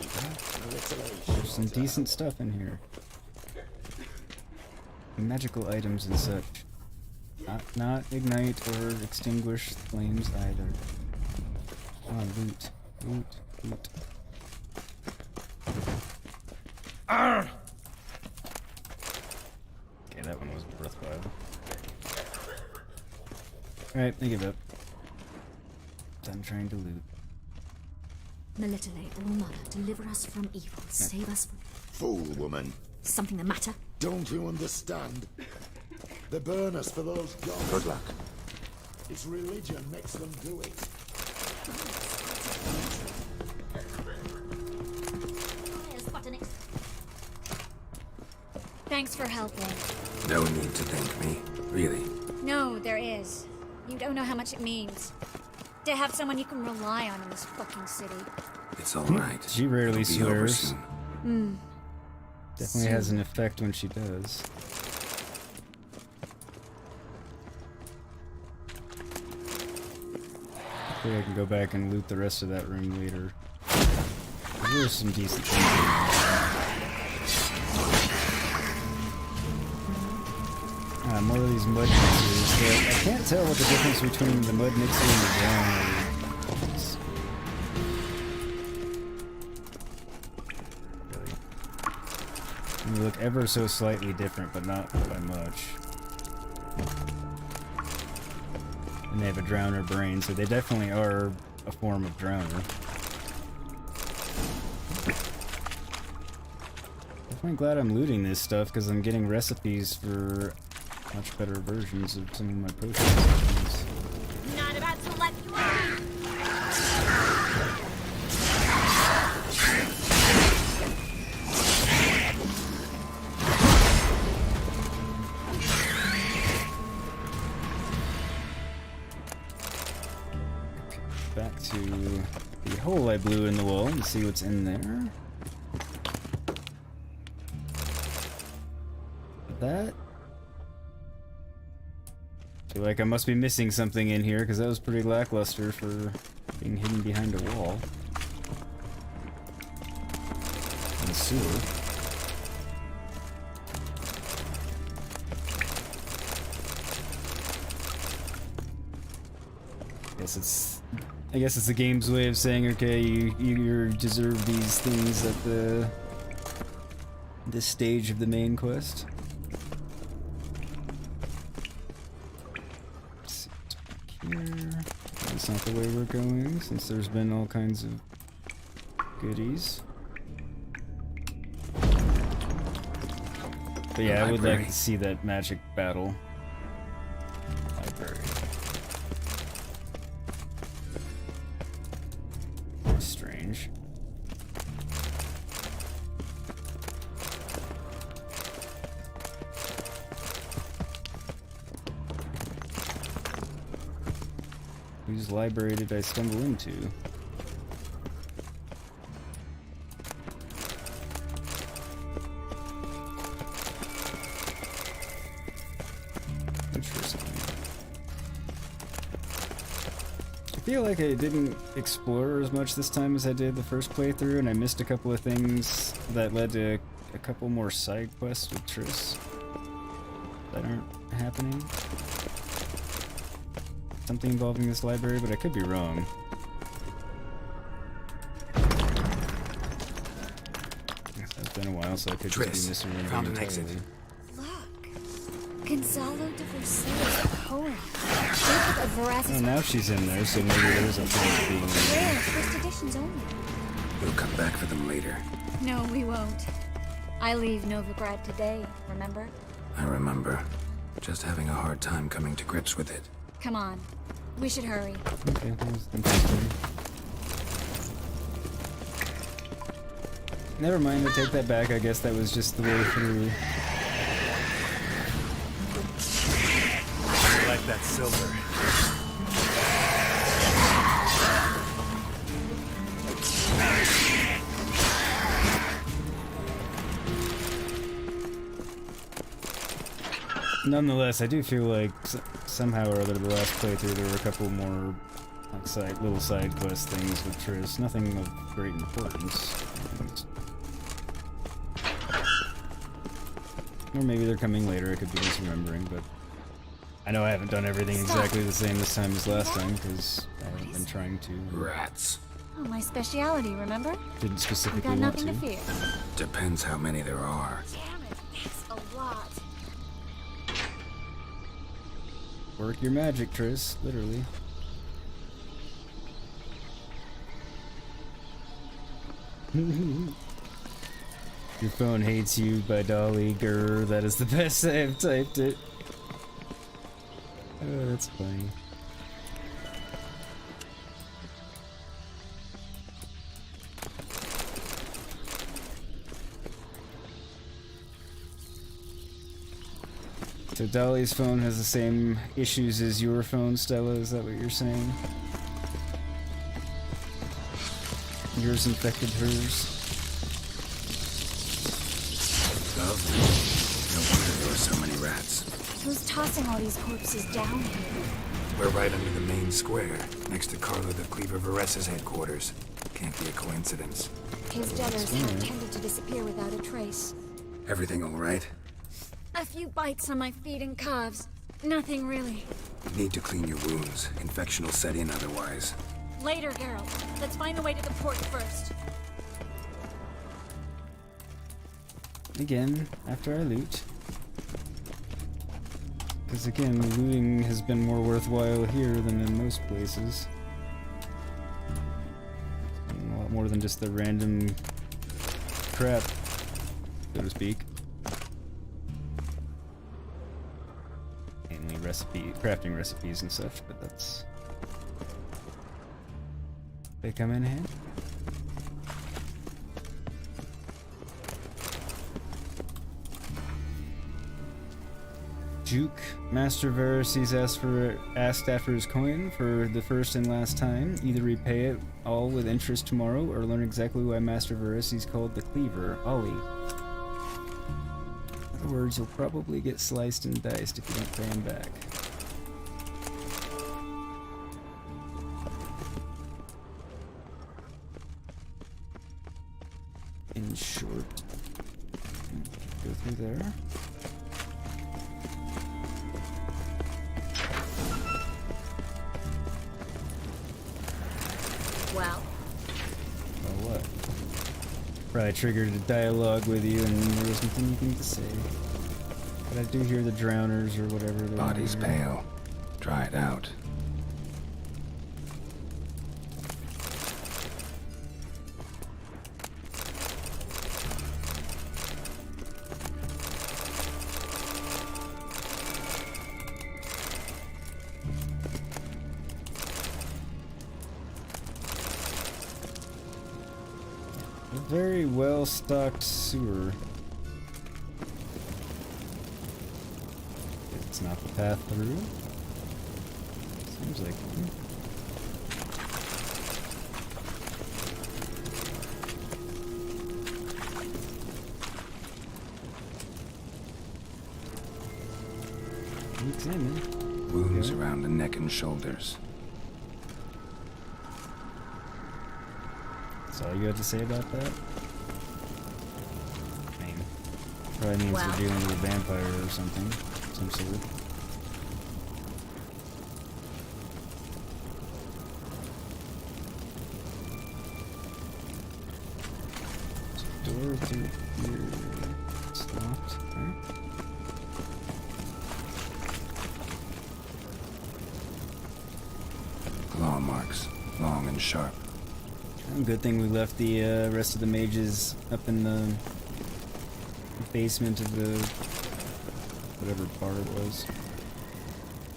There's some decent stuff in here. Magical items and such. Not ignite or extinguish flames either. Oh, loot. Loot. Loot. Arr! Okay, that one was worthwhile. Alright, I give up. Done trying to loot. Melitele, Ulmana, deliver us from evil. Save us from... Fool woman. Something the matter? Don't you understand? They burn us for those gods. Good luck. It's religion makes them do it. Thanks for helping. No need to thank me, really. No, there is. You don't know how much it means. To have someone you can rely on in this fucking city. It's alright. She rarely It'll be over swears. soon. Definitely has an effect when she does. Hopefully I can go back and loot the rest of that room later. There's some decent things in there. More of these mud mixers, but I can't tell what the difference between the mud mixer and the ground is. They look ever so slightly different, but not by much. And they have a drowner brain, so they definitely are a form of drowner. Definitely glad I'm looting this stuff, because I'm getting recipes for much better versions of some of my potions. Not about to let you on. Back to the hole I blew in the wall and see what's in there. That. Feel like I must be missing something in here because that was pretty lackluster for being hidden behind a wall. In the sewer. I guess it's the game's way of saying, okay, you deserve these things at this stage of the main quest. Let's see what's back here. That's not the way we're going, since there's been all kinds of goodies. But yeah, I would like to see that magic battle. Library. Strange. Whose library did I stumble into? Interesting. I feel like I didn't explore as much this time as I did the first playthrough, and I missed a couple of things that led to a couple more side quests with Triss that aren't happening. Something involving this library, but I could be wrong. It's been a while, so I could Tris, just be misremembering found an entirely. exit. Gonzalo de Versailles poem. Jacob of Veras's. Oh, now she's in there, so maybe there's a chance being. Rare, first editions only. We'll come back for them later. No, we won't. I leave Novigrad today, remember? I remember. Just having a hard time coming to grips with it. Come on. We should hurry. Okay, that's interesting. Never mind, I take that back. I guess that was just the way through. I like that silver. Nonetheless, I do feel like somehow or other the last playthrough there were a couple more like little side quest things with Tris. Nothing of great importance. Or maybe they're coming later, I could be misremembering, but I know I haven't done everything exactly the same this time as last time, because I've been trying to... Rats. Oh, my speciality, remember? Didn't We've specifically got want nothing to. to fear. Depends how many there are. Damn it, that's a lot. Work your magic, Tris, literally. Your phone hates you by Dolly. Grr, that is the best I have typed it. Oh, that's funny. So Dolly's phone has the same issues as your phone, Stella, is that what you're saying? Yours infected hers? Lovely. No wonder there were so many rats. Who's tossing all these corpses down here? We're right under the main square, next to Carlo the Cleaver Vares's headquarters. Can't be a coincidence. His debtors have tended to disappear without a trace. Everything all right? A few bites on my feet and calves. Nothing really. You need to clean your wounds. Infection will set in otherwise. Later, Geralt. Let's find the way to the port first. Again, after I loot. Because again, looting has been more worthwhile here than in most places. And a lot more than just the random crap, so to speak. Mainly crafting recipes and such, but that's... They come in handy. Juke, Master Vares's asked after his coin for the first and last time. Either repay it all with interest tomorrow, or learn exactly why Master Vares's called the Cleaver, Ollie. In other words, you'll probably get sliced and diced if you don't pay him back. In short, go through there. Well. Well, what? Probably triggered a dialogue with you and there wasn't anything to say. But I do hear the drowners or whatever they're Body's pale. Dry it out. A very well-stocked sewer. It's not the path through. Seems like one. Examine. Wounds around the neck and shoulders. That's all you had to say about that? I mean, probably means they're dealing with a vampire or something. Some sort. door through here. It's locked. Right. Claw marks, long and sharp. Good thing we left the rest of the mages up in the basement of the whatever bar it was.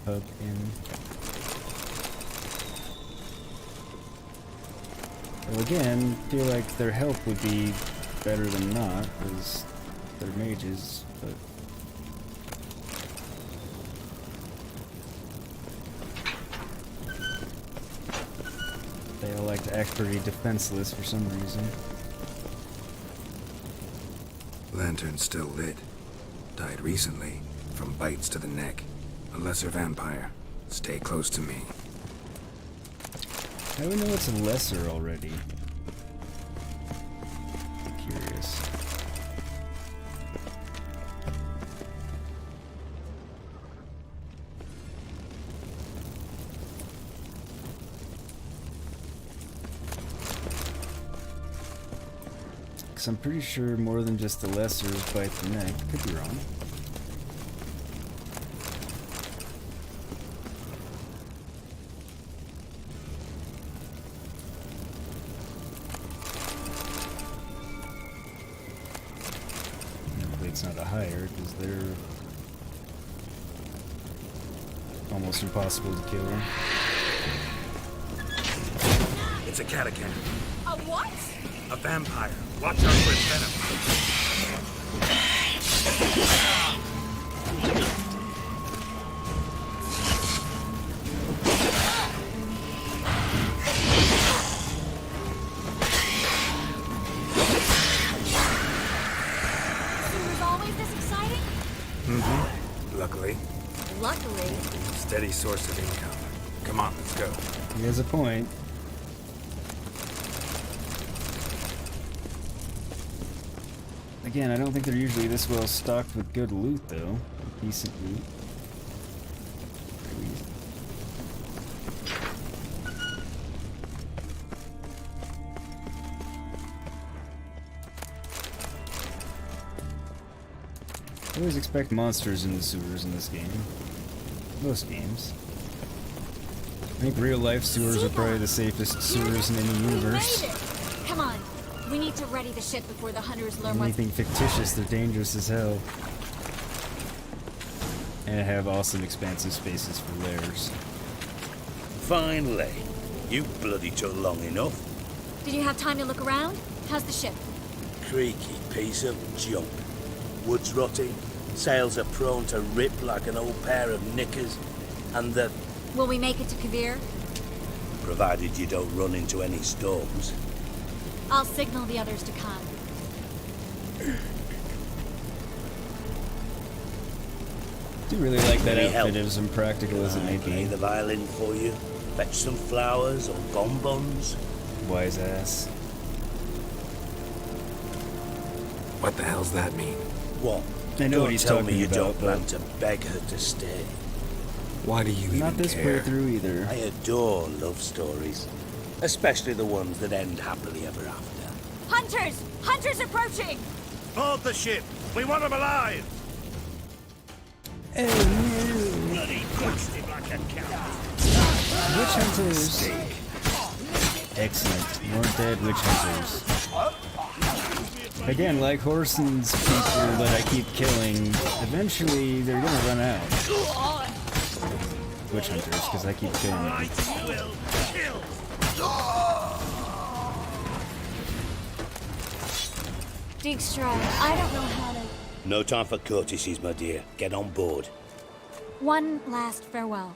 Pub inn. Well, again, feel like their help would be better than not, because they're mages, but... They all like to act pretty defenseless for some reason. Lantern's still lit. Died recently, from bites to the neck. A lesser vampire. Stay close to me. How do we know it's a lesser already? I'm curious. Because I'm pretty sure more than just the lessers bite the neck. Could be wrong. It's not a hire because they're almost impossible to kill. It's a catacomb. A what? A vampire. Watch out for its venom. Luckily. Luckily. Steady source of income. Come on, let's go. He has a point. Again, I don't think they're usually this well stocked with good loot, though. Decent loot. I always expect monsters in the sewers in this game. Most games. I think real-life sewers are probably the safest sewers in any universe. Come on. We need to ready the ship before the hunters learn what... Anything fictitious, they're dangerous as hell. And have awesome expansive spaces for lairs. Finally. You bloody took long enough. Did you have time to look around? How's the ship? Creaky piece of junk. Wood's rotting, sails are prone to rip like an old pair of knickers, and the... Will we make it to Kavir? Provided you don't run into any storms. I'll signal the others to come. I do really like that Any outfit, help? as impractical as it may Play be. the violin for you, fetch some flowers or bonbons. Wise ass. What the hell's that mean? What? I know Don't what he's tell talking me you about, don't plan but- to beg her to stay. Why do you Not even this care? playthrough either. I adore love stories, especially the ones that end happily ever after. Hunters! Hunters approaching! Board the ship! We want them alive! Oh no! Bloody blasted like a cow. Witch hunters! Excellent. More dead witch hunters. Again, like Horson's people that I keep killing, eventually they're gonna run out. Witch hunters, because I keep killing them. Dijkstra, I don't know how to... No time for courtesies, my dear. Get on board. One last farewell.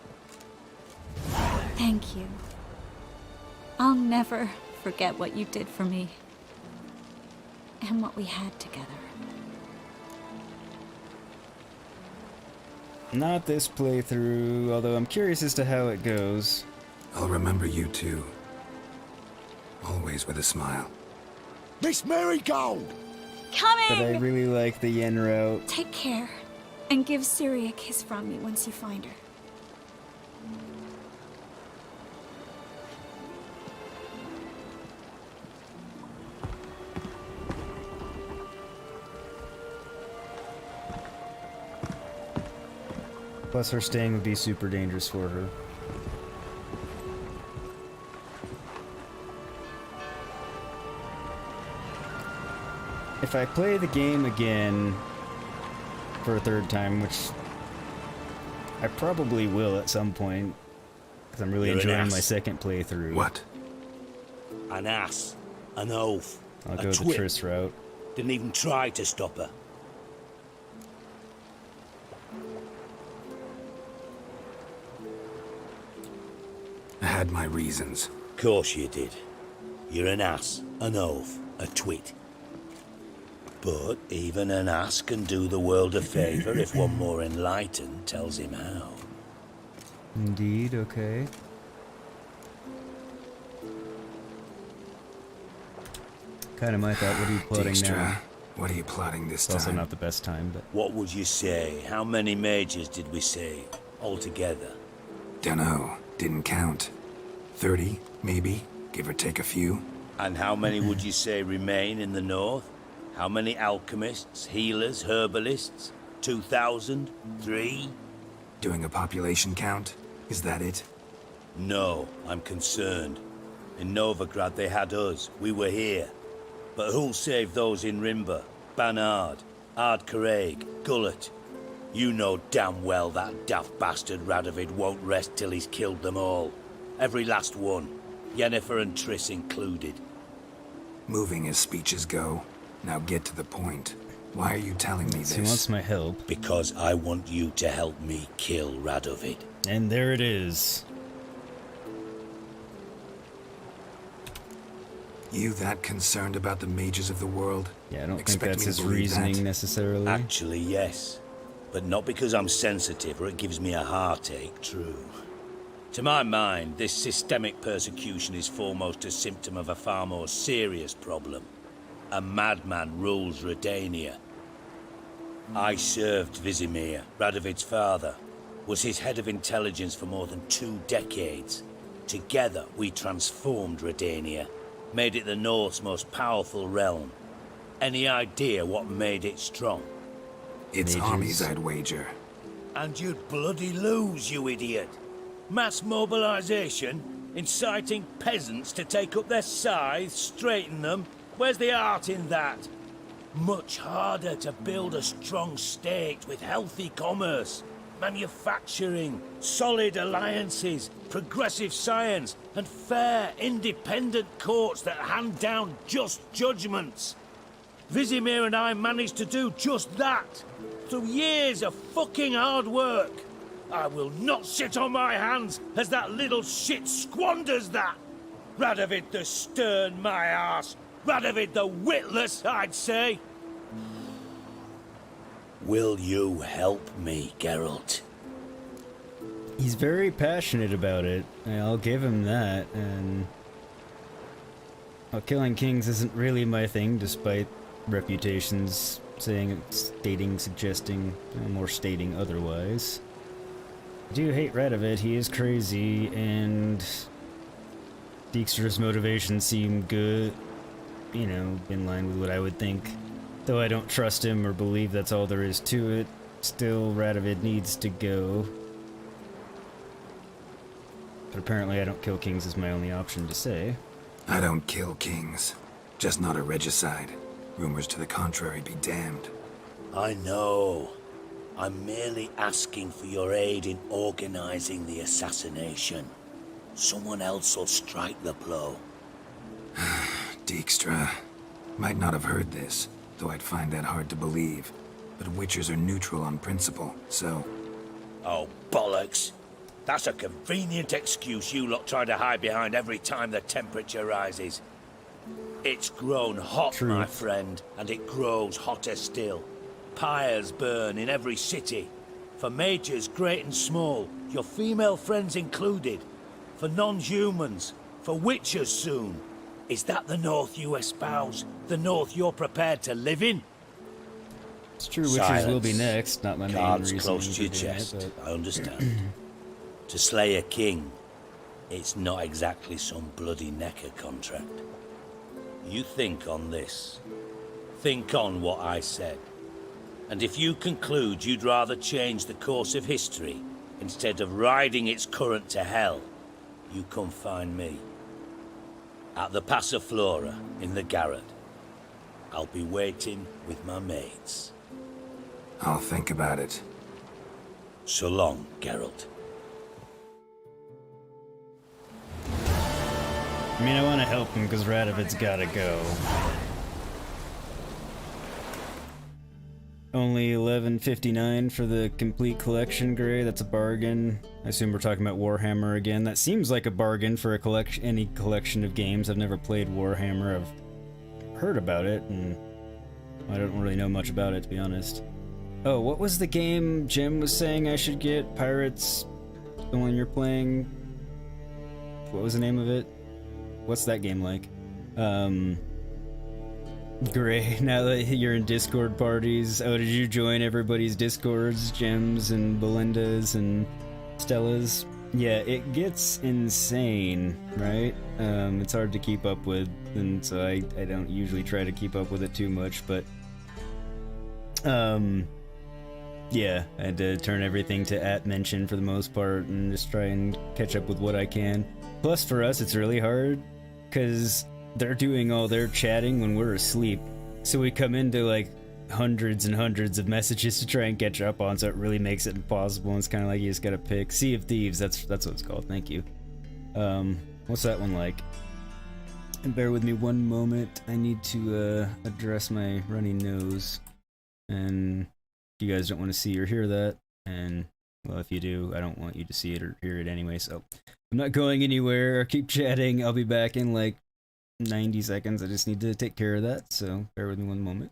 Thank you. I'll never forget what you did for me. And what we had together. Not this playthrough, although I'm curious as to how it goes. I'll remember you too. Always with a smile. Miss Marigold! Coming! But I really like the Yen route. Take care. And give Ciri a kiss from me once you find her. Plus, her staying would be super dangerous for her. If I play the game again for a third time, which I probably will at some point, because I'm really enjoying my second playthrough. What? An ass. An oaf. I'll go the Triss route. Didn't even try to stop her. I had my reasons. Course you did. You're an ass, an oaf, a twit. But even an ass can do the world a favour if one more enlightened tells him how. Indeed, okay. Kind of my thought. What are you plotting Dijkstra, now? What are you plotting this time? Also not the best time, but... What would you say? How many mages did we save altogether? Dunno. Didn't count. 30, maybe, give or take a few. And how many would you say remain in the north? How many alchemists, healers, herbalists? 2,000? 3? Doing a population count? Is that it? No, I'm concerned. In Novigrad they had us. We were here. But who'll save those in Rimba? Banard, Ardcaraig, Gullet? You know damn well that daft bastard Radovid won't rest till he's killed them all. Every last one. Yennefer and Triss included. Moving as speeches go. Now get to the point. Why are you telling me this? He wants my help. Because I want you to help me kill Radovid. And there it is. You that concerned about the mages of the world? Yeah, I don't think that's his reasoning necessarily. Actually, yes. But not because I'm sensitive or it gives me a heartache, true. To my mind, this systemic persecution is foremost a symptom of a far more serious problem. A madman rules Redania. I served Vizimir, Radovid's father, was his head of intelligence for more than 2 decades. Together, we transformed Redania, made it the North's most powerful realm. Any idea what made it strong? Its armies, I'd wager. And you'd bloody lose, you idiot. Mass mobilization, inciting peasants to take up their scythes, straighten them. Where's the art in that? Much harder to build a strong state with healthy commerce, manufacturing, solid alliances, progressive science, and fair, independent courts that hand down just judgments. Vizimir and I managed to do just that, through years of fucking hard work. I will not sit on my hands as that little shit squanders that. Radovid the stern, my arse. Radovid the witless, I'd say. Will you help me, Geralt? He's very passionate about it. I'll give him that, and... Well, killing kings isn't really my thing, despite reputations saying, suggesting, more stating otherwise. I do hate Radovid, he is crazy, and... Dijkstra's motivations seem good, you know, in line with what I would think. Though I don't trust him or believe that's all there is to it, still Radovid needs to go. But apparently I don't kill kings is my only option to say. I don't kill kings. Just not a regicide. Rumors to the contrary be damned. I know. I'm merely asking for your aid in organizing the assassination. Someone else will strike the blow. Dijkstra. Might not have heard this, though I'd find that hard to believe. But Witchers are neutral on principle, so... Oh, bollocks. That's a convenient excuse you lot try to hide behind every time the temperature rises. It's grown hot, my friend, and it grows hotter still. Pyres burn in every city. For mages great and small, your female friends included. For non-humans, for witchers soon. Is that the North you espouse? The North you're prepared to live in? It's true, witchers will be next, not my main reason. Close to your chest, I understand. To slay a king, it's not exactly some bloody necker contract. You think on this. Think on what I said. And if you conclude you'd rather change the course of history instead of riding its current to hell, you come find me. At the Passiflora, in the garret. I'll be waiting with my mates. I'll think about it. So long, Geralt. I mean, I want to help him because Radovid's gotta go. Only $11.59 for the complete collection, Gray. That's a bargain. I assume we're talking about Warhammer again. That seems like a bargain for a collection, any collection of games. I've never played Warhammer. I've heard about it, and I don't really know much about it, to be honest. Oh, what was the game Jim was saying I should get? Pirates? The one you're playing? What was the name of it? What's that game like? Gray, now that you're in Discord parties, oh, did you join everybody's Discords, Jim's and Belinda's and Stella's? Yeah, it gets insane, right? It's hard to keep up with, and so I don't usually try to keep up with it too much, but yeah, I had to turn everything to @mention for the most part and just try and catch up with what I can. Plus for us, it's really hard, because they're doing all their chatting when we're asleep, so we come into like hundreds and hundreds of messages to try and catch up on, so it really makes it impossible, and it's kind of like you just gotta pick. Sea of Thieves, that's what it's called, thank you. What's that one like? And bear with me one moment, I need to address my runny nose, and you guys don't want to see or hear that, and well, if you do, I don't want you to see it or hear it anyway, so I'm not going anywhere. Keep chatting. I'll be back in like 90 seconds. I just need to take care of that, so bear with me one moment.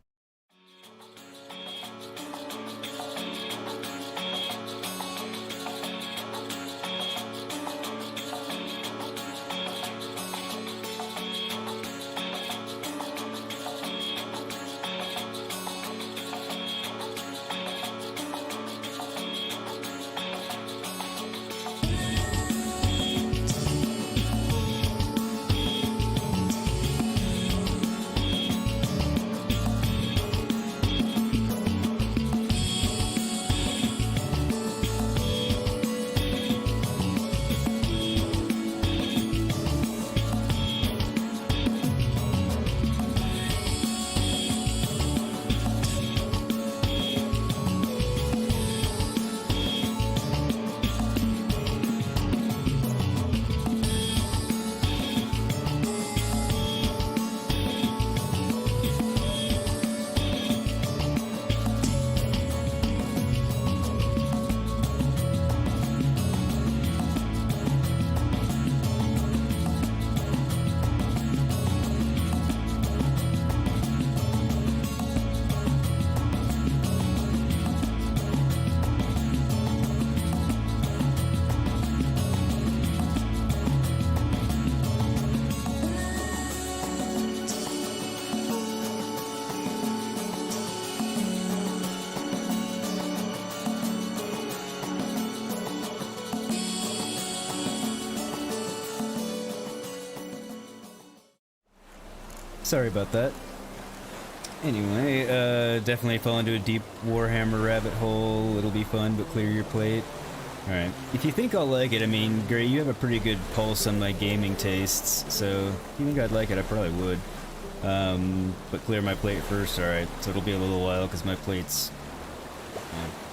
Sorry about that. Anyway, definitely fall into a deep Warhammer rabbit hole. It'll be fun, but clear your plate. Alright. If you think I'll like it, I mean, Gray, you have a pretty good pulse on my gaming tastes, so if you think I'd like it, I probably would. But clear my plate first, alright. So it'll be a little while, because my plate's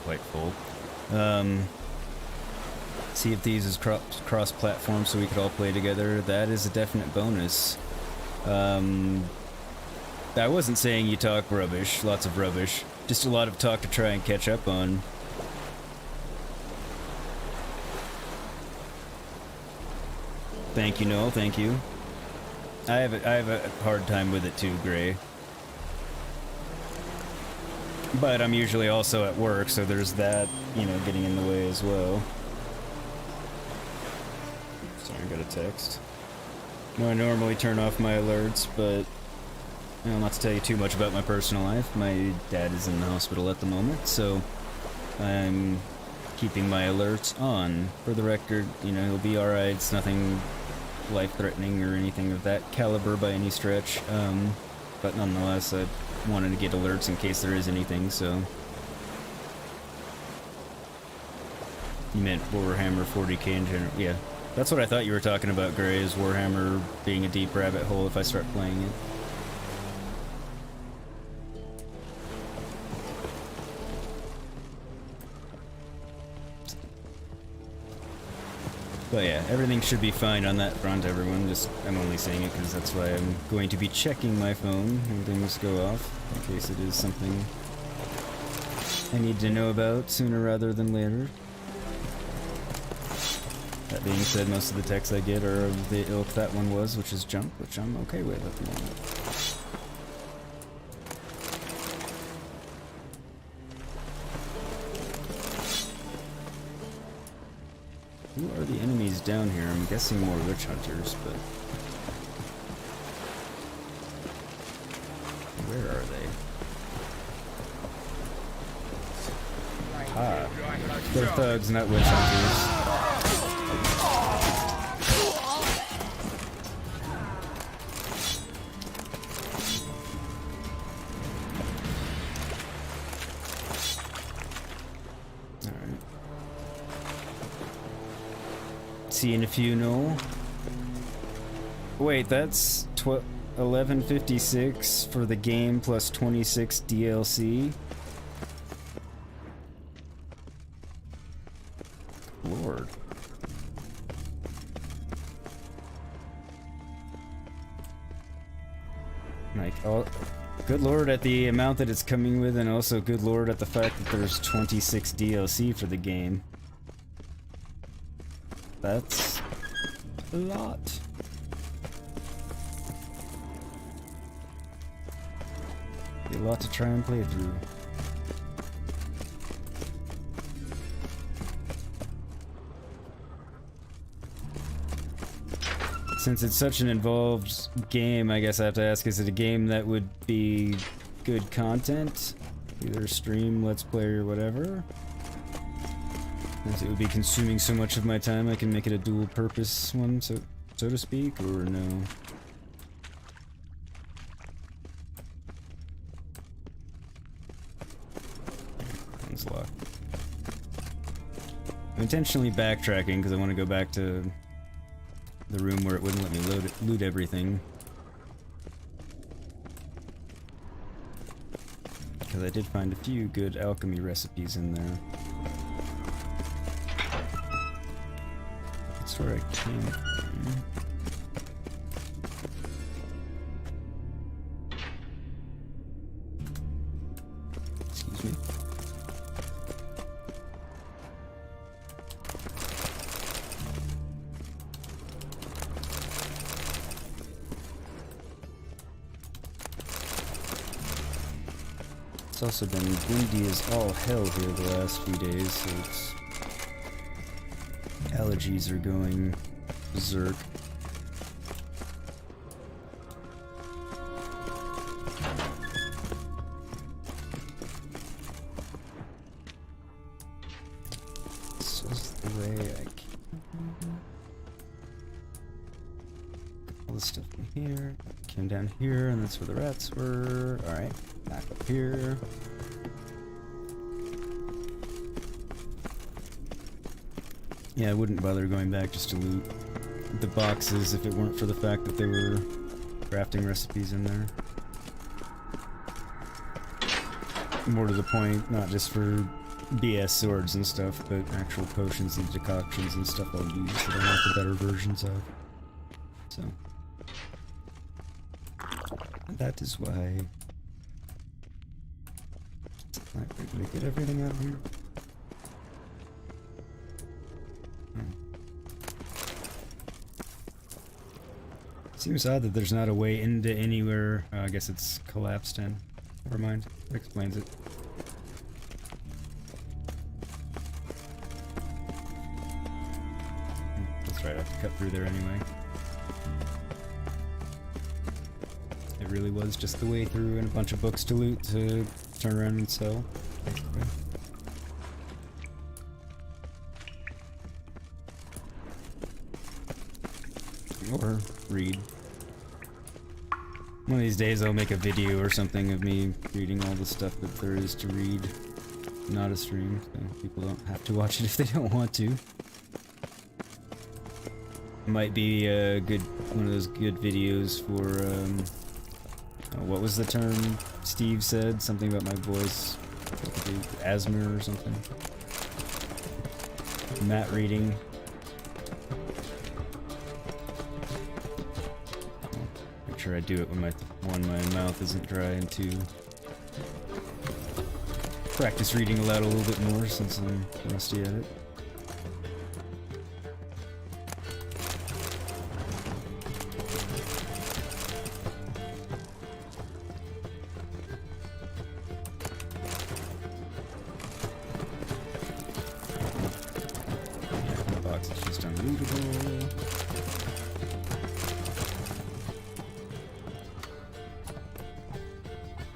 quite full. Sea of Thieves is cross-platform, so we could all play together. That is a definite bonus. I wasn't saying you talk rubbish, lots of rubbish, just a lot of talk to try and catch up on. Thank you, Noel, thank you. I have a hard time with it too, Gray. But I'm usually also at work, so there's that, you know, getting in the way as well. Sorry, I got a text. No, I normally turn off my alerts, but you know, not to tell you too much about my personal life. My dad is in the hospital at the moment, so I'm keeping my alerts on. For the record, you know, he'll be alright. It's nothing life-threatening or anything of that caliber by any stretch. But nonetheless, I wanted to get alerts in case there is anything, so You meant Warhammer 40k in general. Yeah. That's what I thought you were talking about, Gray, is Warhammer being a deep rabbit hole if I start playing it. But yeah, everything should be fine on that front, everyone. Just, I'm only saying it because that's why I'm going to be checking my phone when things go off, in case it is something I need to know about sooner rather than later. That being said, most of the texts I get are of the ilk that one was, which is junk, which I'm okay with at the moment. Who are the enemies down here? I'm guessing more witch hunters, but... where are they? Ah. They're thugs, not witch hunters. Seeing a few, no. Wait, that's 1156 for the game plus 26 DLC. Lord. Like, oh, good lord at the amount that it's coming with, and also good lord at the fact that there's 26 DLC for the game. That's a lot. Be a lot to try and play through. Since it's such an involved game, I guess I have to ask, is it a game that would be good content? Either stream, let's play, or whatever? Since it would be consuming so much of my time, I can make it a dual purpose one, so to speak, or no? It's locked. I'm intentionally backtracking because I want to go back to the room where it wouldn't let me loot everything. Because I did find a few good alchemy recipes in there. That's where I came from. Excuse me. It's also been windy as all hell here the last few days, so it's... allergies are going berserk. This is the way I came. All the stuff from here. Came down here, and that's where the rats were. Alright, back up here. Yeah, I wouldn't bother going back just to loot the boxes if it weren't for the fact that there were crafting recipes in there. More to the point, not just for BS swords and stuff, but actual potions and decoctions and stuff I'll use that I want the better versions of. So... that is why... Like, we're gonna get everything out of here. Seems odd that there's not a way into anywhere. I guess it's collapsed in. Never mind. That explains it. That's right, I have to cut through there anyway. It really was just the way through and a bunch of books to loot to turn around and sell. Basically. Or read. One of these days I'll make a video or something of me reading all the stuff that there is to read not a stream, so people don't have to watch it if they don't want to. Might be a one of those good videos for, what was the term Steve said? Something about my voice. Asthma or something. Matt reading. Make sure I do it when my mouth isn't dry, and to practice reading aloud a little bit more since I'm rusty at it.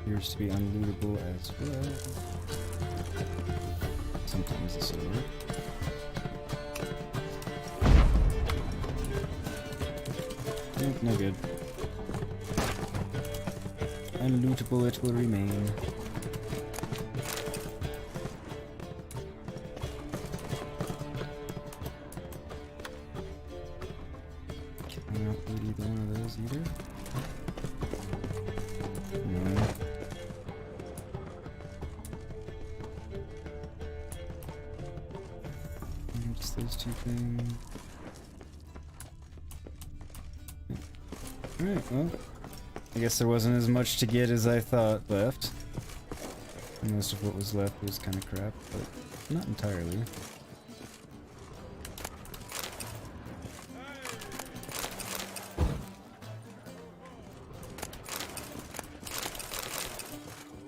Appears to be unlootable as well. Sometimes this will work. Nope, no good. Unlootable it will remain. Cannot loot either one of those either. No. Just those two things. Alright, well, I guess there wasn't as much to get as I thought left. Most of what was left was kind of crap, but not entirely.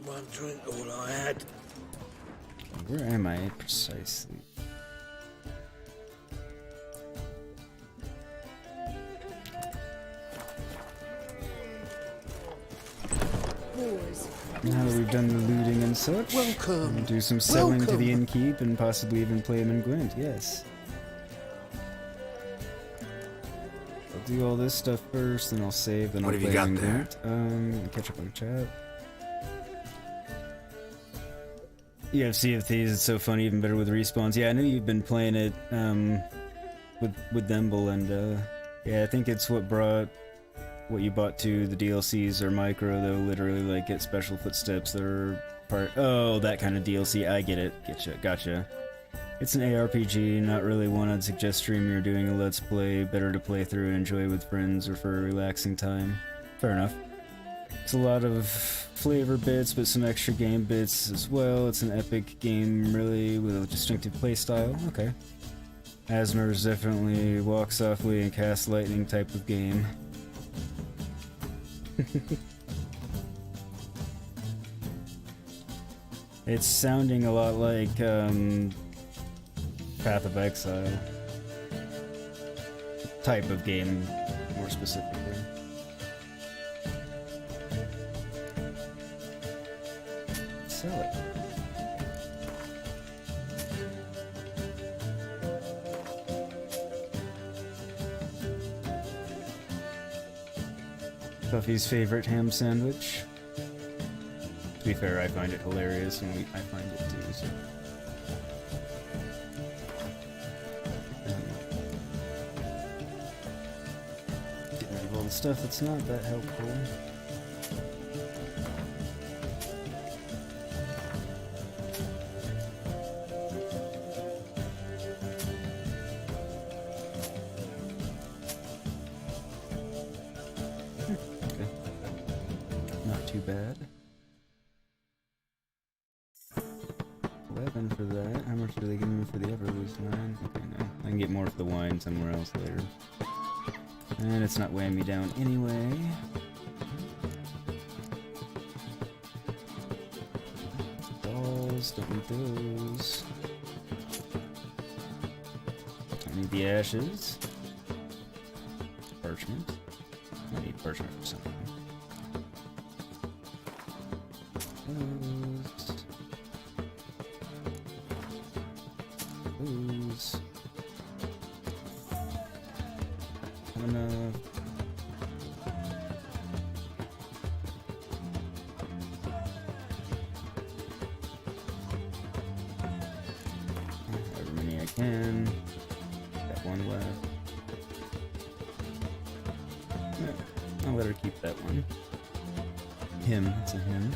One drink, all I had. Where am I precisely? Now that we've done the looting and such, we'll do some selling to the innkeep and possibly even play him in Gwent, yes. I'll do all this stuff first, then I'll save, then I'll play him in Gwent. Catch up on chat. You have Sea of Thieves, it's so funny, even better with respawns. Yeah, I knew you've been playing it with Demble, and yeah, I think it's what brought what you bought to the DLCs or micro, though, literally, like, get special footsteps that are part. Oh, that kind of DLC. I get it. Gotcha. It's an ARPG, not really one I'd suggest streaming or doing a Let's Play. Better to play through and enjoy with friends or for a relaxing time. Fair enough. It's a lot of flavor bits, but some extra game bits as well. It's an epic game, really, with a distinctive playstyle. Okay. Asmer's definitely walk softly and cast lightning type of game. It's sounding a lot like Path of Exile type of game, more specifically. Sell it. Buffy's favorite ham sandwich. To be fair, I find it hilarious, and I find it too, so. Getting rid of all the stuff that's not that helpful. Bad. 11 for that. How much do they give me for the Everloose 9? Okay, no. I can get more for the wine somewhere else later. And it's not weighing me down anyway. Dolls, don't need those. I need the ashes. Parchment. I need parchment for something. Those. Enough. can. Got one left. No, I'll let her keep that one. Him, it's a him.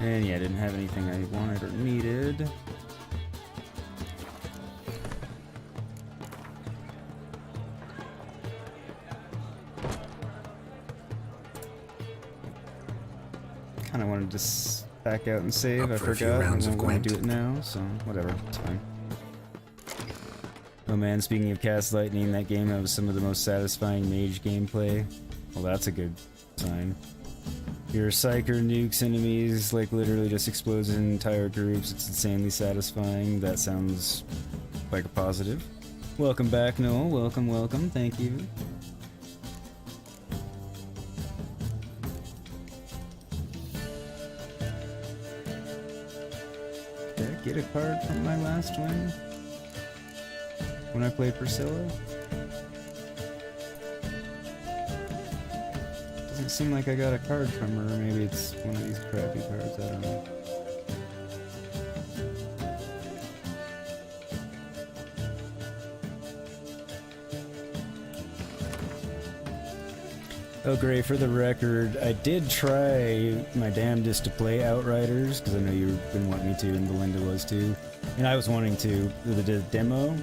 And yeah, I didn't have anything I wanted or needed. Kinda wanted to back out and save. I forgot. I'm not going to do it now, so whatever, it's fine. Oh man, speaking of Cast Lightning, that game has some of the most satisfying mage gameplay. Well, that's a good sign. Your Psyker nukes enemies, like literally just explodes in entire groups. It's insanely satisfying. That sounds like a positive. Welcome back, Noel. Welcome, welcome. Thank you. Did I get a card from my last win? When I played Priscilla? Doesn't seem like I got a card from her. Maybe it's one of these crappy cards, I don't know. Oh great, for the record, I did try my damnedest to play Outriders, because I know you've been wanting me to, and Belinda was too. And I was wanting to, the demo.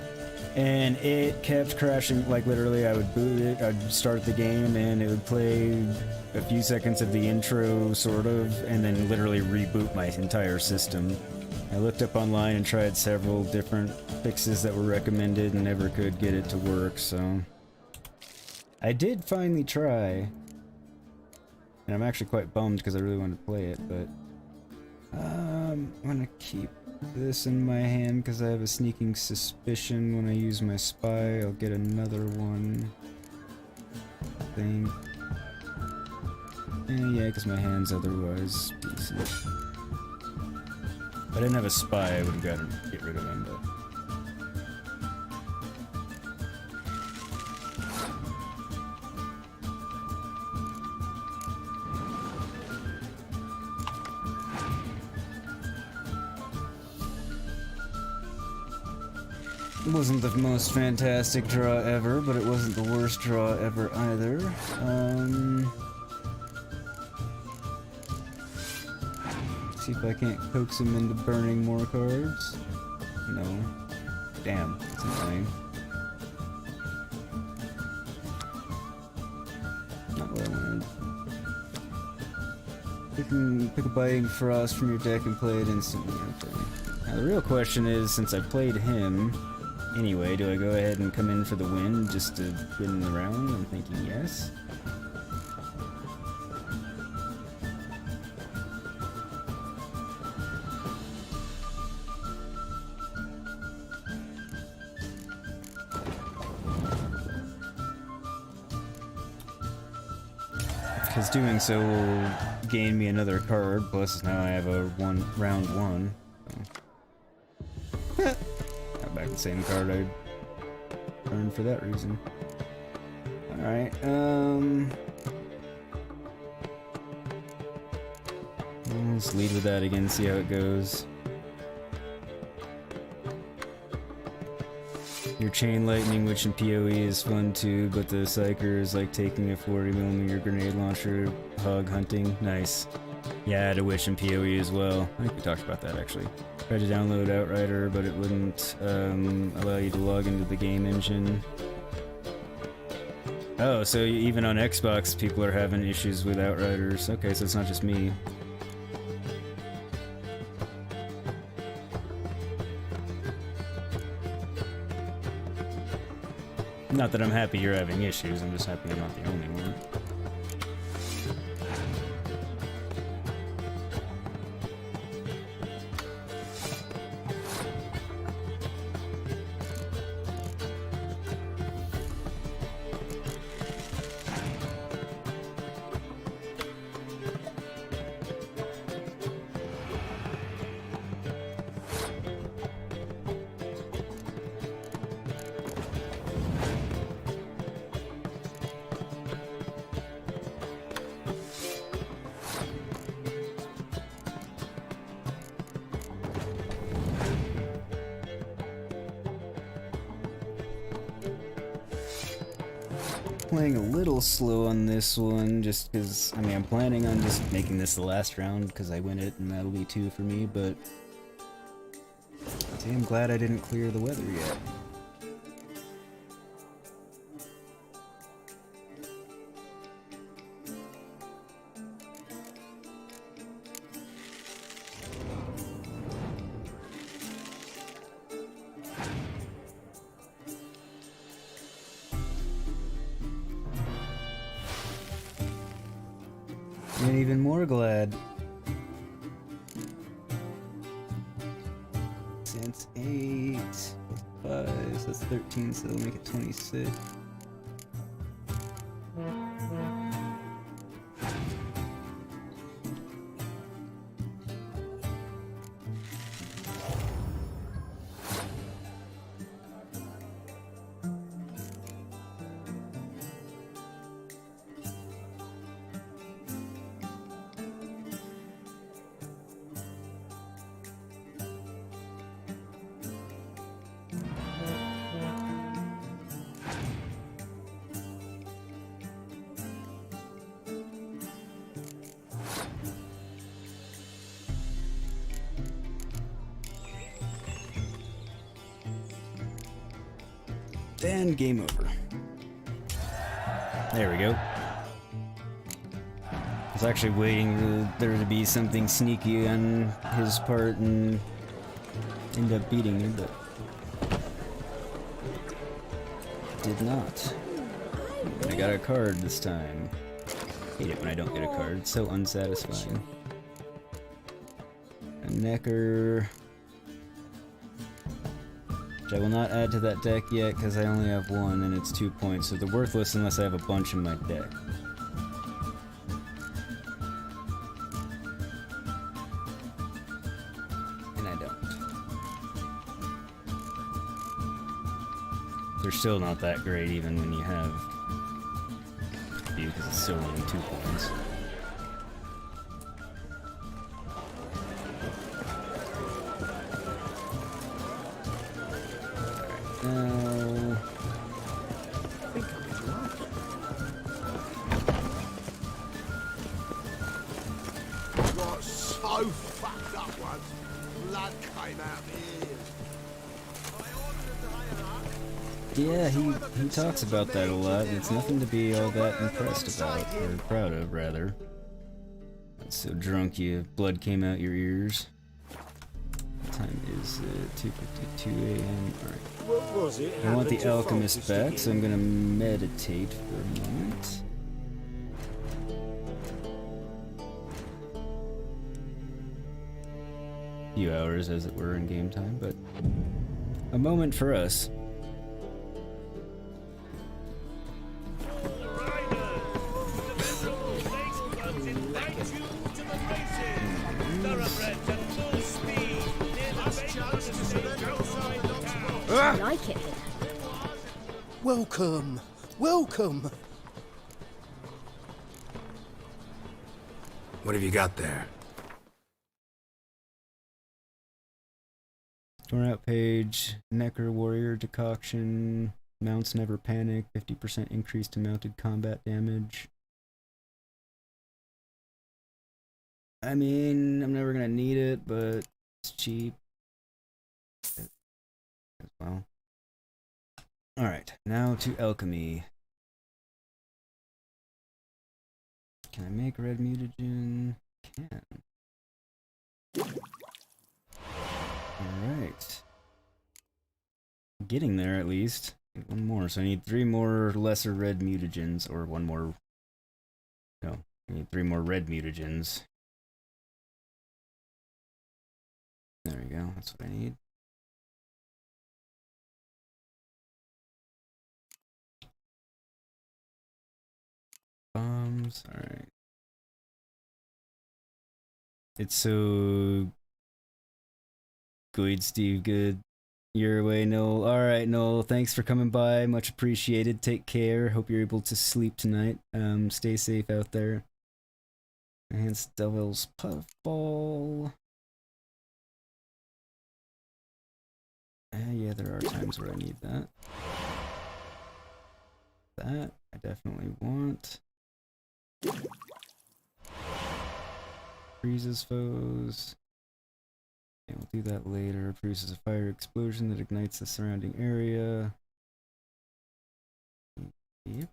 And it kept crashing, like literally I would boot it, I'd start the game and it would play a few seconds of the intro, sort of, and then literally reboot my entire system. I looked up online and tried several different fixes that were recommended and never could get it to work, so... I did finally try. And I'm actually quite bummed because I really wanted to play it, but... I'm gonna keep this in my hand because I have a sneaking suspicion when I use my spy I'll get another one. I think. Yeah, because my hand's otherwise decent. If I didn't have a spy, I would have got to get rid of him, but... It wasn't the most fantastic draw ever, but it wasn't the worst draw ever either. See if I can't coax him into burning more cards. No. Damn, that's annoying. Not what I wanted. You can pick a Biting Frost from your deck and play it instantly. Okay. Now the real question is, since I played him, anyway, do I go ahead and come in for the win just to win the round? I'm thinking yes. Because doing so will gain me another card, plus now I have a round one. So. Back the same card I earned for that reason. Alright, let's lead with that again, see how it goes. Your Chain Lightning, which in PoE is fun too, but the Psyker is like taking a 40mm grenade launcher, hog hunting. Nice. Yeah, I had a Witch in PoE as well. I think we talked about that actually. Tried to download Outrider, but it wouldn't allow you to log into the game engine. Oh, so even on Xbox, people are having issues with Outriders. Okay, so it's not just me. Not that I'm happy you're having issues, I'm just happy I'm not the only one. playing a little slow on this one, just because, I mean, I'm planning on just making this the last round, because I win it, and that'll be 2 for me, but... See, I'm glad I didn't clear the weather yet. And even more glad. Since 8 plus 5, so that's 13, so that'll make it 26. And game over. There we go. I was actually waiting for there to be something sneaky on his part and end up beating me, but did not. I got a card this time. Hate it when I don't get a card. It's so unsatisfying. A Necker. Which I will not add to that deck yet because I only have 1 and it's 2 points, so they're worthless unless I have a bunch in my deck. And I don't. They're still not that great even when you have a few because it's still only 2 points. So fucked up once. Blood came out the ears. Yeah, he talks about that a lot, and it's nothing to be all that impressed about, or proud of, rather. So drunk blood came out your ears. What time is it? 2:52 a.m. Alright. What was it? I want the alchemist back, so I'm gonna meditate for a moment. Few hours, as it were, in game time, but a moment for us. I like it here. Welcome, welcome. What have you got there? Torn out page, Necker Warrior Decoction, mounts never panic, 50% increase to mounted combat damage. I mean, I'm never gonna need it, but it's cheap. As well. Alright, now to alchemy. Can I make red mutagen? Can. Alright. Getting there at least. One more, so I need 3 more lesser red mutagens, or 1 more. No, I need 3 more red mutagens. There we go, that's what I need. Bombs, alright. It's so good, Steve, good. Your way, Noel. Alright, Noel, thanks for coming by. Much appreciated. Take care. Hope you're able to sleep tonight. Stay safe out there. Enhanced Devil's Puffball. Yeah, there are times where I need that. That I definitely want. Freezes foes. Okay, we'll do that later. Produces a fire explosion that ignites the surrounding area. Yep.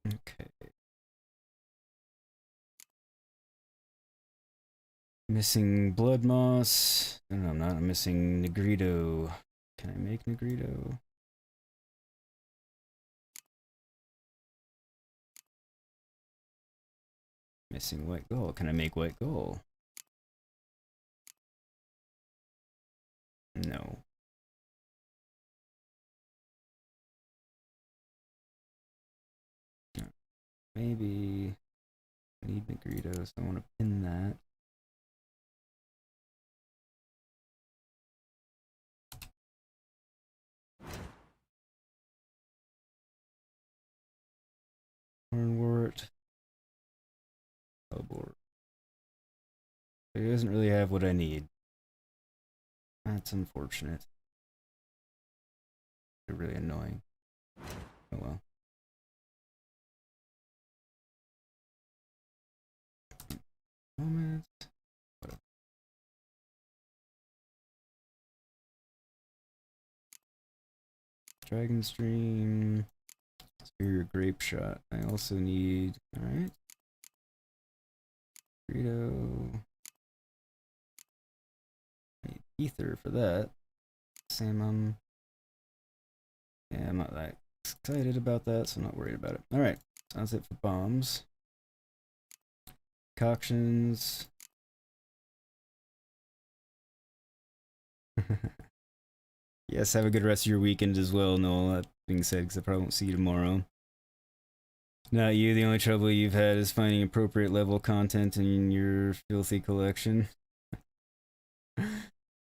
Okay. Missing blood moss. No, I'm not. I'm missing Negrito. Can I make Negrito? Missing white gold. Can I make white gold? No. Maybe I need Negrito, so I want to pin that. Hornwort. Hellbort. He doesn't really have what I need. That's unfortunate. They're really annoying. Oh well. Moment. Whatever. Dragon Stream. Superior Grape Shot. I also need. Alright. Burrito. Need ether for that. Same, yeah, I'm not that excited about that, so I'm not worried about it. Alright, so that's it for bombs. Concoctions. Yes, have a good rest of your weekend as well, Noel. That being said, because I probably won't see you tomorrow. Not you, the only trouble you've had is finding appropriate level content in your filthy collection.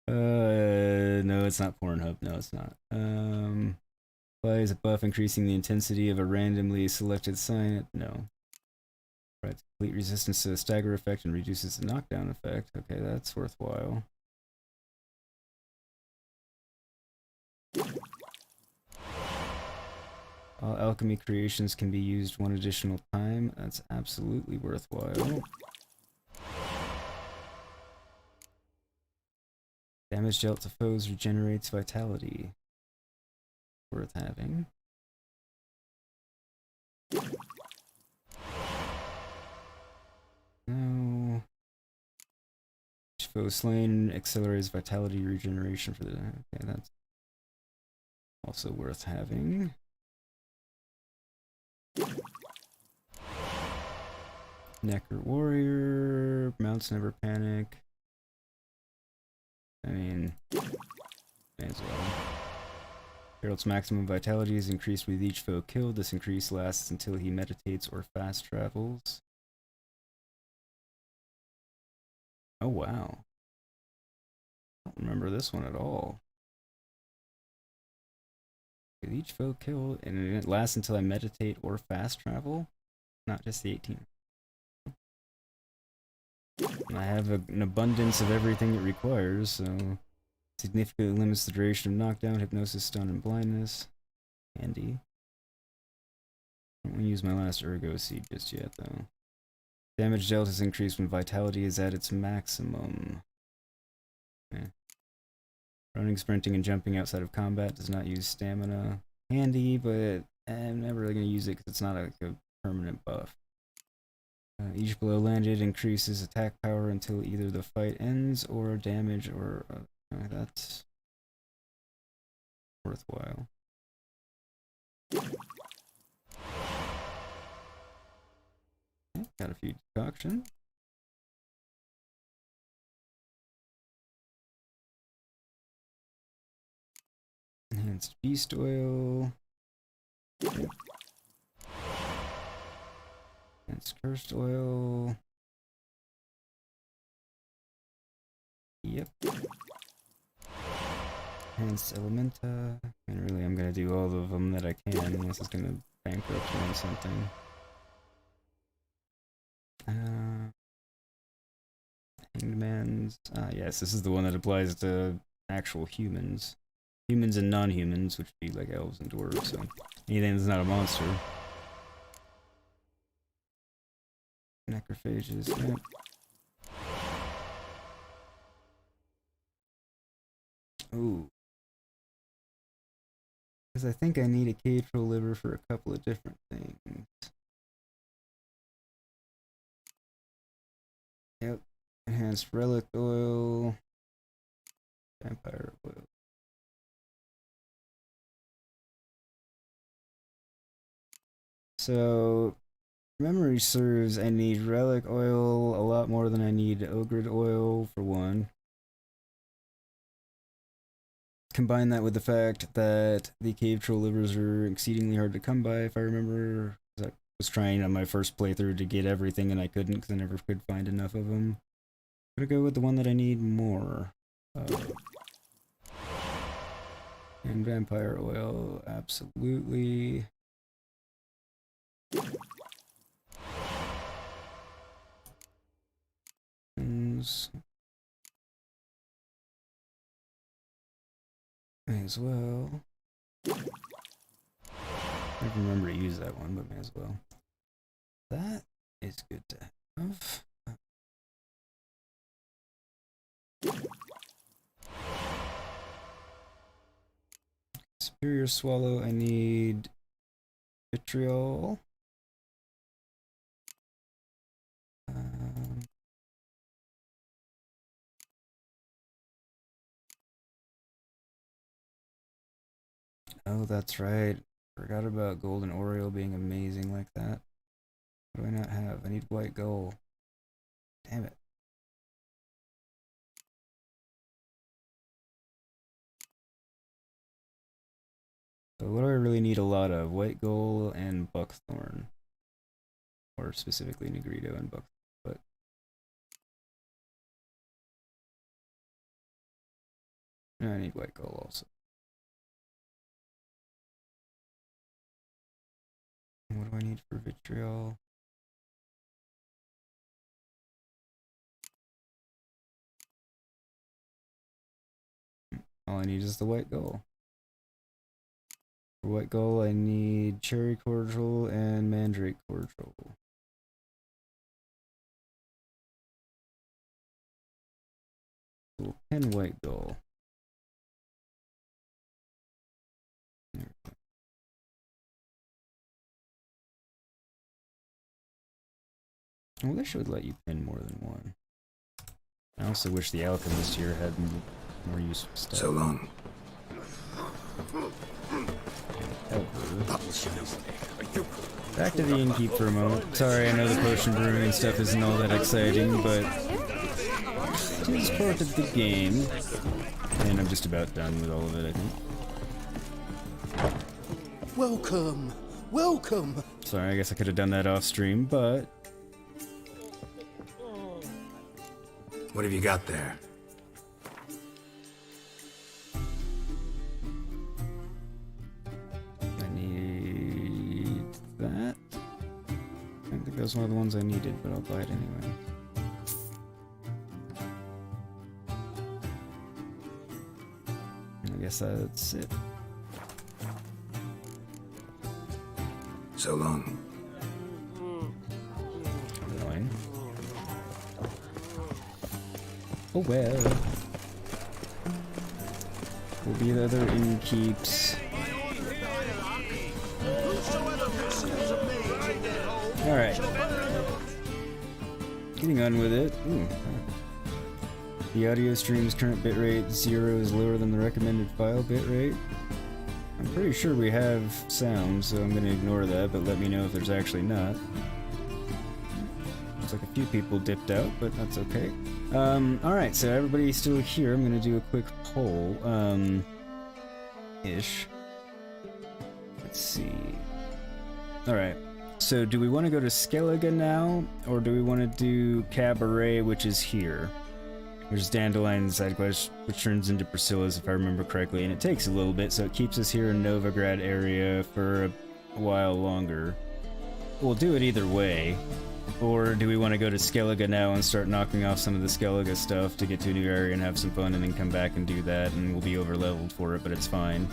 No, it's not Pornhub. No, it's not. Applies a buff increasing the intensity of a randomly selected sign. No. Provides complete resistance to the stagger effect and reduces the knockdown effect. Okay, that's worthwhile. All alchemy creations can be used one additional time. That's absolutely worthwhile. Damage dealt to foes regenerates vitality. Worth having. No. Each foe slain accelerates vitality regeneration for the... Okay, that's also worth having. Necker Warrior. Mounts never panic. I mean, may as well. Herald's maximum vitality is increased with each foe killed. This increase lasts until he meditates or fast travels. Oh wow. I don't remember this one at all. With each foe killed, and it lasts until I meditate or fast travel? Not just the 18. I have an abundance of everything it requires, so significantly limits the duration of knockdown, hypnosis, stun, and blindness. Handy. I don't want to use my last Ergo Seed just yet, though. Damage dealt is increased when vitality is at its maximum. Okay. Running, sprinting, and jumping outside of combat does not use stamina. Handy, but I'm never really going to use it because it's not like a permanent buff. Each blow landed increases attack power until either the fight ends or damage or... that's worthwhile. Okay, got a few decoction. Enhanced beast oil. Okay. Enhanced cursed oil. Yep. Enhanced Elementa. And really, I'm gonna do all of them that I can, unless it's gonna bankrupt me on something. Hanged Man's. Yes, this is the one that applies to actual humans. humans and non-humans, which would be like elves and dwarves, so anything that's not a monster. Necrophages, yep. Ooh. Because I think I need a cage troll liver for a couple of different things. Yep. Enhanced relic oil. Vampire oil. So, memory serves, I need relic oil a lot more than I need ogre oil for one. Combine that with the fact that the cave troll livers are exceedingly hard to come by, if I remember. I was trying on my first playthrough to get everything and I couldn't because I never could find enough of them. I'm gonna go with the one that I need more. And vampire oil, absolutely. May as well. I don't remember to use that one, but may as well. That is good to have. Superior swallow, I need vitriol. Oh, that's right. Forgot about golden Oreo being amazing like that. What do I not have? I need white gold. Damn it. So what do I really need a lot of? White gold and buckthorn. Or specifically Negrito and buckthorn. But I need white gold also. What do I need for vitriol? All I need is the white gold. For white gold, I need cherry cordial and mandrake cordial. Cool. 10 white gold. There we go. Well, they should let you pin more than one. I also wish the alchemist here had more useful stuff. So long. Back to the innkeep for a moment. Sorry, I know the potion brewing and stuff isn't all that exciting, but it is part of the game. And I'm just about done with all of it, I think. Welcome! Welcome! Sorry, I guess I could have done that off stream, but... What have you got there? I need that. I don't think that was one of the ones I needed, but I'll buy it anyway. I guess that's it. So long. Annoying. Oh well. We'll be the other innkeeps. Alright. Getting on with it. Ooh. The audio stream's current bitrate 0 is lower than the recommended file bitrate. I'm pretty sure we have sound, so I'm gonna ignore that, but let me know if there's actually not. Looks like a few people dipped out, but that's okay. Alright, so everybody's still here. I'm gonna do a quick poll. Ish. Let's see. Alright. So do we want to go to Skellige now, or do we want to do Cabaret, which is here? Which is Dandelion side quest, which turns into Priscilla's, if I remember correctly, and it takes a little bit, so it keeps us here in Novigrad area for a while longer. We'll do it either way. Or do we want to go to Skellige now and start knocking off some of the Skellige stuff to get to a new area and have some fun and then come back and do that, and we'll be over-leveled for it, but it's fine.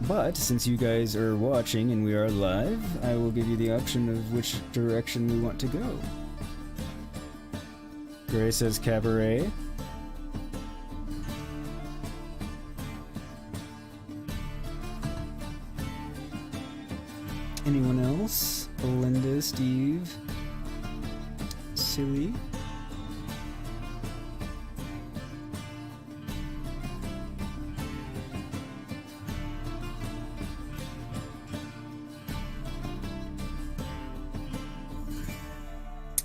But since you guys are watching and we are live, I will give you the option of which direction we want to go. Gray says Cabaret. Anyone else? Belinda, Steve, Silly.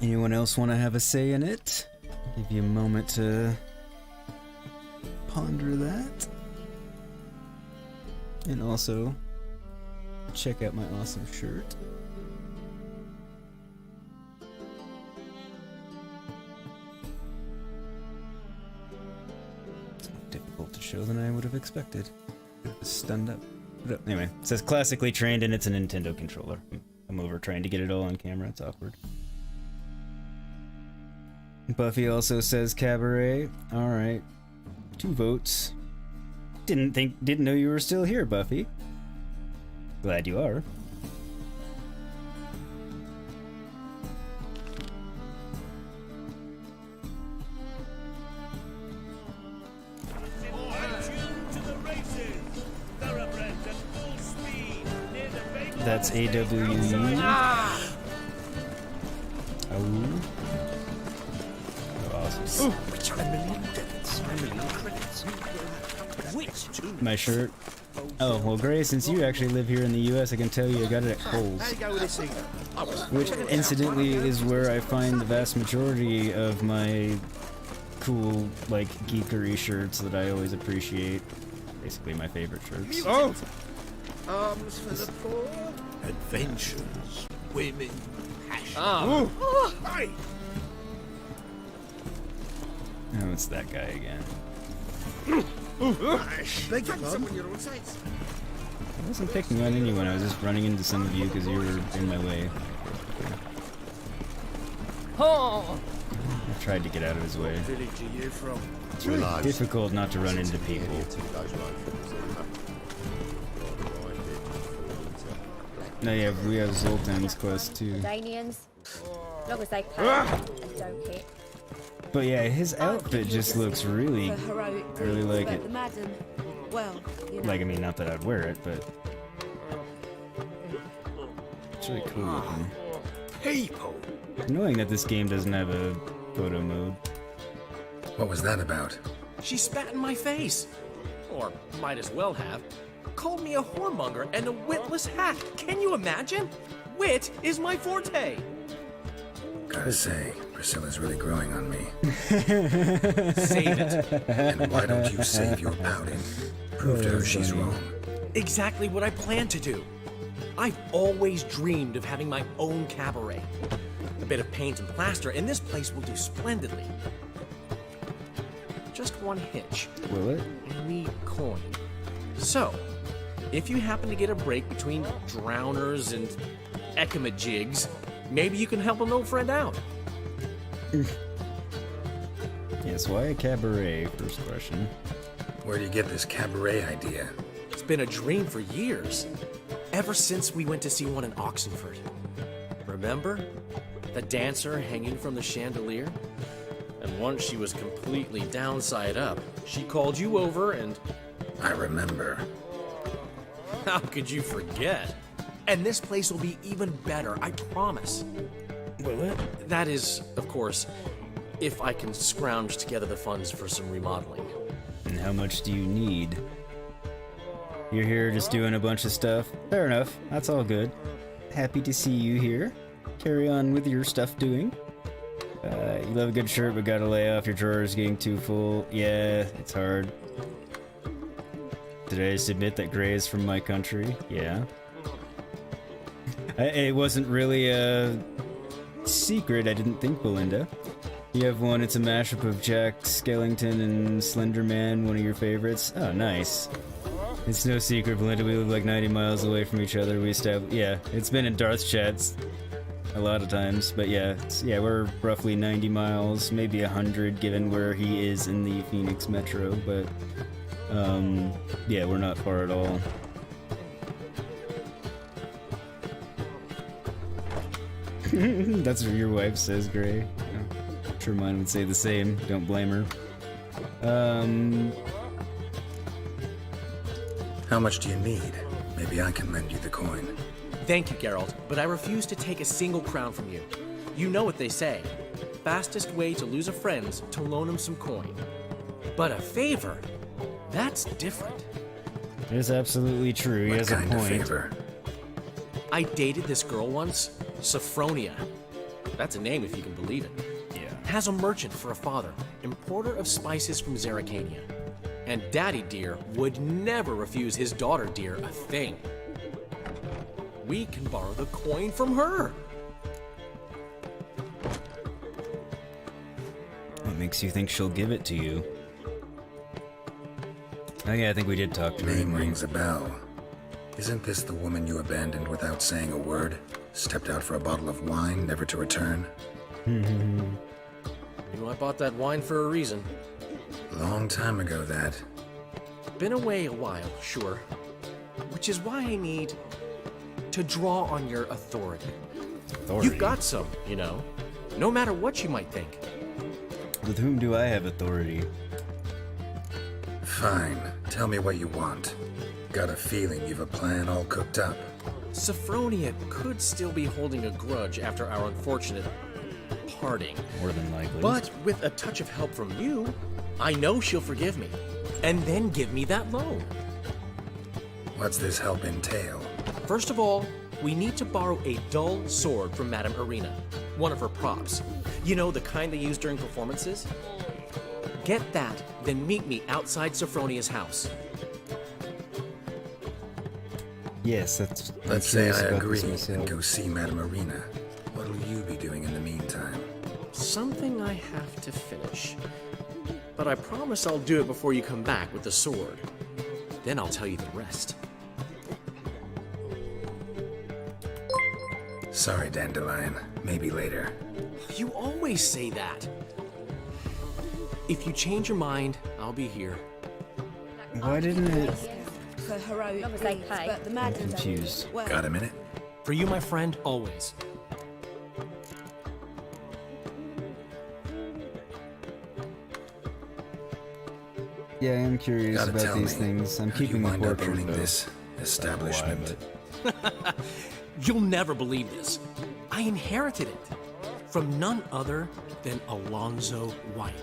Anyone else want to have a say in it? Give you a moment to ponder that. And also, check out my awesome shirt. It's more difficult to show than I would have expected. Stunned up. Anyway, it says classically trained and it's a Nintendo controller. I'm over trying to get it all on camera, it's awkward. Buffy also says Cabaret. Alright. 2 votes. Didn't know you were still here, Buffy. Glad you are. That's AWE. Oh. Awesome. My shirt. Oh, well, Gray, since you actually live here in the US, I can tell you I got it at Kohl's. Which, incidentally, is where I find the vast majority of my cool, like, geekery shirts that I always appreciate. Basically, my favorite shirts. Oh! Arms for the poor. Adventures. Women. Passion. Oh, it's that guy again. Beg your pardon? I wasn't picking on anyone, I was just running into some of you because you were in my way. I tried to get out of his way. Village are you from? It's really difficult not to run into people. No, yeah, we have Zoltan's quest too. Danians, as long as they pay and don't hit. But yeah, his outfit just looks really, I really like it. Well, you know. Like, I mean, not that I'd wear it, but it's really cool looking. People. Annoying that this game doesn't have a photo mode. What was that about? She spat in my face. Or might as well have. Called me a whoremonger and a witless hack. Can you imagine? Wit is my forte. Gotta say, Priscilla's really growing on me. Save it. And why don't you save your pouting? Prove to her she's wrong. Exactly what I plan to do. I've always dreamed of having my own cabaret. A bit of paint and plaster, and this place will do splendidly. Just one hitch. Will it? I need coin. So, if you happen to get a break between drowners and ekamajigs, maybe you can help an old friend out. Yes, why a cabaret? First question. Where do you get this cabaret idea? It's been a dream for years. Ever since we went to see one in Oxenford. Remember? The dancer hanging from the chandelier? And once she was completely downside up, she called you over and... I remember. How could you forget? And this place will be even better, I promise. Will it? That is, of course, if I can scrounge together the funds for some remodeling. And how much do you need? You're here just doing a bunch of stuff. Fair enough. That's all good. Happy to see you here. Carry on with your stuff doing. You love a good shirt, but gotta lay off. Your drawers getting too full. Yeah, it's hard. Did I just admit that Gray is from my country? Yeah. It wasn't really a secret, I didn't think, Belinda. You have one, it's a mashup of Jack Skellington and Slender Man, one of your favorites. Oh, nice. It's no secret, Belinda, we live like 90 miles away from each other. Yeah, it's been in Darth chats a lot of times, but yeah, we're roughly 90 miles, maybe 100 given where he is in the Phoenix Metro, but yeah, we're not far at all. That's what your wife says, Gray. I'm sure mine would say the same. Don't blame her. How much do you need? Maybe I can lend you the coin. Thank you, Geralt, but I refuse to take a single crown from you. You know what they say. Fastest way to lose a friend's to loan him some coin. But a favor? That's different. It is absolutely true. He has a point. What kind of favor? I dated this girl once, Sophronia. That's a name if you can believe it. Yeah. Has a merchant for a father, importer of spices from Zerrikania. And Daddy Dear would never refuse his daughter Dear a thing. We can borrow the coin from her. What makes you think she'll give it to you? Oh yeah, I think we did talk to her. Name rings a bell. Isn't this the woman you abandoned without saying a word? Stepped out for a bottle of wine, never to return? You know, I bought that wine for a reason. Long time ago, that. Been away a while, sure. Which is why I need to draw on your authority. You've got some, you know. No matter what you might think. With whom do I have authority? Fine. Tell me what you want. Got a feeling you've a plan all cooked up. Sophronia could still be holding a grudge after our unfortunate parting. More than likely. But with a touch of help from you, I know she'll forgive me. And then give me that loan. What's this help entail? First of all, we need to borrow a dull sword from Madame Irina, one of her props. You know, the kind they use during performances? Get that, then meet me outside Sophronia's house. Yes, that's... Let's say I agree and go see Madame Irina. What'll you be doing in the meantime? Something I have to finish. But I promise I'll do it before you come back with the sword. Then I'll tell you the rest. Sorry, Dandelion. Maybe later. You always say that. If you change your mind, I'll be here. Why didn't it... For heroic Long as they deeds, pay. but the I'm madam confused. well, Got a minute? For you, my friend, always. Yeah, I am curious Gotta about tell these me, things. I'm how'd you keeping the wind up portrait, owning though. this establishment. You'll never believe this. I inherited it from none other than Alonzo Wiley,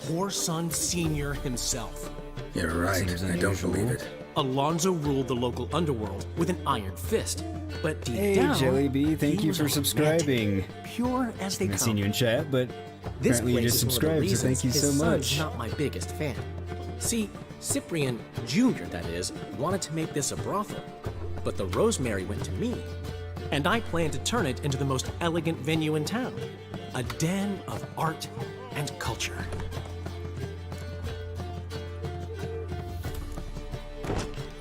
Whoreson Sr. himself. You're right, I don't believe it. Alonzo ruled the local underworld with an iron fist, but deep Hey, down, Jellyby, thank he you was for a subscribing. romantic, pure as they I haven't seen come. you in chat, but This apparently you place just is one of the subscribed, so thank you reasons so his much. son's not my biggest fan. See, Cyprian Jr., that is, wanted to make this a brothel, but the Rosemary went to me, and I planned to turn it into the most elegant venue in town, a den of art and culture.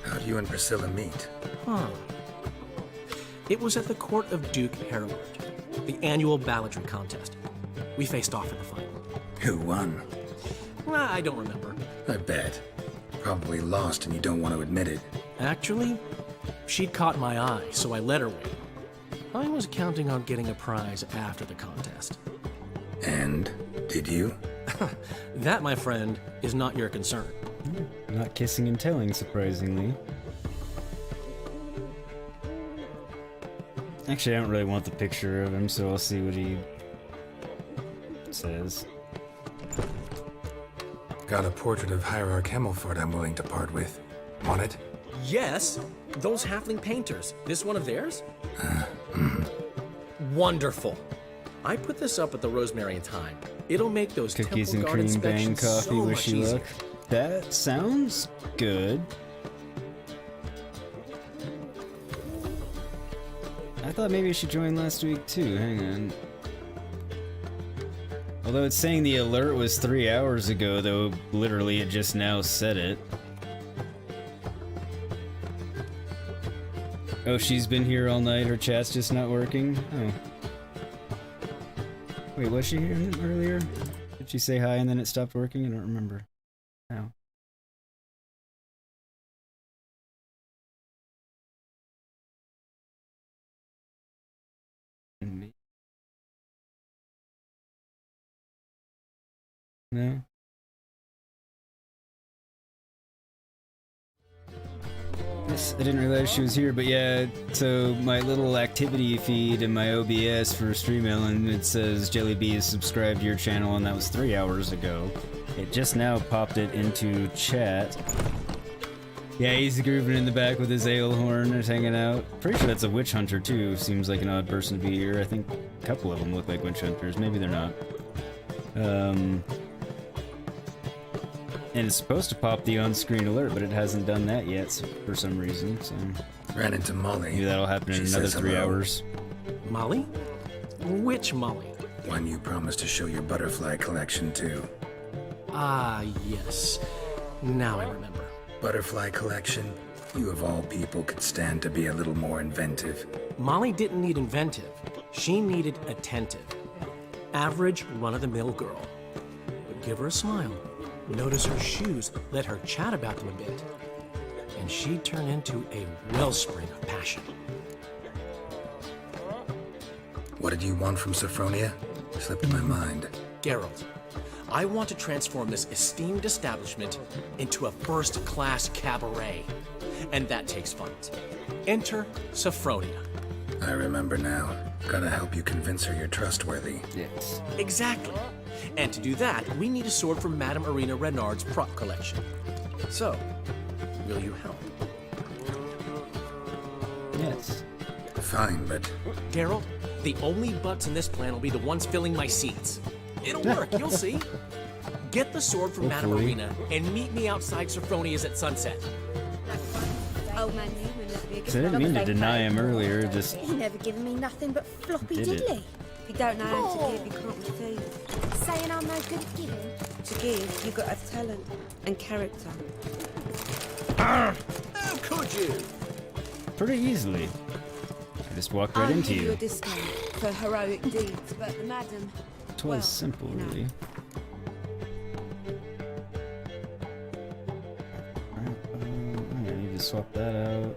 How'd you and Priscilla meet? Huh. It was at the court of Duke Hereward, the annual balladry contest. We faced off in the final. Who won? I don't remember. I bet. Probably lost and you don't want to admit it. Actually, she'd caught my eye, so I let her win. I was counting on getting a prize after the contest. And? Did you? That, my friend, is not your concern. Not kissing and telling, surprisingly. Actually, I don't really want the picture of him, so I'll see what he says. Got a portrait of Hierarch Himmelford I'm willing to part with. Want it? Yes, those halfling painters. This one of theirs? Wonderful. I put this up at the Rosemary in time. It'll make those Cookies Temple and Guard cream bang inspections coffee, so much wish you easier. luck. That sounds good. I thought maybe she joined last week too. Hang on. Although it's saying the alert was 3 hours ago, though literally it just now said it. Oh, she's been here all night. Her chat's just not working? Oh. Wait, was she here earlier? Did she say hi and then it stopped working? I don't remember. Oh. No? Yes, I didn't realize she was here, but yeah, so my little activity feed in my OBS for Streamlabs, it says Jellyby is subscribed to your channel, and that was 3 hours ago. It just now popped it into chat. Yeah, he's grooving in the back with his ale horn, just hanging out. Pretty sure that's a witch hunter too, seems like an odd person to be here. I think a couple of them look like witch hunters, maybe they're not. And it's supposed to pop the on-screen alert, but it hasn't done that yet for some reason, so... Ran into Molly. Maybe that'll happen in another 3 hours. Molly? Which Molly? One you promised to show your butterfly collection to. Ah, yes. Now I remember. Butterfly collection? You of all people could stand to be a little more inventive. Molly didn't need inventive. She needed attentive. Average, run-of-the-mill girl. But give her a smile. Notice her shoes, let her chat about them a bit, and she'd turn into a wellspring of passion. What did you want from Sophronia? Slipped my mind. Geralt, I want to transform this esteemed establishment into a first-class cabaret, and that takes funds. Enter Sophronia. I remember now. Gotta help you convince her you're trustworthy. Yes. Exactly. And to do that, we need a sword from Madame Irina Renard's prop collection. So, will you help? Yes. Fine, but... Geralt, the only butts in this plan will be the ones filling my seats. It'll work, you'll see. Get the sword from Madame Irina and meet me outside Sophronia's at sunset. Old man Newman looked big. So I didn't mean to deny him earlier, just... He never given me nothing but floppy Did it? diddly. If you don't know how to give, you can't receive. Saying I'm no good at giving? To give, you've got to have talent and character. How could you? Pretty easily. I just walked right I'll into give you a you. discount for heroic deeds, but the madam... It was simple, really. I need to swap that out.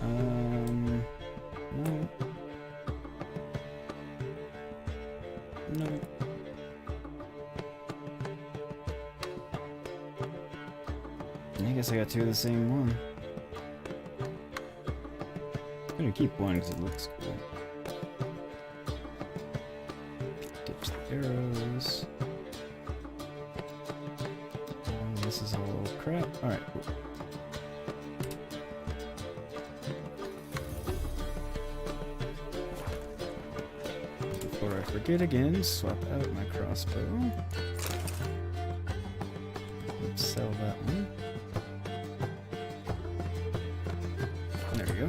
No. No. I guess I got two of the same one. I'm gonna keep one because it looks cool. Ditch the arrows. This is all crap. Alright, cool. Before I forget again, swap out my crossbow. Let's sell that one. There we go.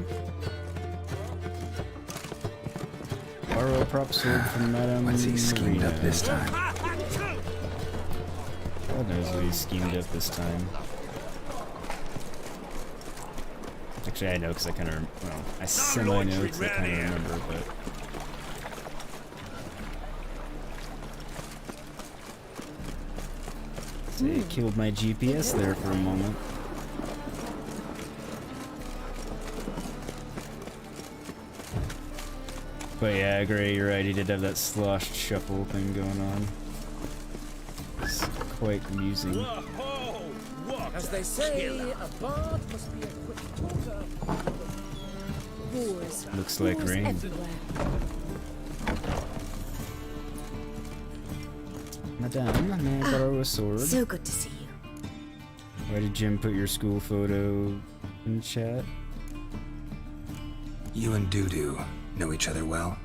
Borrow a prop sword from Madame. What's he schemed up this time? God knows what he's schemed up this time. Actually, I know because I kind of, well, I semi-know because I kind of remember, but... See, it killed my GPS there for a moment. But yeah, I agree, you're right, he did have that sloshed shuffle thing going on. It's quite amusing. As they say, a bard must be a quick talker. Wars. Looks like rain. Everywhere. Madame, may I borrow a sword? So good to see you. Why did Jim put your school photo in chat? You and Dudu know each other well?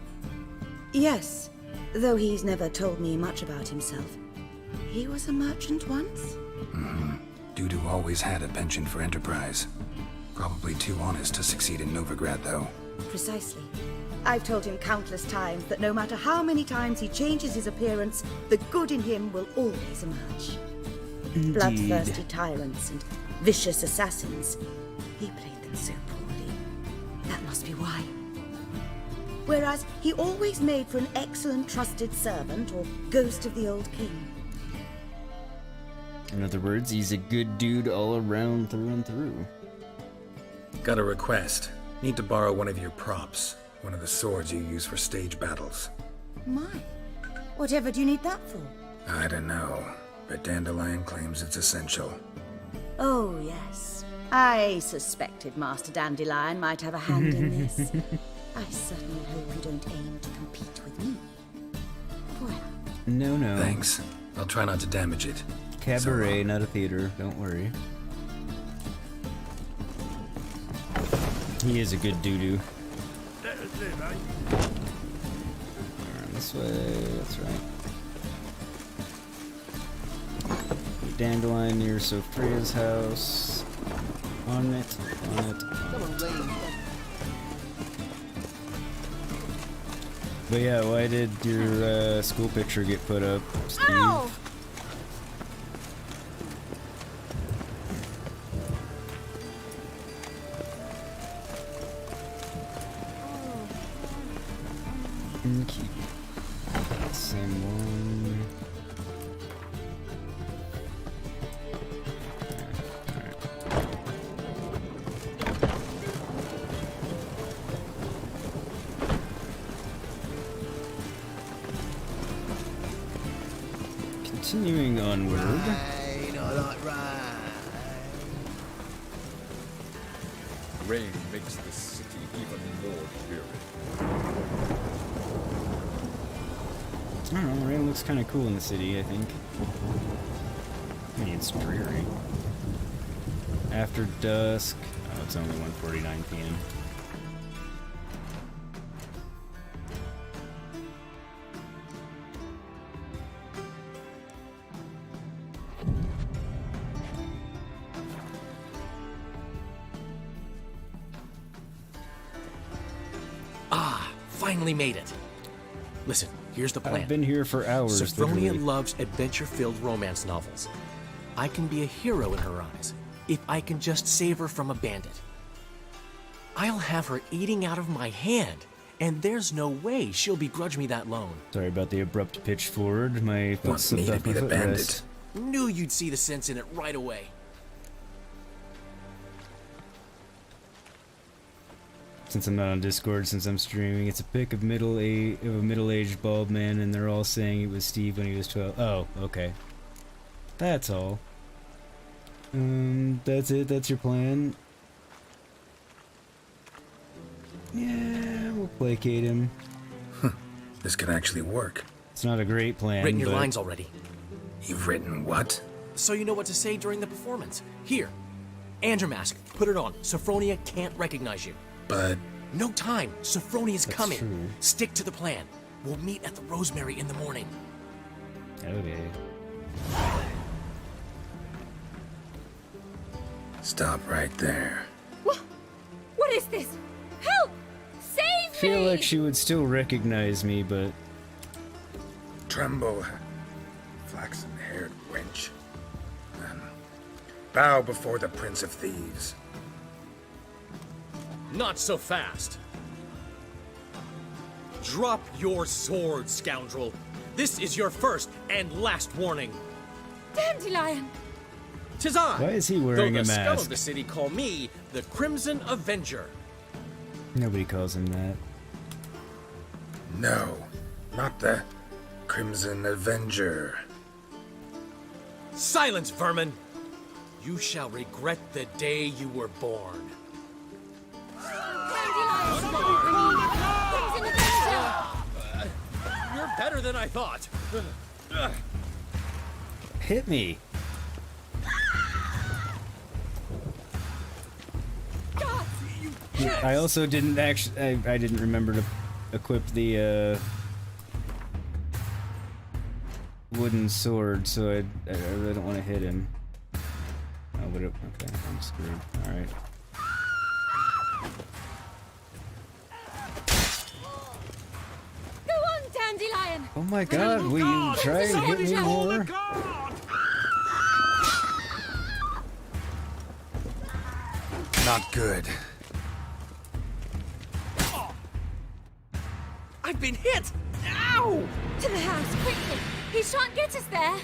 Yes, though he's never told me much about himself. He was a merchant once? Mm-hmm. Dudu always had a penchant for enterprise. Probably too honest to succeed in Novigrad, though. Precisely. I've told him countless times that no matter how many times he changes his appearance, the good in him will always emerge. Indeed. Bloodthirsty tyrants and vicious assassins. He played them it so poorly. That must be why. Whereas he always made for an excellent trusted servant or ghost of the old king. In other words, he's a good dude all around through and through. Got a request. Need to borrow one of your props. One of the swords you use for stage battles. My, whatever do you need that for? I don't know, but Dandelion claims it's essential. Oh, yes. I suspected Master Dandelion might have a hand in this. I certainly hope you don't aim to compete with me. Voilà. No. Thanks. I'll try not to damage it. Cabaret, not a theater. Don't worry. He is a good doo-doo. This way, that's right. Dandelion near Sophia's house. On it. But yeah, why did your school picture get put up, Steve? Ow! Keep same one. Continuing onward. Rain makes the city even more dreary. I don't know, rain looks kind of cool in the city, I think. I mean, it's dreary. After dusk. Oh, it's only 1:49 p.m. Finally made it. Listen, here's the plan. I've been here for hours. Sophronia literally. loves adventure-filled romance novels. I can be a hero in her eyes if I can just save her from a bandit. I'll have her eating out of my hand, and there's no way she'll begrudge me that loan. Sorry about the abrupt pitch forward. My foot Want me slipped to off be my the bandit? footrest. Knew you'd see the sense in it right away. Since I'm not on Discord, since I'm streaming, it's a pic of a middle-aged bald man, and they're all saying it was Steve when he was 12. Oh, okay. That's all. That's it. That's your plan. Yeah, we'll placate him. This could actually work. It's not a great plan. Written your but... lines already. You've written what? So you know what to say during the performance. Here, Andrew mask. Put it on. Sophronia can't recognize you. But... No time. Sophronia's That's coming. true. Stick to the plan. We'll meet at the Rosemary in the morning. Okay. Stop right there. What is this? Help! Save I feel me! like she would still recognize me, but... Tremble, flaxen-haired wench. Bow before the Prince of Thieves. Not so fast. Drop your sword, scoundrel. This is your first and last warning. Dandelion! 'Tis I. Why is he wearing though a the scum mask? of the city call me the Crimson Avenger. Nobody calls him that. No, not the Crimson Avenger. Silence, vermin! You shall regret the day you were born. You're better than I thought. Hit me. I also didn't actually. I didn't remember to equip the wooden sword, so I really don't want to hit him. Oh, but okay, I'm screwed. All right. Go on, Dandelion! Oh my God! Will you try and hit me more? Not good. I've been hit! Ow! To the house, quickly! He shan't get us there!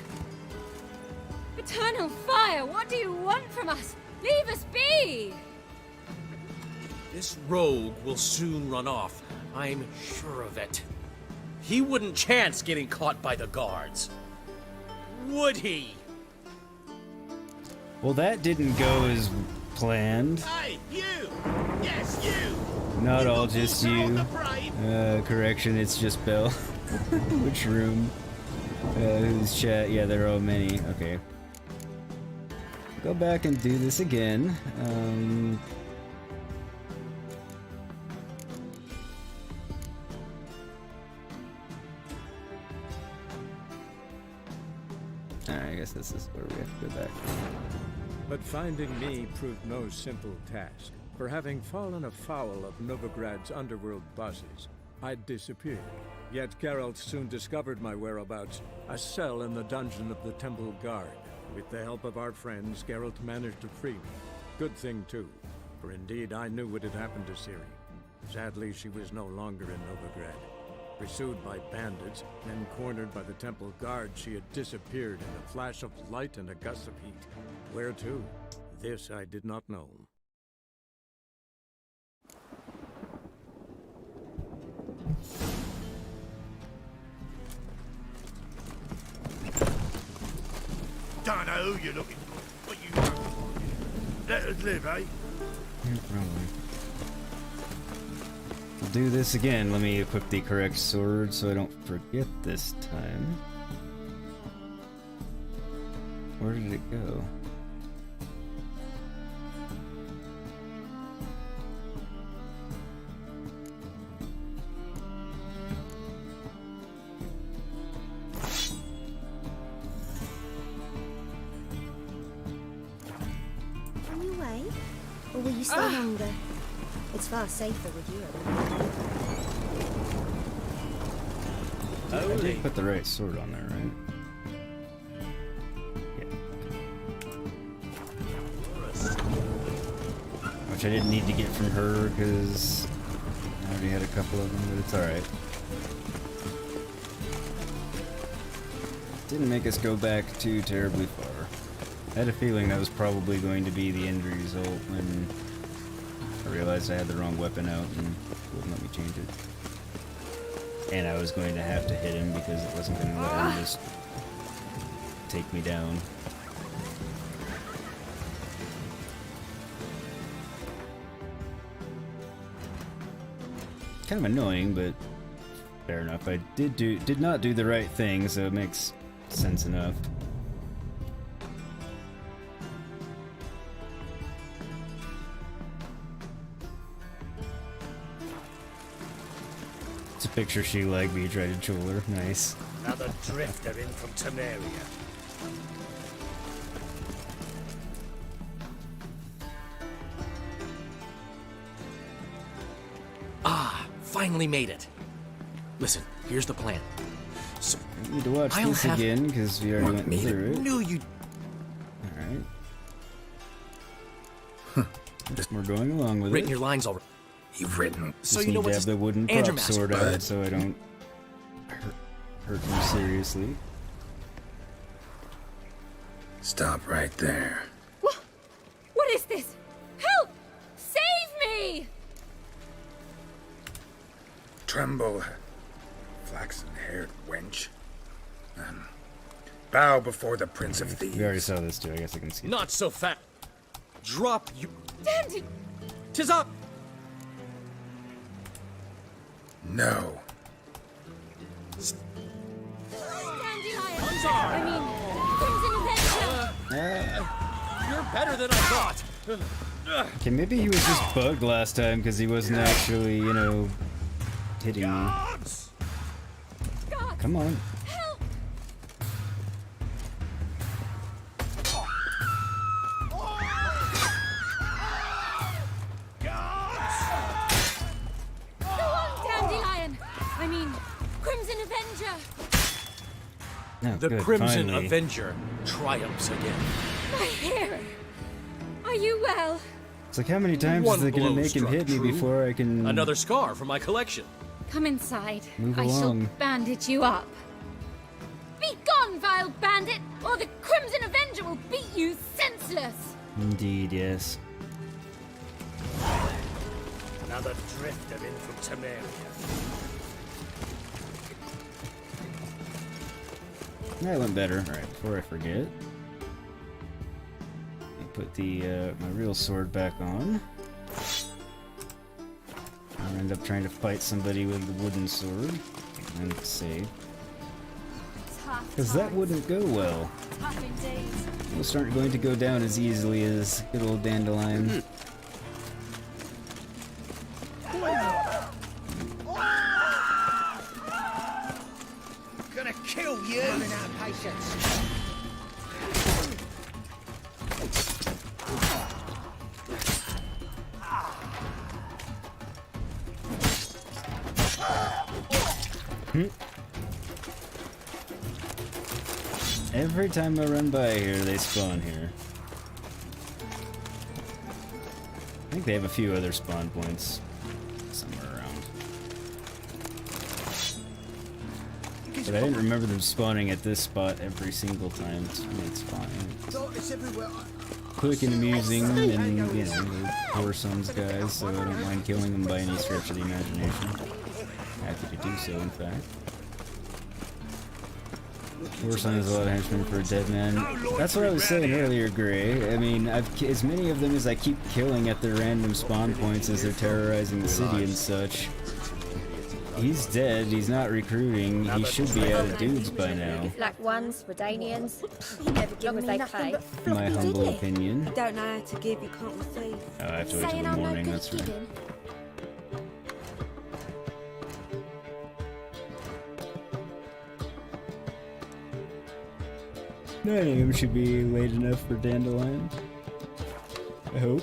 Eternal fire, what do you want from us? Leave us be! This rogue will soon run off. I'm sure of it. He wouldn't chance getting caught by the guards. Would he? Well, that didn't go as planned. Hey, you! Yes, you! Not all just you. Correction, it's just Belle. Which room? Who's chat? Yeah, there are many. Okay. Go back and do this again. I guess this is where we have to go back. But finding me proved no simple task. For having fallen afoul of Novigrad's underworld bosses, I'd disappeared. Yet Geralt soon discovered my whereabouts, a cell in the dungeon of the Temple Guard. With the help of our friends, Geralt managed to free me. Good thing too, for indeed I knew what had happened to Ciri. Sadly, she was no longer in Novigrad. Pursued by bandits, then cornered by the Temple Guard, she had disappeared in a flash of light and a gust of heat. Where to? This I did not know. Don't know who you're looking for, but you let us live, eh? We'll do this again. Let me equip the correct sword so I don't forget this time. Where did it go? Can you wait? Or will you stay longer? It's far safer with you. I did put the right sword on there, right? Which I didn't need to get from her because I already had a couple of them, but it's alright. Didn't make us go back too terribly far. I had a feeling that was probably going to be the end result when I realized I had the wrong weapon out and wouldn't let me change it. And I was going to have to hit him because it wasn't going to let him just take me down. Kind of annoying, but fair enough. I did not do the right thing, so it makes sense enough. It's a picture she like me tried to troll her. Nice. Another drifter in from Temeria. Finally made it. Listen, here's the plan. So I need to watch this again because we already went through it. Knew you. All right. We're going along with Written it. your lines already. You've written. So Just you know need what? to have the wooden and your prop mask. sword out so I don't hurt him seriously. Stop right there. What is this? Help! Save me! Tremble, flaxen-haired wench. Bow before the Prince of Thieves. We already saw this too. I guess I can skip. Not so fast. Drop you. Dandy! 'Tis up. No. Dandelion! I mean, Crimson Avenger! You're better than I thought. Okay, maybe he was just bugged last time because he wasn't actually, you know, hitting me. Come on. Help! Go on, Dandelion! I mean, Crimson Avenger! No, The good, Crimson finally. Avenger triumphs again. My hero! Are you well? It's like, how many times One is it gonna blow make him struck hit me true. before I can Another scar from my collection. Come inside. Move I along. shall bandage you up. Be gone, vile bandit, or the Crimson Avenger will beat you senseless! Indeed, yes. Another drifter in from Temeria. That went better. Alright, before I forget. I put the my real sword back on. I'll end up trying to fight somebody with the wooden sword. And save. Because that wouldn't go well. Those aren't going to go down as easily as good old Dandelion. Gonna kill you! Running out of patience. Every time I run by here, they spawn here. I think they have a few other spawn points somewhere around. But I didn't remember them spawning at this spot every single time. It's fine. It's everywhere. Quick and amusing, and you know, they're Poor Sons guys, so I don't mind killing them by any stretch of the imagination. Happy to do so, in fact. Poor Son is a lot of henchmen for a dead man. That's what I was saying earlier, Gray. I mean, as many of them as I keep killing at their random spawn points as they're terrorizing the city and such. He's dead, he's not recruiting, he should be out of dudes by now. Black ones, Redanians, as long as they pay. My humble opinion. Don't know how to give, you can't receive. Oh, I have to wait till the morning, that's right. That name should be late enough for Dandelion. I hope.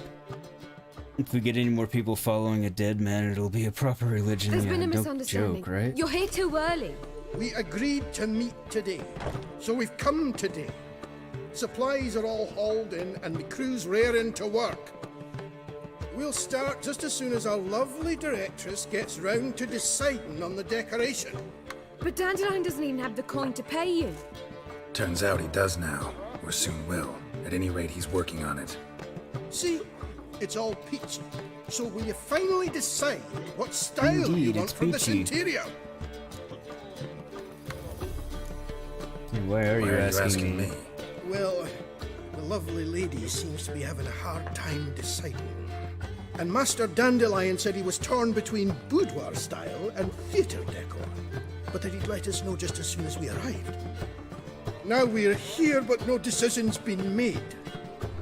If we get any more people following a dead man, it'll be a proper religion. There's been a Don't misunderstanding. joke, right? You're here too early. We agreed to meet today, so we've come today. Supplies are all hauled in and the crew's raring to work. We'll start just as soon as our lovely directress gets round to deciding on the decoration. But Dandelion doesn't even have the coin to pay you. Turns out he does now, or soon will. At any rate, he's working on it. See? It's all peachy. So will you finally decide what style you Indeed, want it's for this peachy. interior? Why are you asking me? Well, the lovely lady seems to be having a hard time deciding. And Master Dandelion said he was torn between boudoir style and theatre decor, but that he'd let us know just as soon as we arrived. Now we're here, but no decision's been made.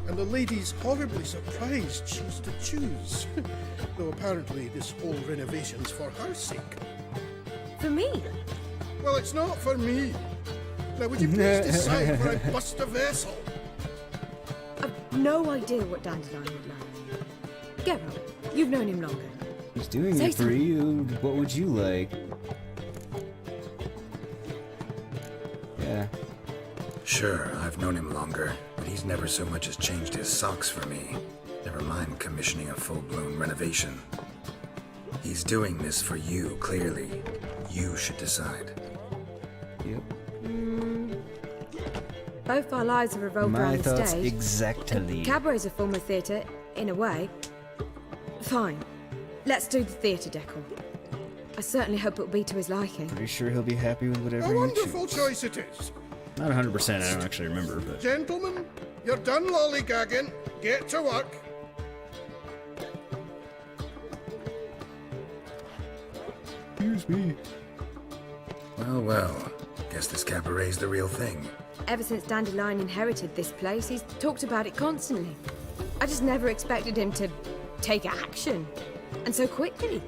And the lady's horribly surprised she's to choose. Though apparently this whole renovation's for her sake. For me? Well, it's not for me. Now, would you please decide where I bust a vessel? I've no idea what Dandelion would like. Geralt, you've known him longer. He's doing Say it for something. you. What would you like? Yeah. Sure, I've known him longer, but he's never so much as changed his socks for me. Never mind commissioning a full-blown renovation. He's doing this for you, clearly. You should decide. Yep. Both our lives have revolved My around the thoughts stage. exactly. Cabaret's a form of theatre, in a way. Fine. Let's do the theatre decor. I certainly hope it'll be to his liking. Pretty sure he'll be happy with whatever A you wonderful choose. choice it is. Not 100%, I don't actually remember, but... Gentlemen, you're done lollygagging. Get to work. Excuse me. Well, well. Guess this cabaret's the real thing. Ever since Dandelion inherited this place, he's talked about it constantly. I just never expected him to take action. And so quickly.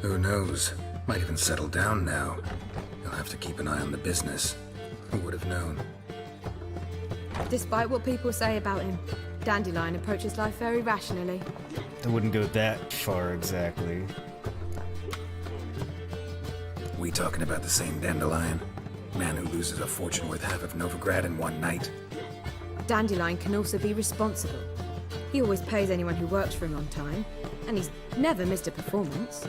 Who knows? Might even settle down now. You'll have to keep an eye on the business. Who would have known? Despite what people say about him, Dandelion approaches life very rationally. I wouldn't go that far exactly. We talking about the same Dandelion? Man who loses a fortune worth half of Novigrad in one night? Dandelion can also be responsible. He always pays anyone who works for him on time, and he's never missed a performance.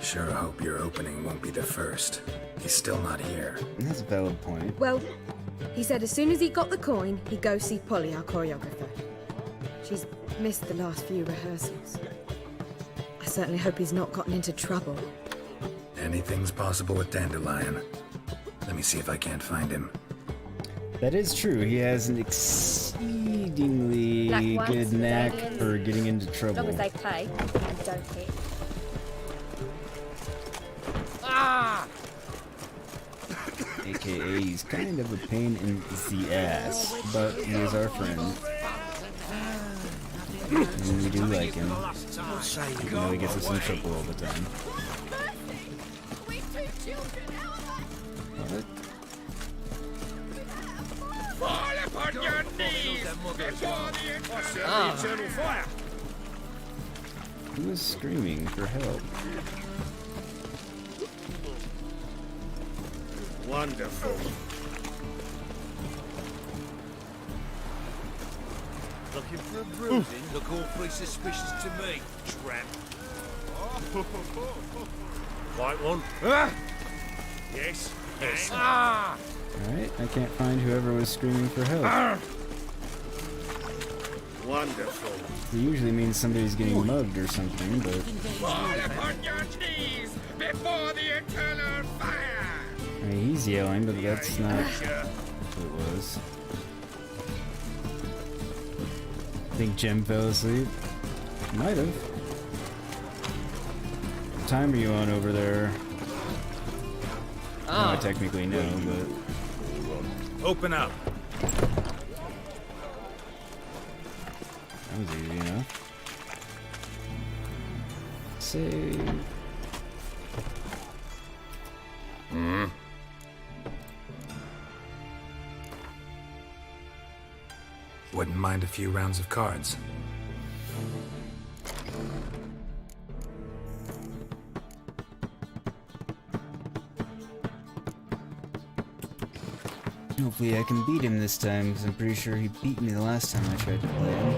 Sure hope your opening won't be the first. He's still not here. That's a valid point. Well, he said as soon as he got the coin, he'd go see Polly, our choreographer. She's missed the last few rehearsals. I certainly hope he's not gotten into trouble. Anything's possible with Dandelion. Let me see if I can't find him. That is true. He has an exceedingly good knack for getting into trouble. As long as they pay and don't hit. Ah! AKA, he's kind of a pain in the ass, but he is our friend. And we do like him. Even though he gets us in trouble all the time. What? Fall upon your knees before the eternal fire! Who is screaming for help? Wonderful. Looking for a bruising? Look awfully suspicious to me, tramp. White one? Yes. Yes. Alright, I can't find whoever was screaming for help. Wonderful. It usually means somebody's getting mugged or something, but... Fall upon your knees before the eternal fire! I mean, he's yelling, but that's not what it was. I think Jim fell asleep. Might have. What time are you on over there? No, I technically know, but... Open up. That was easy enough. Save. Wouldn't mind a few rounds of cards. Hopefully I can beat him this time, because I'm pretty sure he beat me the last time I tried to play him.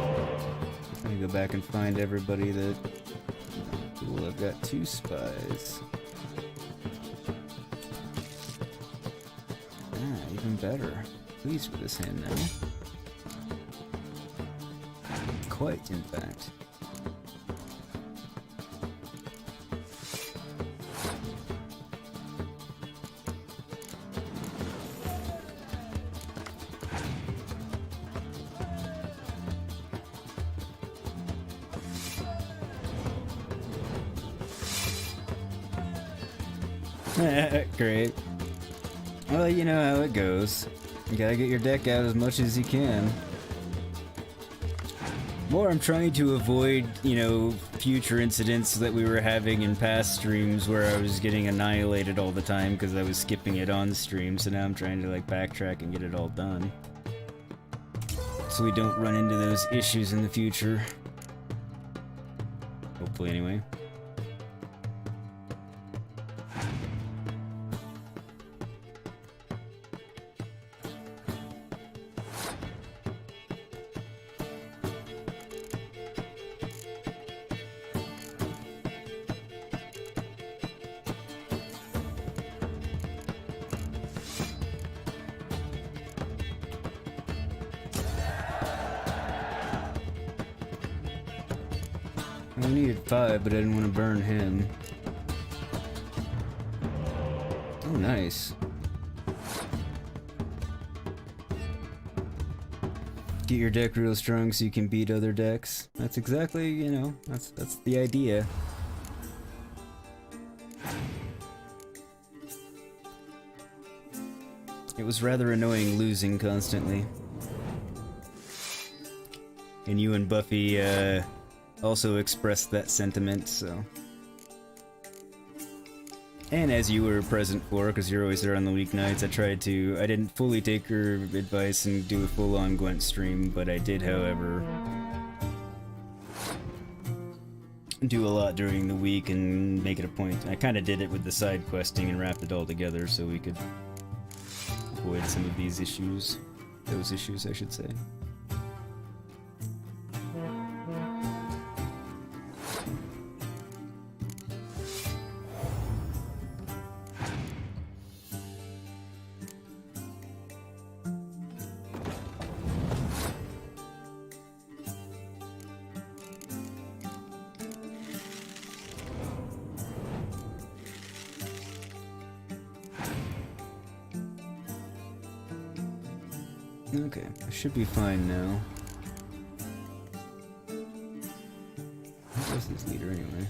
I'm gonna go back and find everybody that... Cool, I've got 2 spies. Ah, even better. Pleased with this hand now. Quite, in fact. Great. Well, you know how it goes. You gotta get your deck out as much as you can. More, I'm trying to avoid, you know, future incidents that we were having in past streams where I was getting annihilated all the time because I was skipping it on stream, so now I'm trying to, like, backtrack and get it all done. So we don't run into those issues in the future. Hopefully, anyway. I needed 5, but I didn't want to burn him. Oh, nice. Get your deck real strong so you can beat other decks. That's exactly, you know, that's the idea. It was rather annoying losing constantly. And you and Buffy, also expressed that sentiment, so... And as you were present for, because you're always there on the weeknights, I didn't fully take her advice and do a full-on Gwent stream, but I did, however, do a lot during the week and make it a point. I kind of did it with the side questing and wrapped it all together so we could avoid some of these issues. Those issues, I should say. Okay, I should be fine now. Where's this leader anyway?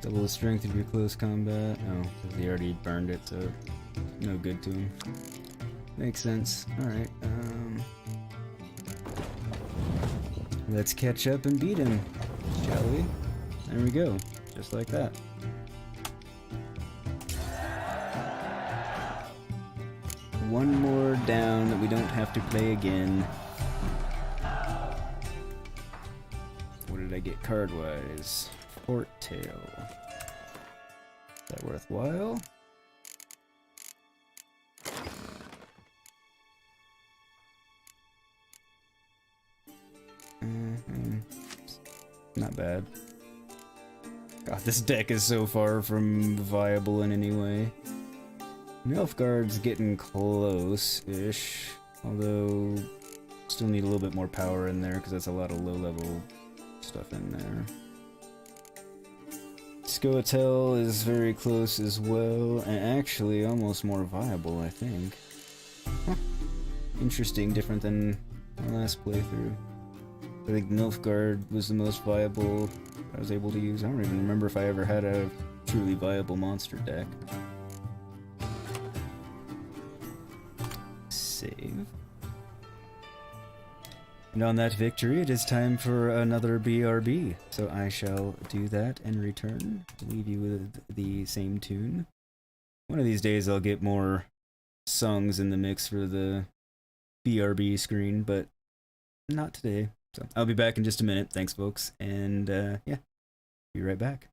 Double the strength of your close combat. Oh, because he already burned it, so no good to him. Makes sense. Alright, let's catch up and beat him, shall we? There we go. Just like that. One more down that we don't have to play again. What did I get card-wise? Fort Tail. Is that worthwhile? Not bad. God, this deck is so far from viable in any way. Nilfgaard's getting close-ish, although still need a little bit more power in there because that's a lot of low-level stuff in there. Scoia'tael is very close as well, and actually almost more viable, I think. Huh. Interesting, different than my last playthrough. I think Nilfgaard was the most viable I was able to use. I don't even remember if I ever had a truly viable monster deck. Save. And on that victory, it is time for another BRB. So I shall do that and return. Leave you with the same tune. One of these days I'll get more songs in the mix for the BRB screen, but not today. So I'll be back in just a minute. Thanks, folks. And yeah, be right back.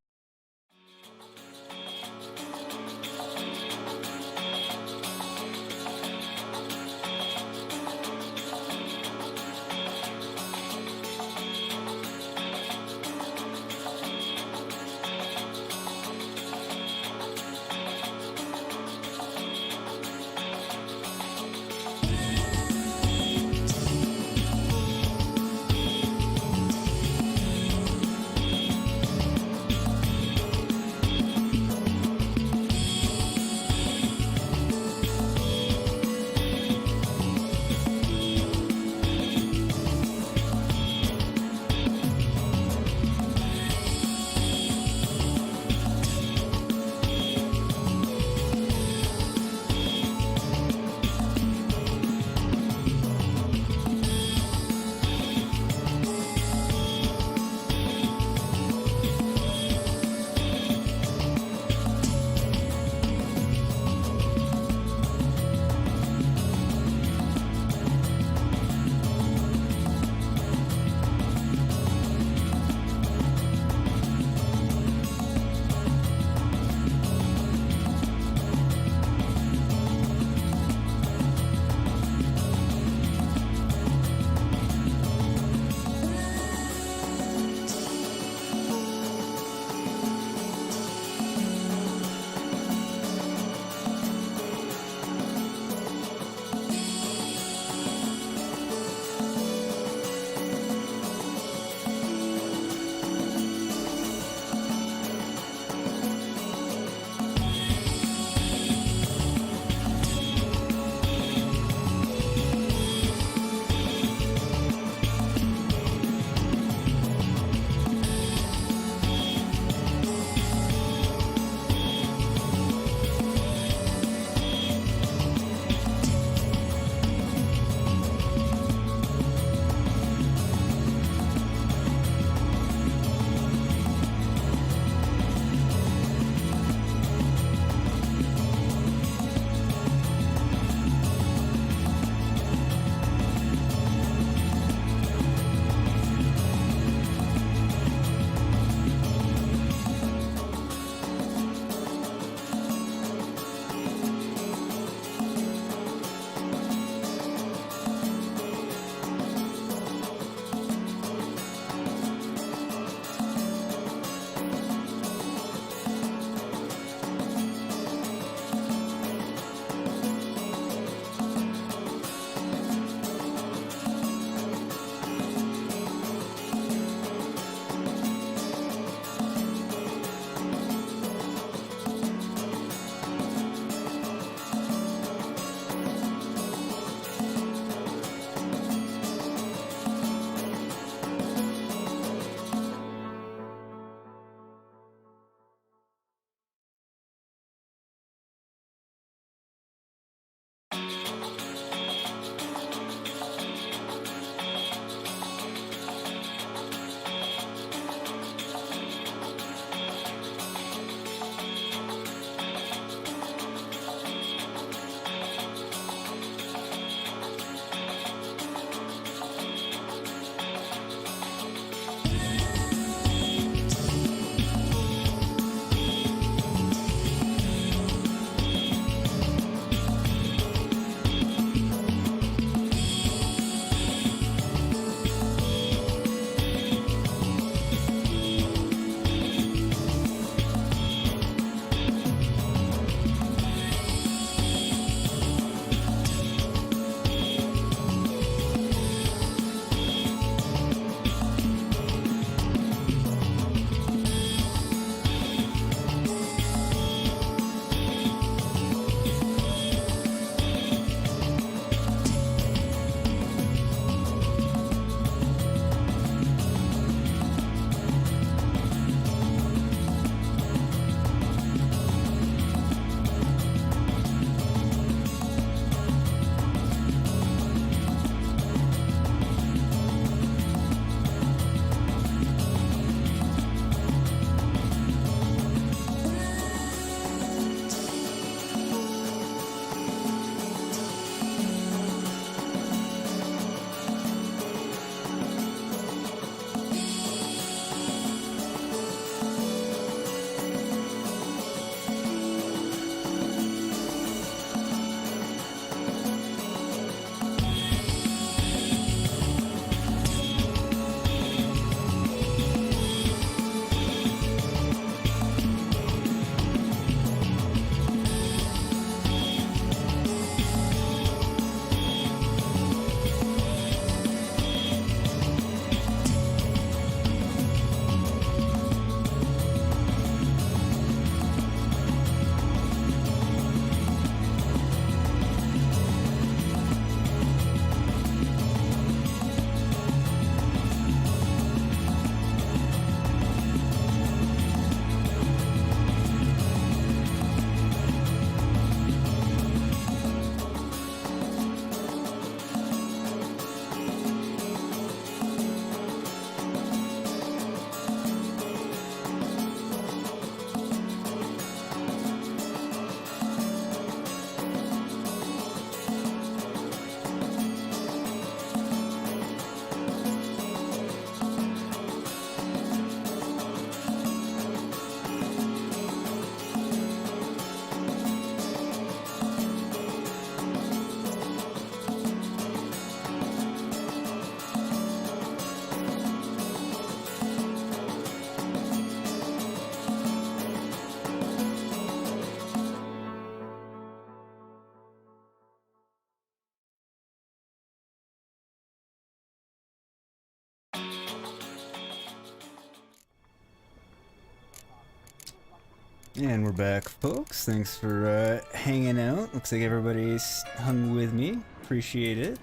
And we're back, folks. Thanks for hanging out. Looks like everybody's hung with me. Appreciate it.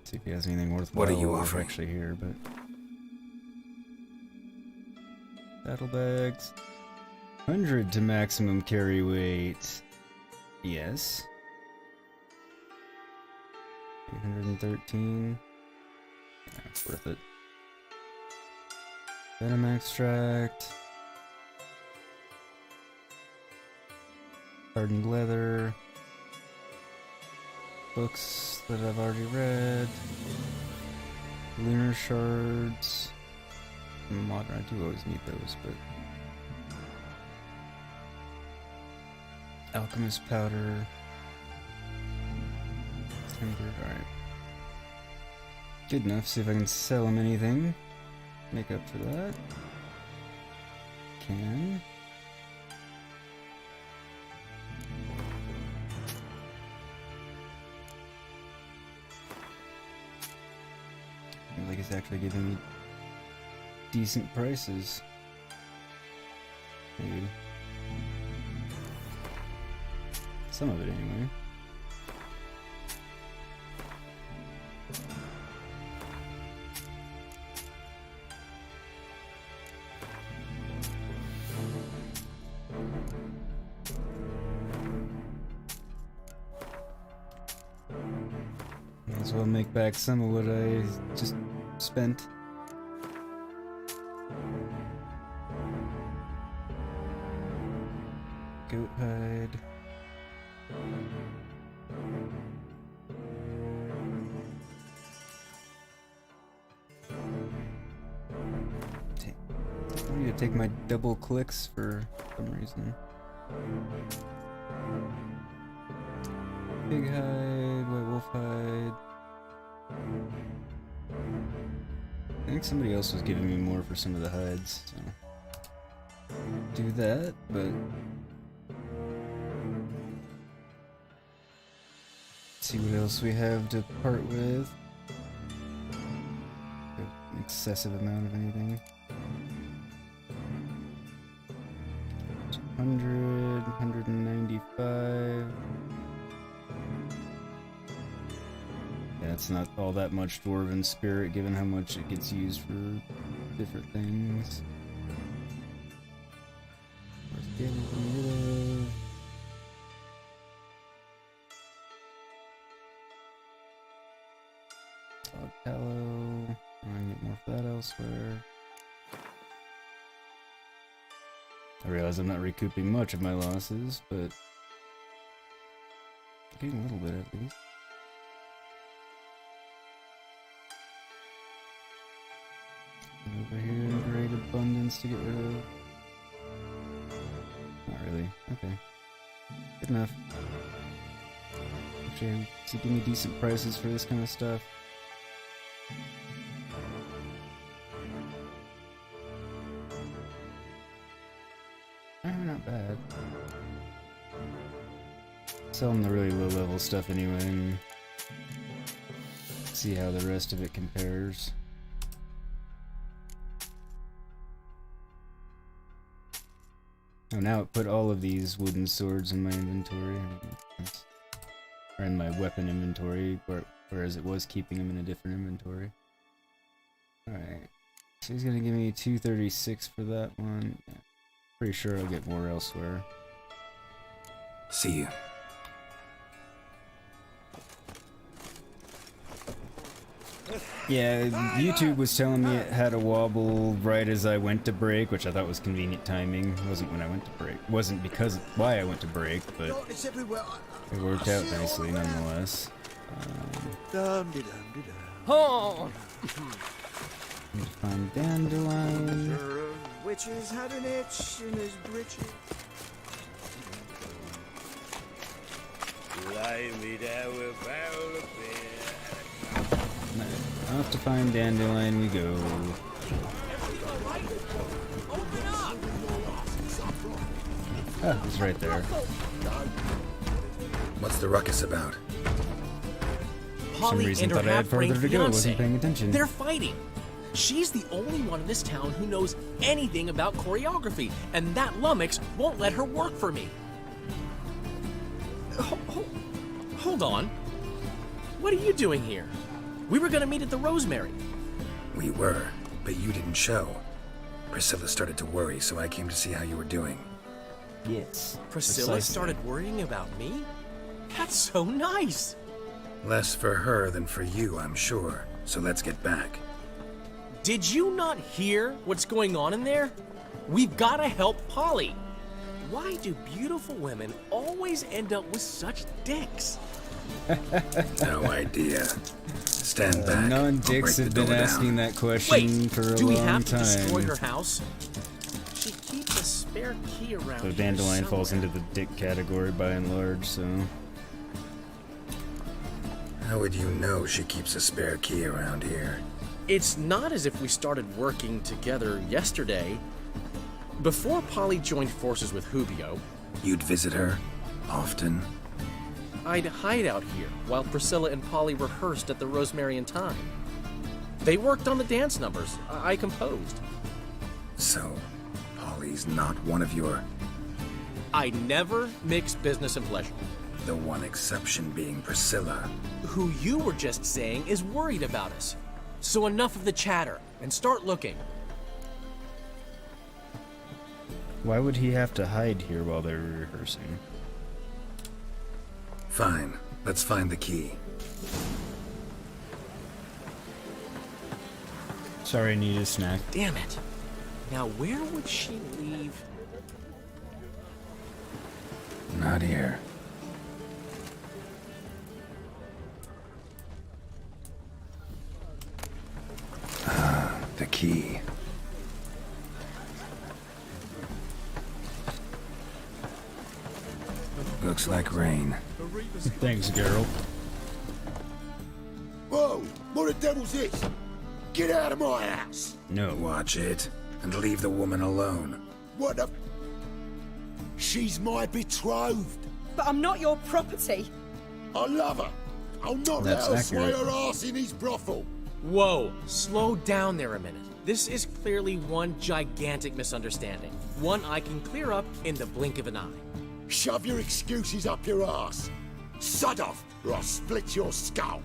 See if he has anything worthwhile. What are you offering? Actually here, but saddlebags. 100 to maximum carry weight. Yes. 813. Yeah, it's worth it. Venom extract. Hardened leather. Books that I've already read. Lunar shards. Modern, I do always need those, but alchemist powder. Alright. Good enough, see if I can sell him anything. Make up for that. Can. I feel like he's actually giving me decent prices. Maybe. Some of it anyway. Might as well make back some of what I just spent. Goat hide. I need to take my double clicks for some reason. Pig hide, white wolf hide. I think somebody else was giving me more for some of the hides, so do that, but see what else we have to part with. An excessive amount of anything. 100, 195. Yeah, it's not all that much dwarven spirit given how much it gets used for different things. Worth getting rid of. Dog tallow. I can get more for that elsewhere. I realize I'm not recouping much of my losses, but getting a little bit at least. And over here in great abundance to get rid of. Not really. Okay. Good enough. Actually, does he give me decent prices for this kind of stuff? Not bad. Sell them the really low level stuff anyway and see how the rest of it compares. Oh, now it put all of these wooden swords in my inventory. Or in my weapon inventory, whereas it was keeping them in a different inventory. Alright. So he's gonna give me 236 for that one. Yeah. Pretty sure I'll get more elsewhere. See you. Yeah, YouTube was telling me it had a wobble right as I went to break, which I thought was convenient timing. It wasn't when I went to break. It wasn't because why I went to break, but it worked out nicely nonetheless. Oh! Need to find Dandelion. Witches had an itch in his britches. Lie me there without a fear. Off to find Dandelion we go. Ah, he's right there. What's the ruckus about? For some reason thought I had further to go, wasn't paying attention. They're fighting. She's the only one in this town who knows anything about choreography, and that lummox won't let her work for me. Hold on. What are you doing here? We were gonna meet at the Rosemary. We were, but you didn't show. Priscilla started to worry, so I came to see how you were doing. Yes. Priscilla precisely. started worrying about me? That's so nice. Less for her than for you, I'm sure. So let's get back. Did you not hear what's going on in there? We've gotta help Polly. Why do beautiful women always end up with such dicks? No idea. Stand back. Non-dicks have been asking that question for a long time. Do we have to destroy her house? She keeps a spare key around So here Dandelion falls somewhere. into the dick category by and large, so... How would you know she keeps a spare key around here? It's not as if we started working together yesterday. Before Polly joined forces with Hubio, You'd visit her? Often? I'd hide out here while Priscilla and Polly rehearsed at the Rosemary and Thyme. They worked on the dance numbers I composed. So, Polly's not one of your... I never mix business and pleasure. The one exception being Priscilla. Who you were just saying is worried about us. So enough of the chatter, and start looking. Why would he have to hide here while they're rehearsing? Fine. Let's find the key. Sorry, I need a snack. Damn it. Now where would she leave? Not here. Ah, the key. Looks like rain. Thanks, Geralt. Whoa! What the devil's this? Get out of my house! No. Watch it, and leave the woman alone. What the... She's my betrothed. But I'm not your property. I love her. I'll not That's let her sway accurate. her ass in his brothel. Whoa, slow down there a minute. This is clearly one gigantic misunderstanding. One I can clear up in the blink of an eye. Shove your excuses up your ass. Sod off, or I'll split your skull.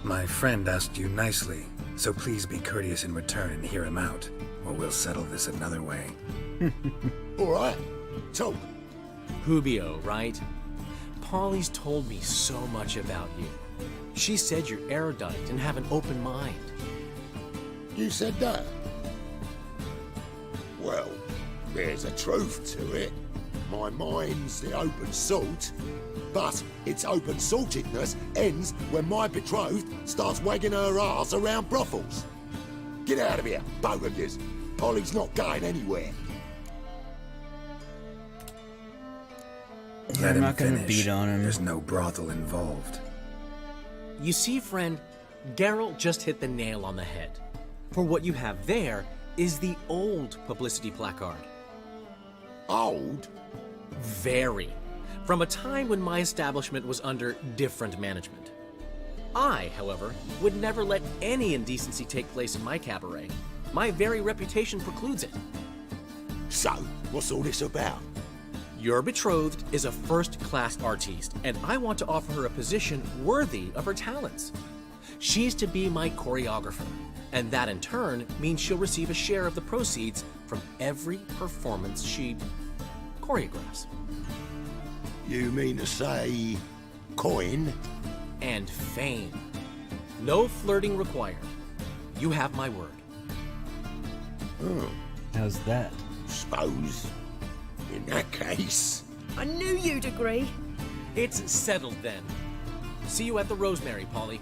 My friend asked you nicely, so please be courteous in return and hear him out, or we'll settle this another way. All right, talk. Hubio, right? Polly's told me so much about you. She said you're erudite and have an open mind. You said that? Well, there's a truth to it. My mind's the open salt, but its open saltedness ends when my betrothed starts wagging her arse around brothels. Get out of here, both of yous. Polly's not going anywhere. Let I'm him not gonna finish. beat on him. There's no brothel involved. You see, friend, Geralt just hit the nail on the head. For what you have there is the old publicity placard. Old? Very. From a time when my establishment was under different management. I, however, would never let any indecency take place in my cabaret. My very reputation precludes it. So, what's all this about? Your betrothed is a first-class artiste, and I want to offer her a position worthy of her talents. She's to be my choreographer, and that in turn means she'll receive a share of the proceeds from every performance she choreographs. You mean to say... coin? And fame. No flirting required. You have my word. Oh, How's that? suppose. In that case... I knew you'd agree. It's settled then. See you at the Rosemary, Polly.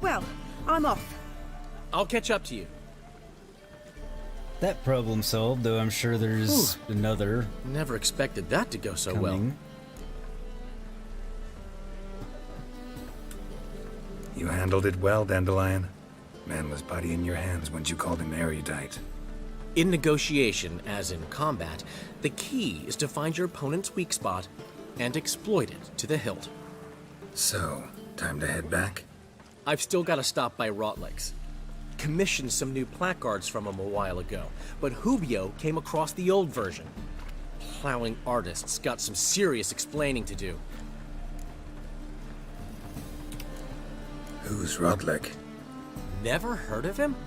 Well, I'm off. I'll catch up to you. That problem solved, though I'm sure there's another Never expected that to go so well. coming. You handled it well, Dandelion. Man was body in your hands once you called him erudite. In negotiation, as in combat, the key is to find your opponent's weak spot and exploit it to the hilt. So, time to head back? I've still got to stop by Rotlick's. Commissioned some new placards from him a while ago, but Hubio came across the old version. Plowing artists got some serious explaining to do. Who's Rotlick? Never heard of him?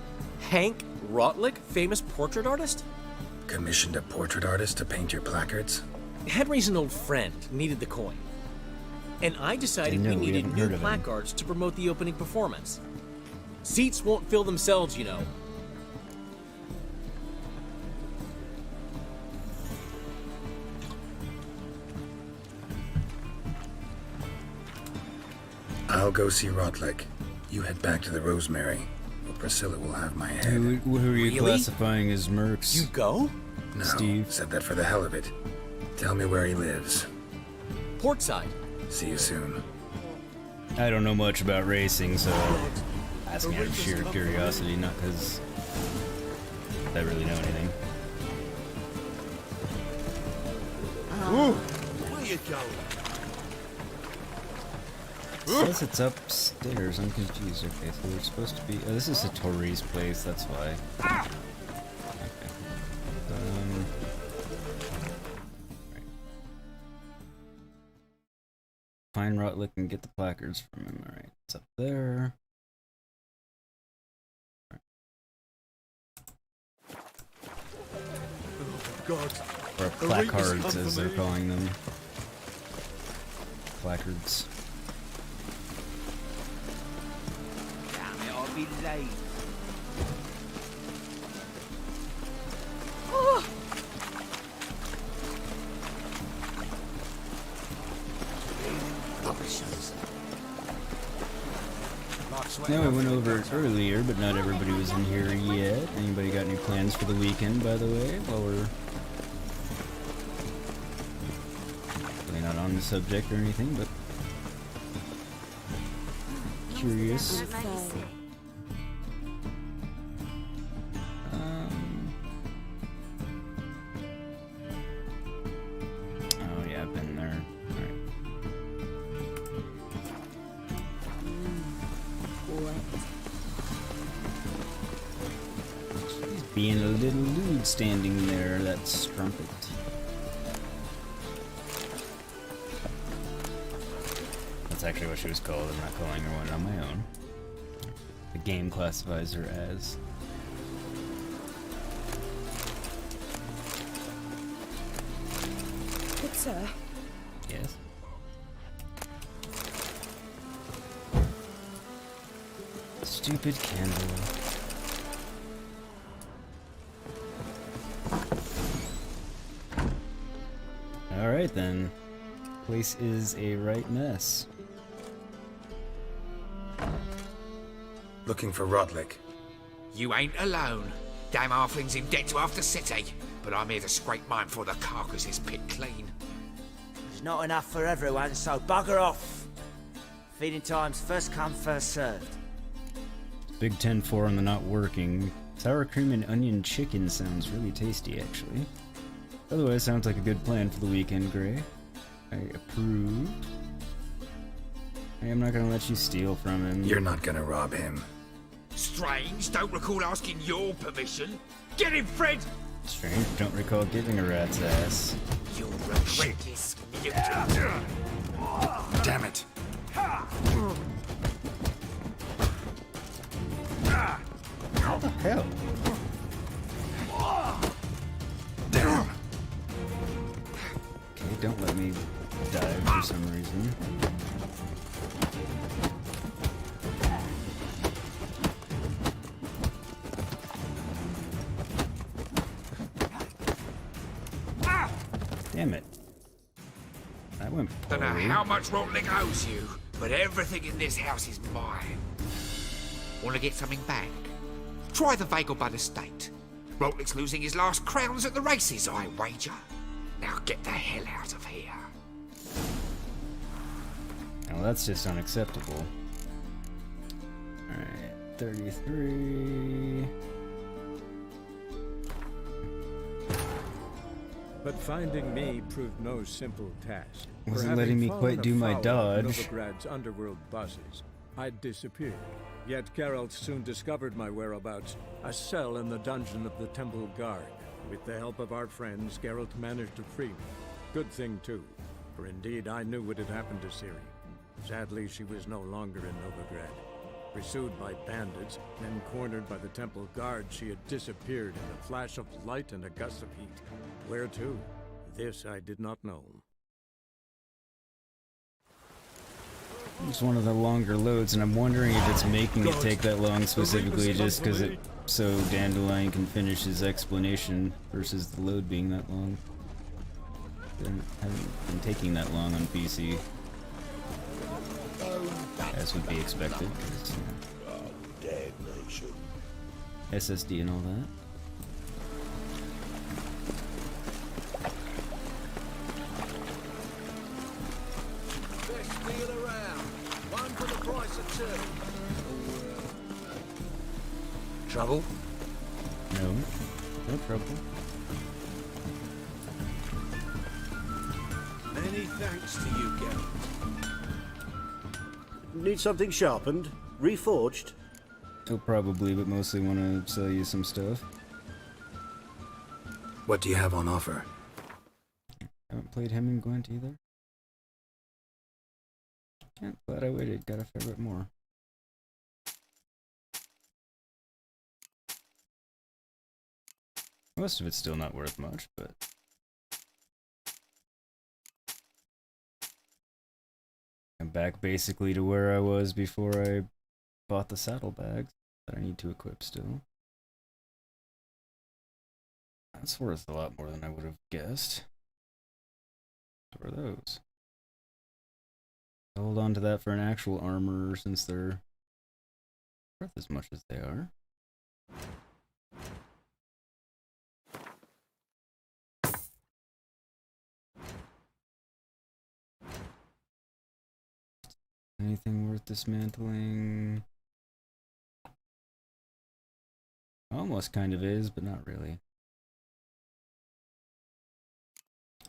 Hank Rotlick, famous portrait artist? Commissioned a portrait artist to paint your placards? Henry's an old friend, needed the coin. And I decided we needed new placards to promote the opening performance. Seats won't fill themselves, you know. I'll go see Rotlick. You head back to the Rosemary, where Priscilla will have my head. Who are you classifying as mercs? You go? No, Steve said that for the hell of it. Tell me where he lives. Portside. See you soon. I don't know much about racing, so asking out of sheer curiosity, not because I really know anything. Where you going? It says it's upstairs. I'm confused. Okay, so we're supposed to be. Oh, this is Satori's place. That's why. Okay. Right. Find Rotlick and get the placards from him. All right, it's up there. God. Or placards, as they're calling them. Placards. Damn it, I'll be late. Now we went over it earlier, but not everybody was in here yet. Anybody got any plans for the weekend, by the way? While we're really not on the subject or anything, but curious. Oh yeah, I've been there. She's being a little lewd standing there, that strumpet. That's actually what she was called. I'm not calling her one on my own. The game classifies her as. Good sir. Yes. Stupid candle. Alright then. Place is a right mess. Looking for Rotlick. You ain't alone. Damn halfling's in debt to half the city. But I'm here to scrape mine before the carcass is pit clean. There's not enough for everyone, so bugger off. Feeding time's first come, first served. Big 10-4 on the not working. Sour cream and onion chicken sounds really tasty, actually. Otherwise, sounds like a good plan for the weekend, Gray. I approve. Hey, I'm not gonna let you steal from him. You're not gonna rob him. Strange, don't recall asking your permission. Get him, Fred! Strange, don't recall giving a rat's ass. You'll regret this. Damn it. What the hell? Damn. Okay, don't let me dive for some reason. Damn it. That went Don't know poorly. how much Rotlick owes you, but everything in this house is mine. Want to get something back? Try the Vagelbud estate. Rotlick's losing his last crowns at the races, I wager. Now get the hell out of here. Well, that's just unacceptable. Alright, 33. But finding me proved no simple task. Wasn't letting me quite do my dodge. Novigrad's underworld bosses, I'd disappeared. Yet Geralt soon discovered my whereabouts, a cell in the dungeon of the Temple Guard. With the help of our friends, Geralt managed to free me. Good thing, too, for indeed I knew what had happened to Ciri. Sadly, she was no longer in Novigrad. Pursued by bandits, then cornered by the Temple Guard, she had disappeared in a flash of light and a gust of heat. Where to? This I did not know. It's one of the longer loads, and I'm wondering if it's making it take that long specifically just because it so Dandelion can finish his explanation versus the load being that long. It hasn't been taking that long on PC, as would be expected. SSD and all that. Best deal around. One for the price of two. Trouble? No. No trouble. Many thanks to you, Geralt. Need something sharpened? Reforged? He'll probably, but mostly want to sell you some stuff. What do you have on offer? Haven't played him and Gwent either. Yeah, glad I waited. Got a fair bit more. Most of it's still not worth much, but... I'm back basically to where I was before I bought the saddlebags that I need to equip still. That's worth a lot more than I would have guessed. What are those? I'll hold on to that for an actual armor since they're worth as much as they are. Anything worth dismantling? Almost kind of is, but not really.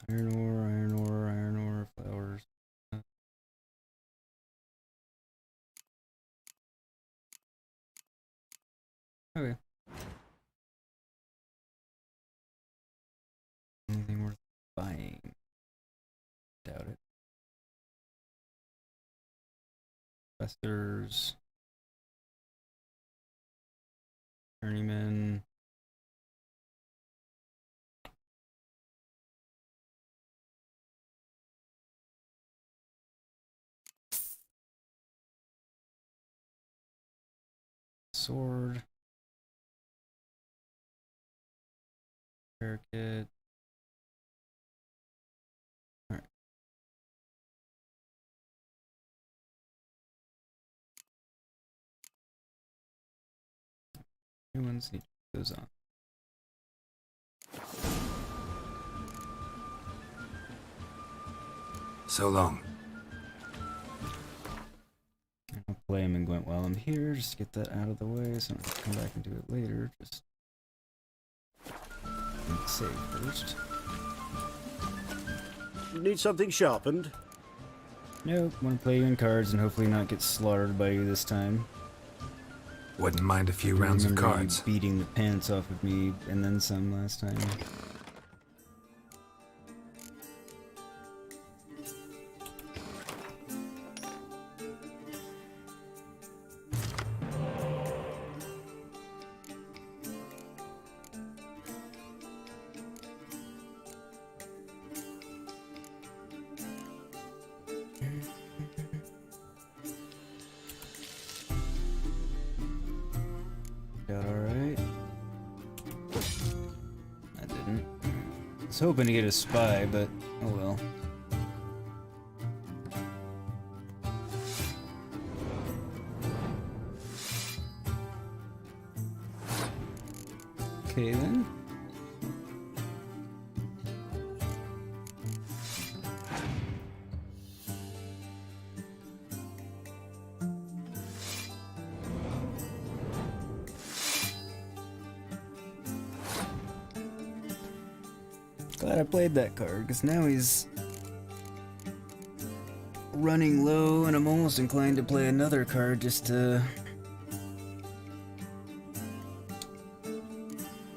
Iron ore, iron ore, iron ore, flowers. Okay. Anything worth buying? Doubt it. Investors. Journeyman. Sword. Kit. Alright. New ones need those on. So long. I'll play him and Gwent while I'm here, just to get that out of the way so I don't have to come back and do it later. Just save first. Need something sharpened? Nope, want to play you in cards and hopefully not get slaughtered by you this time. Wouldn't mind a few rounds of cards. You beating the pants off of me and then some last time. Hoping to get a spy, but oh well. Okay then. Glad I played that card, because now he's running low, and I'm almost inclined to play another card just to...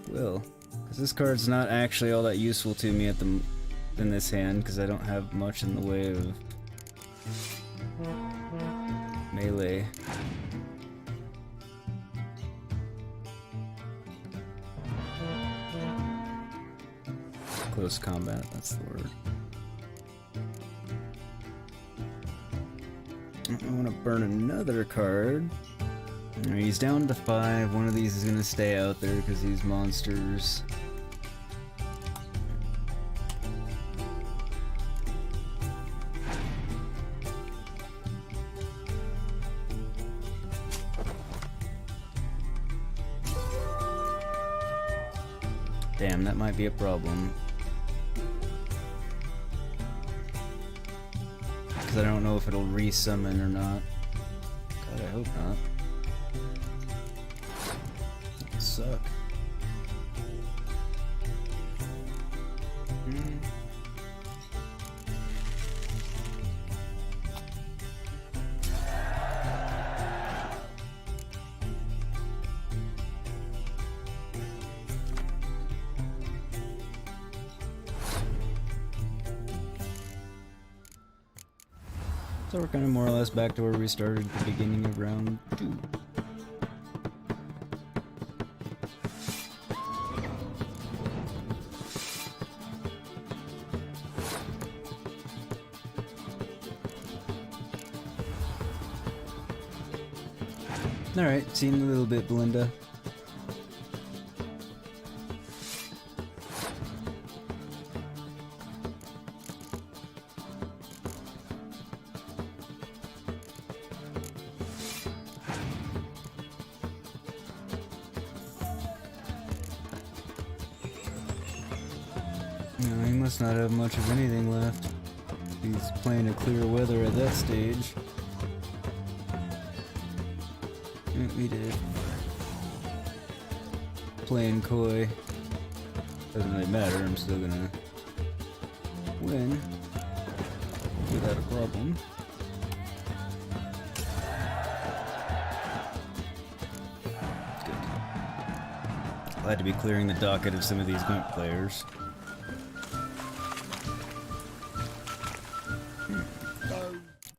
Well, because this card's not actually all that useful to me in this hand, because I don't have much in the way of melee. Close combat, that's the word. I want to burn another card. Alright, he's down to 5. One of these is going to stay out there because these monsters. Damn, that might be a problem. Because I don't know if it'll resummon or not. God, I hope not. That would suck. So we're kind of more or less back to where we started at the beginning of round 2. Alright, seen a little bit, Belinda. No, he must not have much of anything left. He's playing a clear weather at that stage. We did. Playing coy. Doesn't really matter, I'm still gonna win without a problem. Good. Glad to be clearing the docket of some of these Gump players.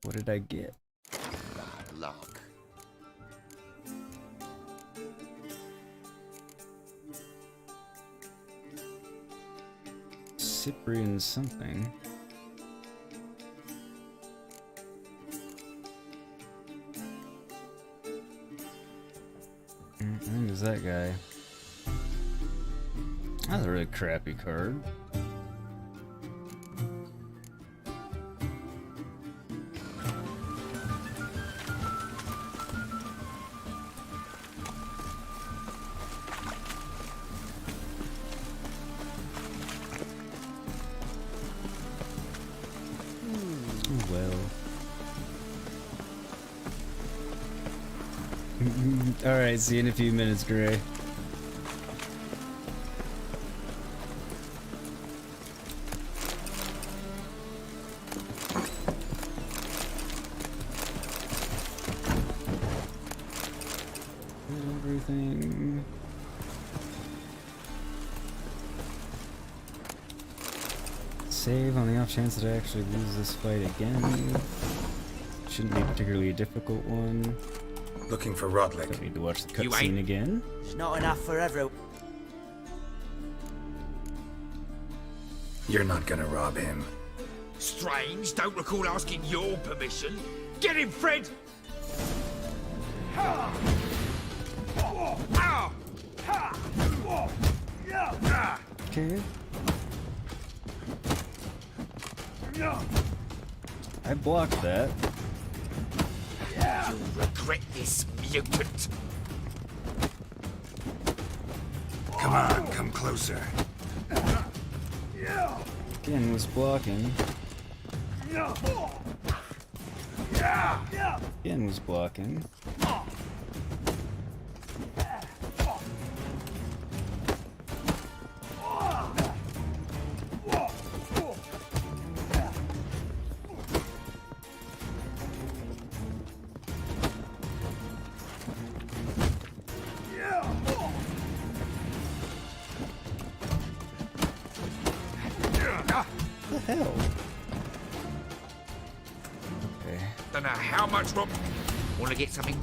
What did I get? Bad luck. Cyprian something. I think it's that guy. That's a really crappy card. Alright, see you in a few minutes, Gray. Everything. Save on the off chance that I actually lose this fight again. Shouldn't be particularly a difficult one. Looking for Rodlick. Don't need to watch the cutscene again. It's not enough for everyone. You're not gonna rob him. Strange, don't recall asking your permission. Get him, Fred! Okay. I blocked that. You'll regret this, mutant. Come on, come closer. Again, was blocking. Again, was blocking. hell? Okay. Don't know how much rock. Want to get something?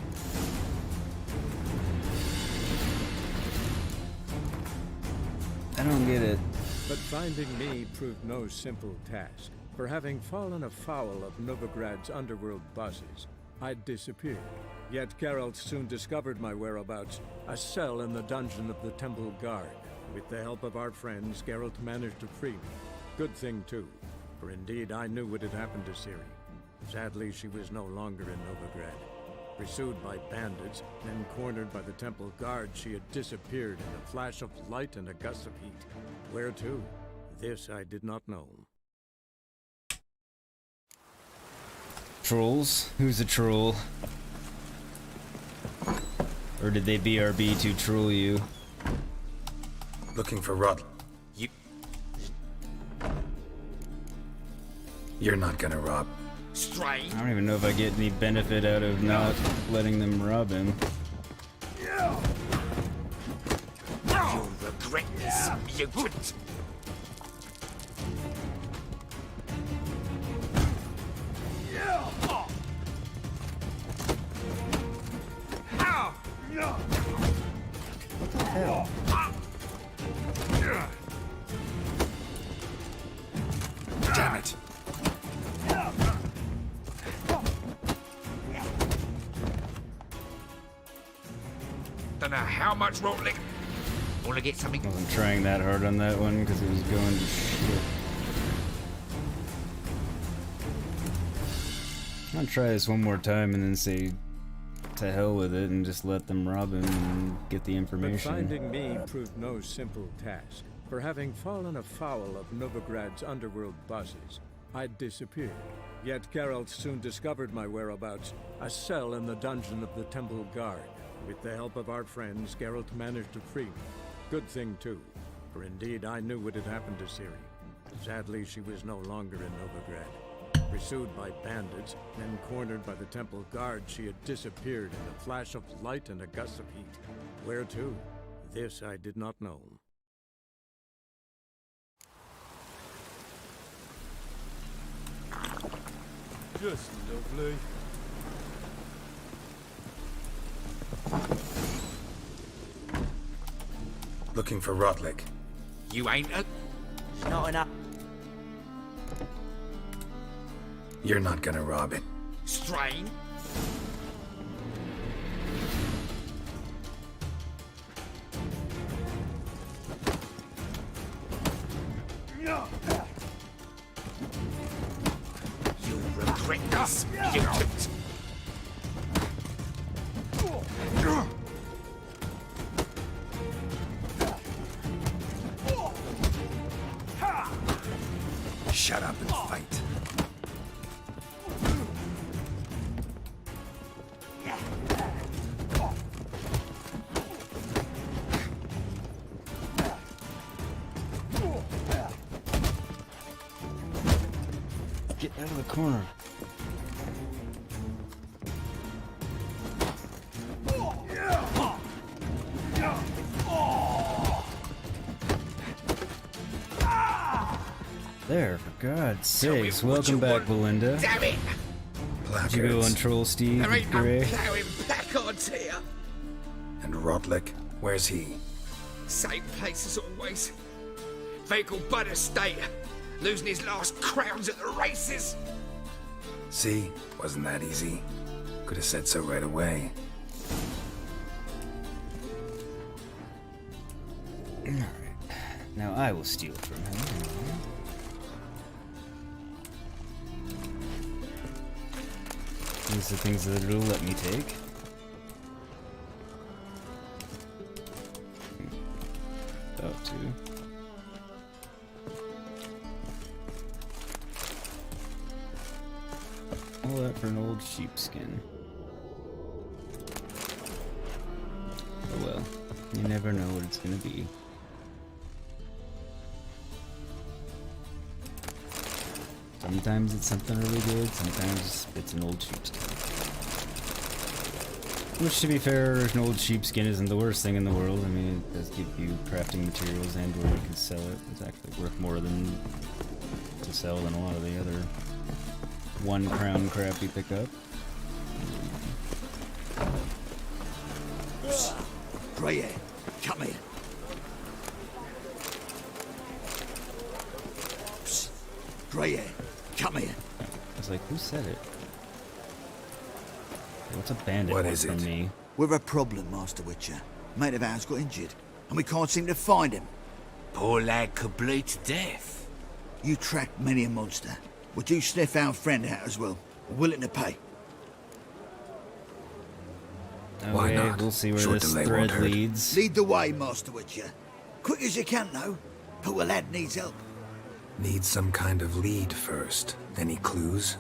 I don't get it. But finding me proved no simple task. For having fallen afoul of Novigrad's underworld bosses, I'd disappeared. Yet Geralt soon discovered my whereabouts, a cell in the dungeon of the Temple Guard. With the help of our friends, Geralt managed to free me. Good thing, too, for indeed I knew what had happened to Ciri. Sadly, she was no longer in Novigrad. Pursued by bandits, then cornered by the Temple Guard, she had disappeared in a flash of light and a gust of heat. Where to? This I did not know. Trolls? Who's a troll? Or did they BRB to troll you? Looking for Rod. You're not gonna rob. Strange. I don't even know if I get any benefit out of not letting them rob him. You'll regret this. You wouldn't. What the hell? Damn it. Don't know how much rock lick. Want to get something? I wasn't trying that hard on that one because it was going to shit. I'm gonna try this one more time and then say to hell with it and just let them rob him and get the information. But finding me proved no simple task. For having fallen afoul of Novigrad's underworld bosses, I'd disappeared. Yet Geralt soon discovered my whereabouts, a cell in the dungeon of the Temple Guard. With the help of our friends, Geralt managed to free me. Good thing, too, for indeed I knew what had happened to Ciri. Sadly, she was no longer in Novigrad. Pursued by bandits, then cornered by the Temple Guard, she had disappeared in a flash of light and a gust of heat. Where to? This I did not know. Just lovely. Looking for Rotlick. You ain't a... Not enough. You're not gonna rob it. Strain? You'll regret this. You don't. Shut up and fight. Get out of the corner. There, for God's sakes. Welcome back, Belinda. Damn it! Did you go on Troll Steve, There ain't Gray? no plowing backwards here. And Rotlick, where's he? Same place as always. Vehicle Bud Estate. Losing his last crowns at the races. See? Wasn't that easy? Could have said so right away. Alright. Now I will steal from him. These are things that it'll let me take. About to. All that for an old sheepskin. Oh well, you never know what it's gonna be. Sometimes it's something really good, sometimes it's an old sheepskin. Which, to be fair, an old sheepskin isn't the worst thing in the world. I mean, it does give you crafting materials and or you can sell it. It's actually worth more than to to sell than a lot of the other 1 crown crap you pick up. Grey, come here. Grey, come here. I was like, who said it? What's a bandit What want is from it? me? We're a problem, Master Witcher. Mate of ours got injured, and we can't seem to find him. Poor lad could bleed to death. You tracked many a monster. Would you sniff our friend out as well? We're willing to pay. Why not? We'll see where Short this delay thread won't hurt. leads. Lead the way, Master Witcher. Quick as you can, though. Poor lad needs help. Need some kind of lead first. Any clues?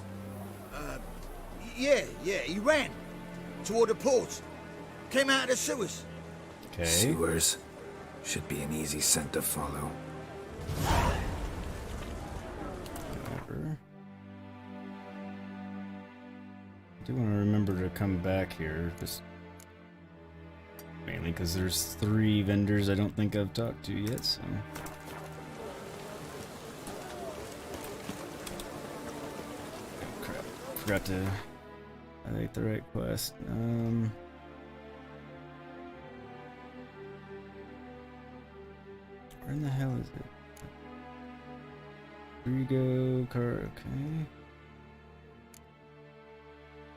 Yeah, he ran. Toward the port. Came out of the sewers. Okay. Sewers. Should be an easy scent to follow. Whatever. I do want to remember to come back here, just mainly because there's 3 vendors I don't think I've talked to yet, so. Oh, crap. Forgot to highlight the right quest. Where in the hell is it? Rigo car, okay.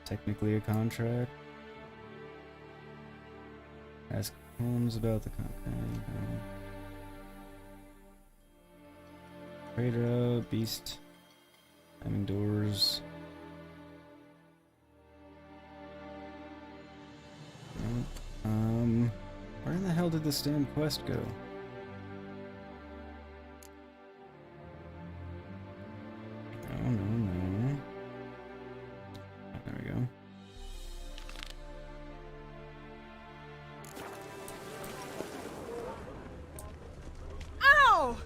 Technically a contract. Ask Holmes about the contract. Trader, beast, climbing doors. Nope. Where in the hell did this damn quest go? No. There we go. Ow!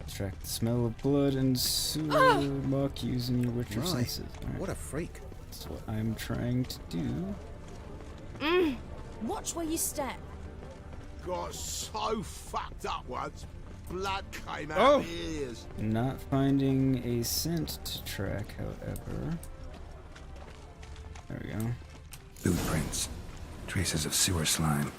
Extract the smell of blood and sewer muck using your Witcher Right. senses. Alright. What a freak. That's what I'm trying to do. Watch where you step. Got so fucked up once, blood came out Oh. of my ears. Not finding a scent to track, however. There we go. Boot prints. Traces of sewer slime.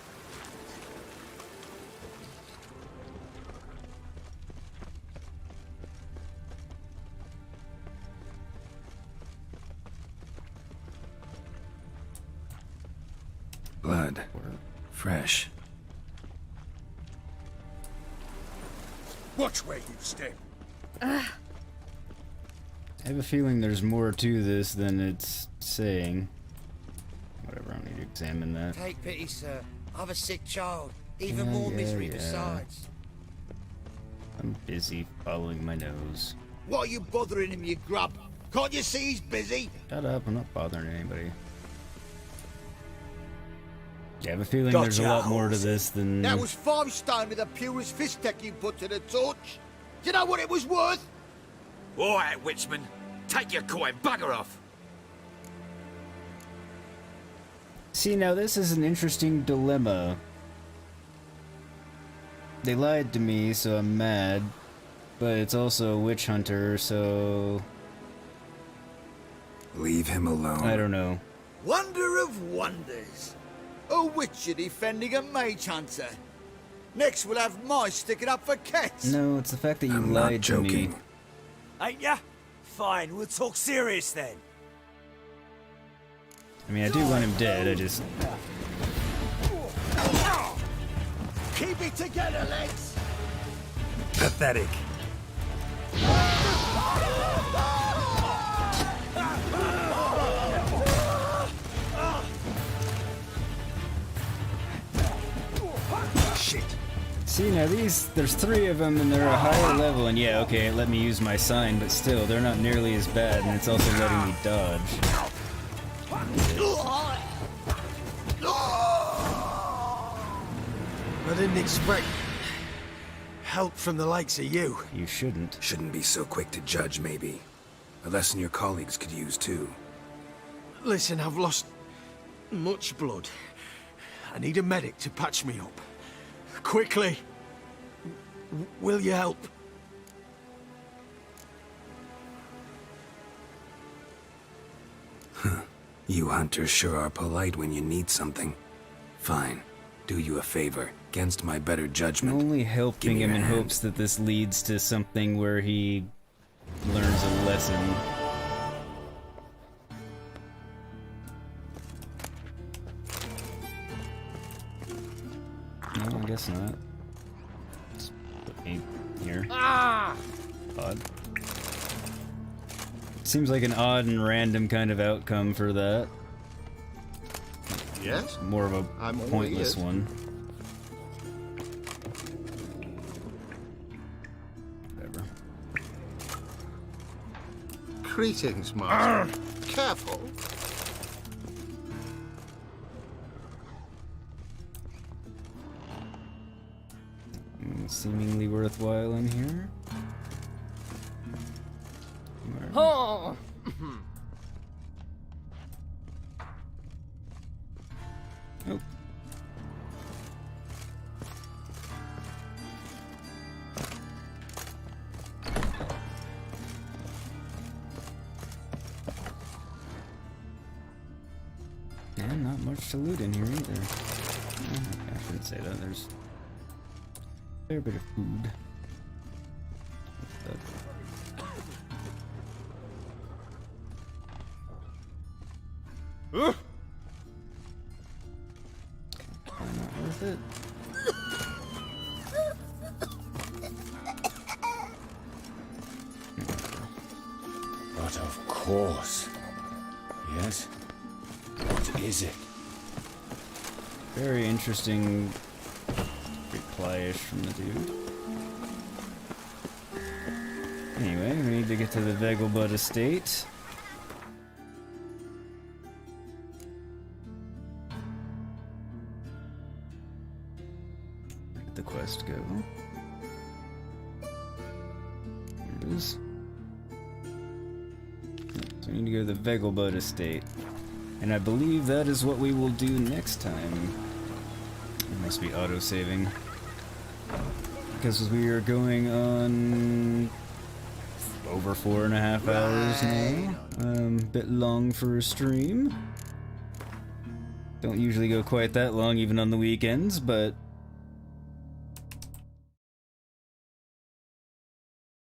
Blood. Fresh. Watch where you step. I have a feeling there's more to this than it's saying. Whatever, I don't need to examine that. Take pity, sir. I've a sick child. Even Yeah, more yeah, misery yeah. besides. I'm busy following my nose. What are you bothering him, you grub? Can't you see he's busy? Shut up, I'm not bothering anybody. Yeah, I have a feeling Gotcha, there's a lot more to Halsey. this than... That was 5 stone with the purest fist tech you put to the torch. Do you know what it was worth? All right, Witchman. Take your coin, bugger off. See, now this is an interesting dilemma. They lied to me, so I'm mad. But it's also a witch hunter, so... Leave him alone. I don't know. Wonder of wonders. A witcher defending a mage hunter. Next we'll have mice sticking up for cats. No, it's the fact that you I'm not lied to me. joking. Ain't ya? Fine, we'll talk serious then. I mean, I do want him dead, I just... Keep it together, lads. Pathetic. Shit. See, now there's 3 of them and they're a higher level, and yeah, okay, it let me use my sign, but still, they're not nearly as bad, and it's also letting me dodge. I didn't expect help from the likes of you. You shouldn't. Shouldn't be so quick to judge, maybe. A lesson your colleagues could use, too. Listen, I've lost much blood. I need a medic to patch me up. Quickly! Will you help? You hunters sure are polite when you need something. Fine. Do you a favor, against my better judgment. I'm only helping him in hand. hopes that this leads to something where he learns a lesson. No, I guess not. Just put me here. Ah! Odd. Seems like an odd and random kind of outcome for that. Yes? More of a I'm all pointless ears. one. Whatever. Greetings, Master. Careful. Seemingly worthwhile in here. Oh! Oh. And not much to loot in here either. I shouldn't say that. There's a fair bit of food. Probably not worth it. But of course. Yes? What is it? Very interesting reply-ish from the dude. Anyway, we need to get to the Vegelbud estate. Where did the quest go? Here it is. So we need to go to the Vegelbud estate. And I believe that is what we will do next time. It must be auto-saving. Because we are going on over 4.5 hours now. Bit long for a stream. Don't usually go quite that long even on the weekends, but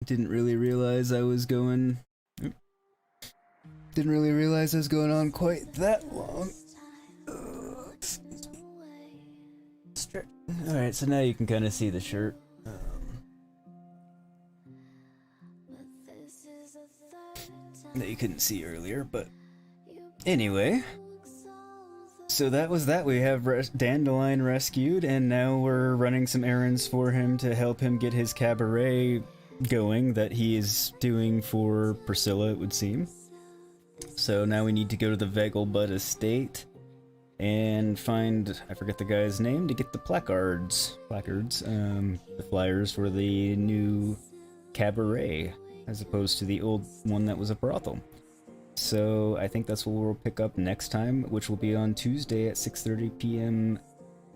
didn't really realize I was going on quite that long. Alright, so now you can kind of see the shirt. That you couldn't see earlier, but anyway. So that was that. We have Dandelion rescued, and now we're running some errands for him to help him get his cabaret going that he is doing for Priscilla, it would seem. So now we need to go to the Vegelbud estate and find, I forget the guy's name, to get the placards, the flyers for the new cabaret, as opposed to the old one that was a brothel. So I think that's what we'll pick up next time, which will be on Tuesday at 6:30 p.m.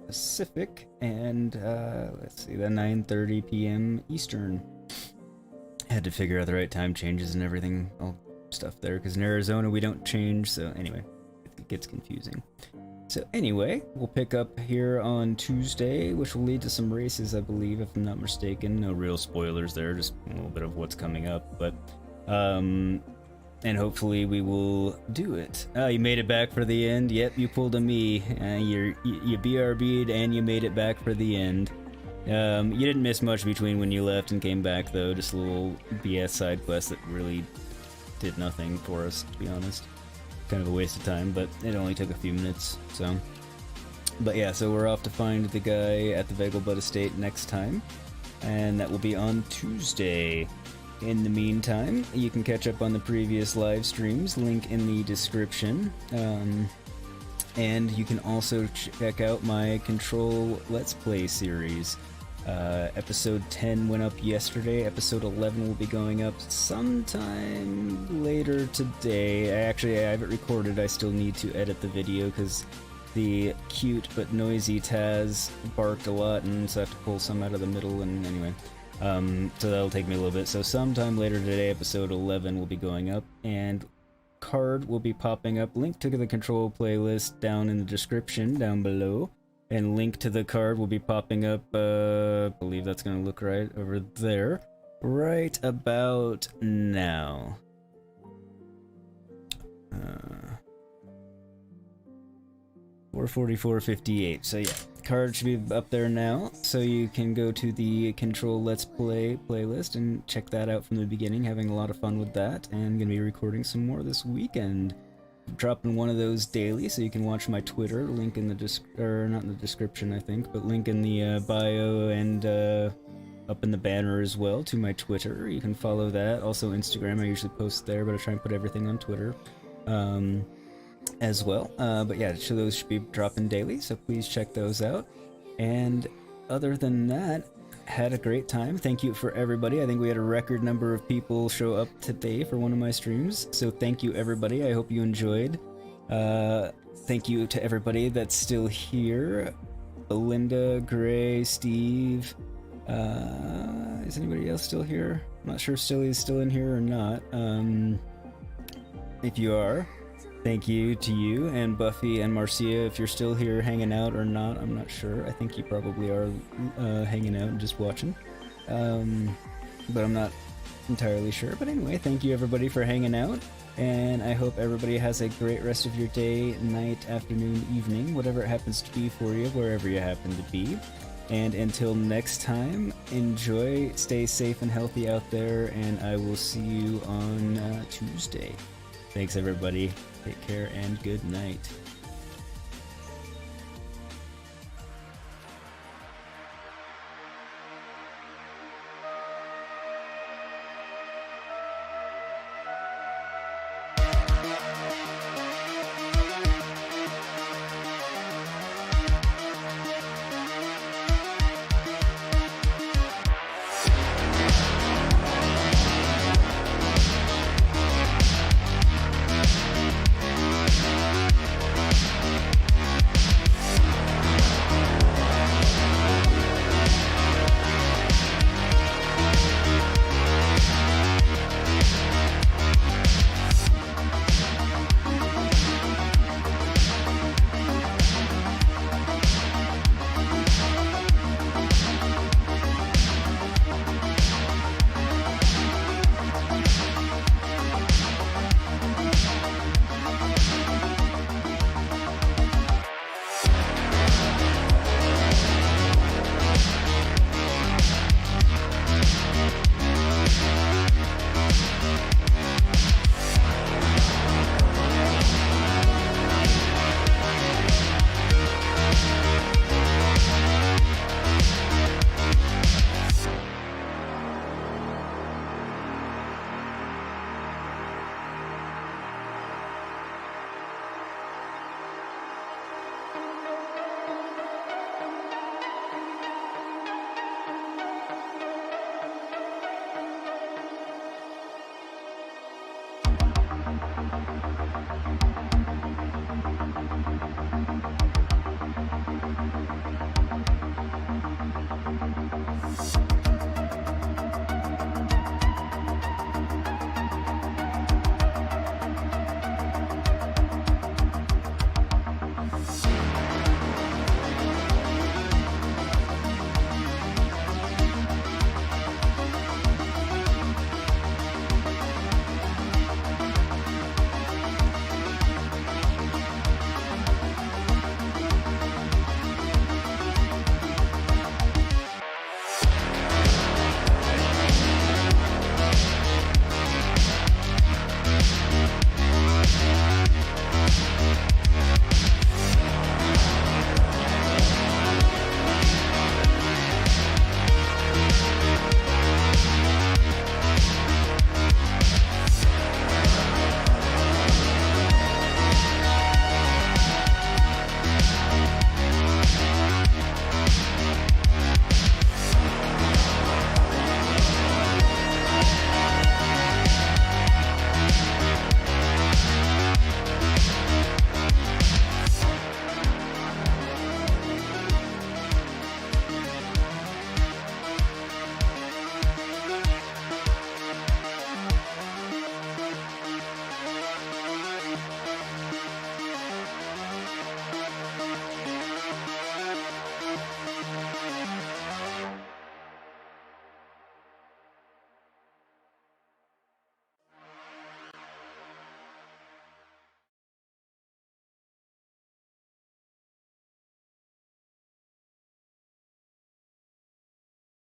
Pacific, and let's see, then 9:30 p.m. Eastern. I had to figure out the right time changes and everything, all stuff there, because in Arizona we don't change, so anyway, it gets confusing. So anyway, we'll pick up here on Tuesday, which will lead to some races, I believe, if I'm not mistaken. No real spoilers there, just a little bit of what's coming up, but and hopefully we will do it. Oh, you made it back for the end? Yep, you pulled a me. You BRB'd and you made it back for the end. You didn't miss much between when you left and came back, though. Just a little BS side quest that really did nothing for us, to be honest. Kind of a waste of time, but it only took a few minutes, so. But yeah, so we're off to find the guy at the Vegelbud estate next time, and that will be on Tuesday. In the meantime, you can catch up on the previous live streams, link in the description. And you can also check out my Control Let's Play series. Episode 10 went up yesterday. Episode 11 will be going up sometime later today. I have it recorded. I still need to edit the video because the cute but noisy Taz barked a lot, and so I have to pull some out of the middle, and anyway. So that'll take me a little bit. So sometime later today, episode 11 will be going up, and card will be popping up. Link to the control playlist down in the description down below. And link to the card will be popping up, I believe that's going to look right over there, right about now. 4:44:58, so yeah, card should be up there now, so you can go to the Control Let's Play playlist and check that out from the beginning, having a lot of fun with that, and going to be recording some more this weekend. Dropping one of those daily, so you can watch my Twitter. Link in the not in the description, I think, but link in the bio and up in the banner as well to my Twitter. You can follow that. Also Instagram, I usually post there, but I try and put everything on Twitter as well. But yeah, so those should be dropping daily, so please check those out. And other than that, had a great time. Thank you for everybody. I think we had a record number of people show up today for one of my streams, so thank you everybody. I hope you enjoyed. Thank you to everybody that's still here. Belinda, Gray, Steve. Is anybody else still here? I'm not sure if Silly's still in here or not. If you are, thank you to you, and Buffy and Marcia, if you're still here hanging out or not, I'm not sure. I think you probably are hanging out and just watching. But I'm not entirely sure. But anyway, thank you everybody for hanging out, and I hope everybody has a great rest of your day, night, afternoon, evening, whatever it happens to be for you, wherever you happen to be. And until next time, enjoy, stay safe and healthy out there, and I will see you on Tuesday. Thanks everybody. Take care and good night.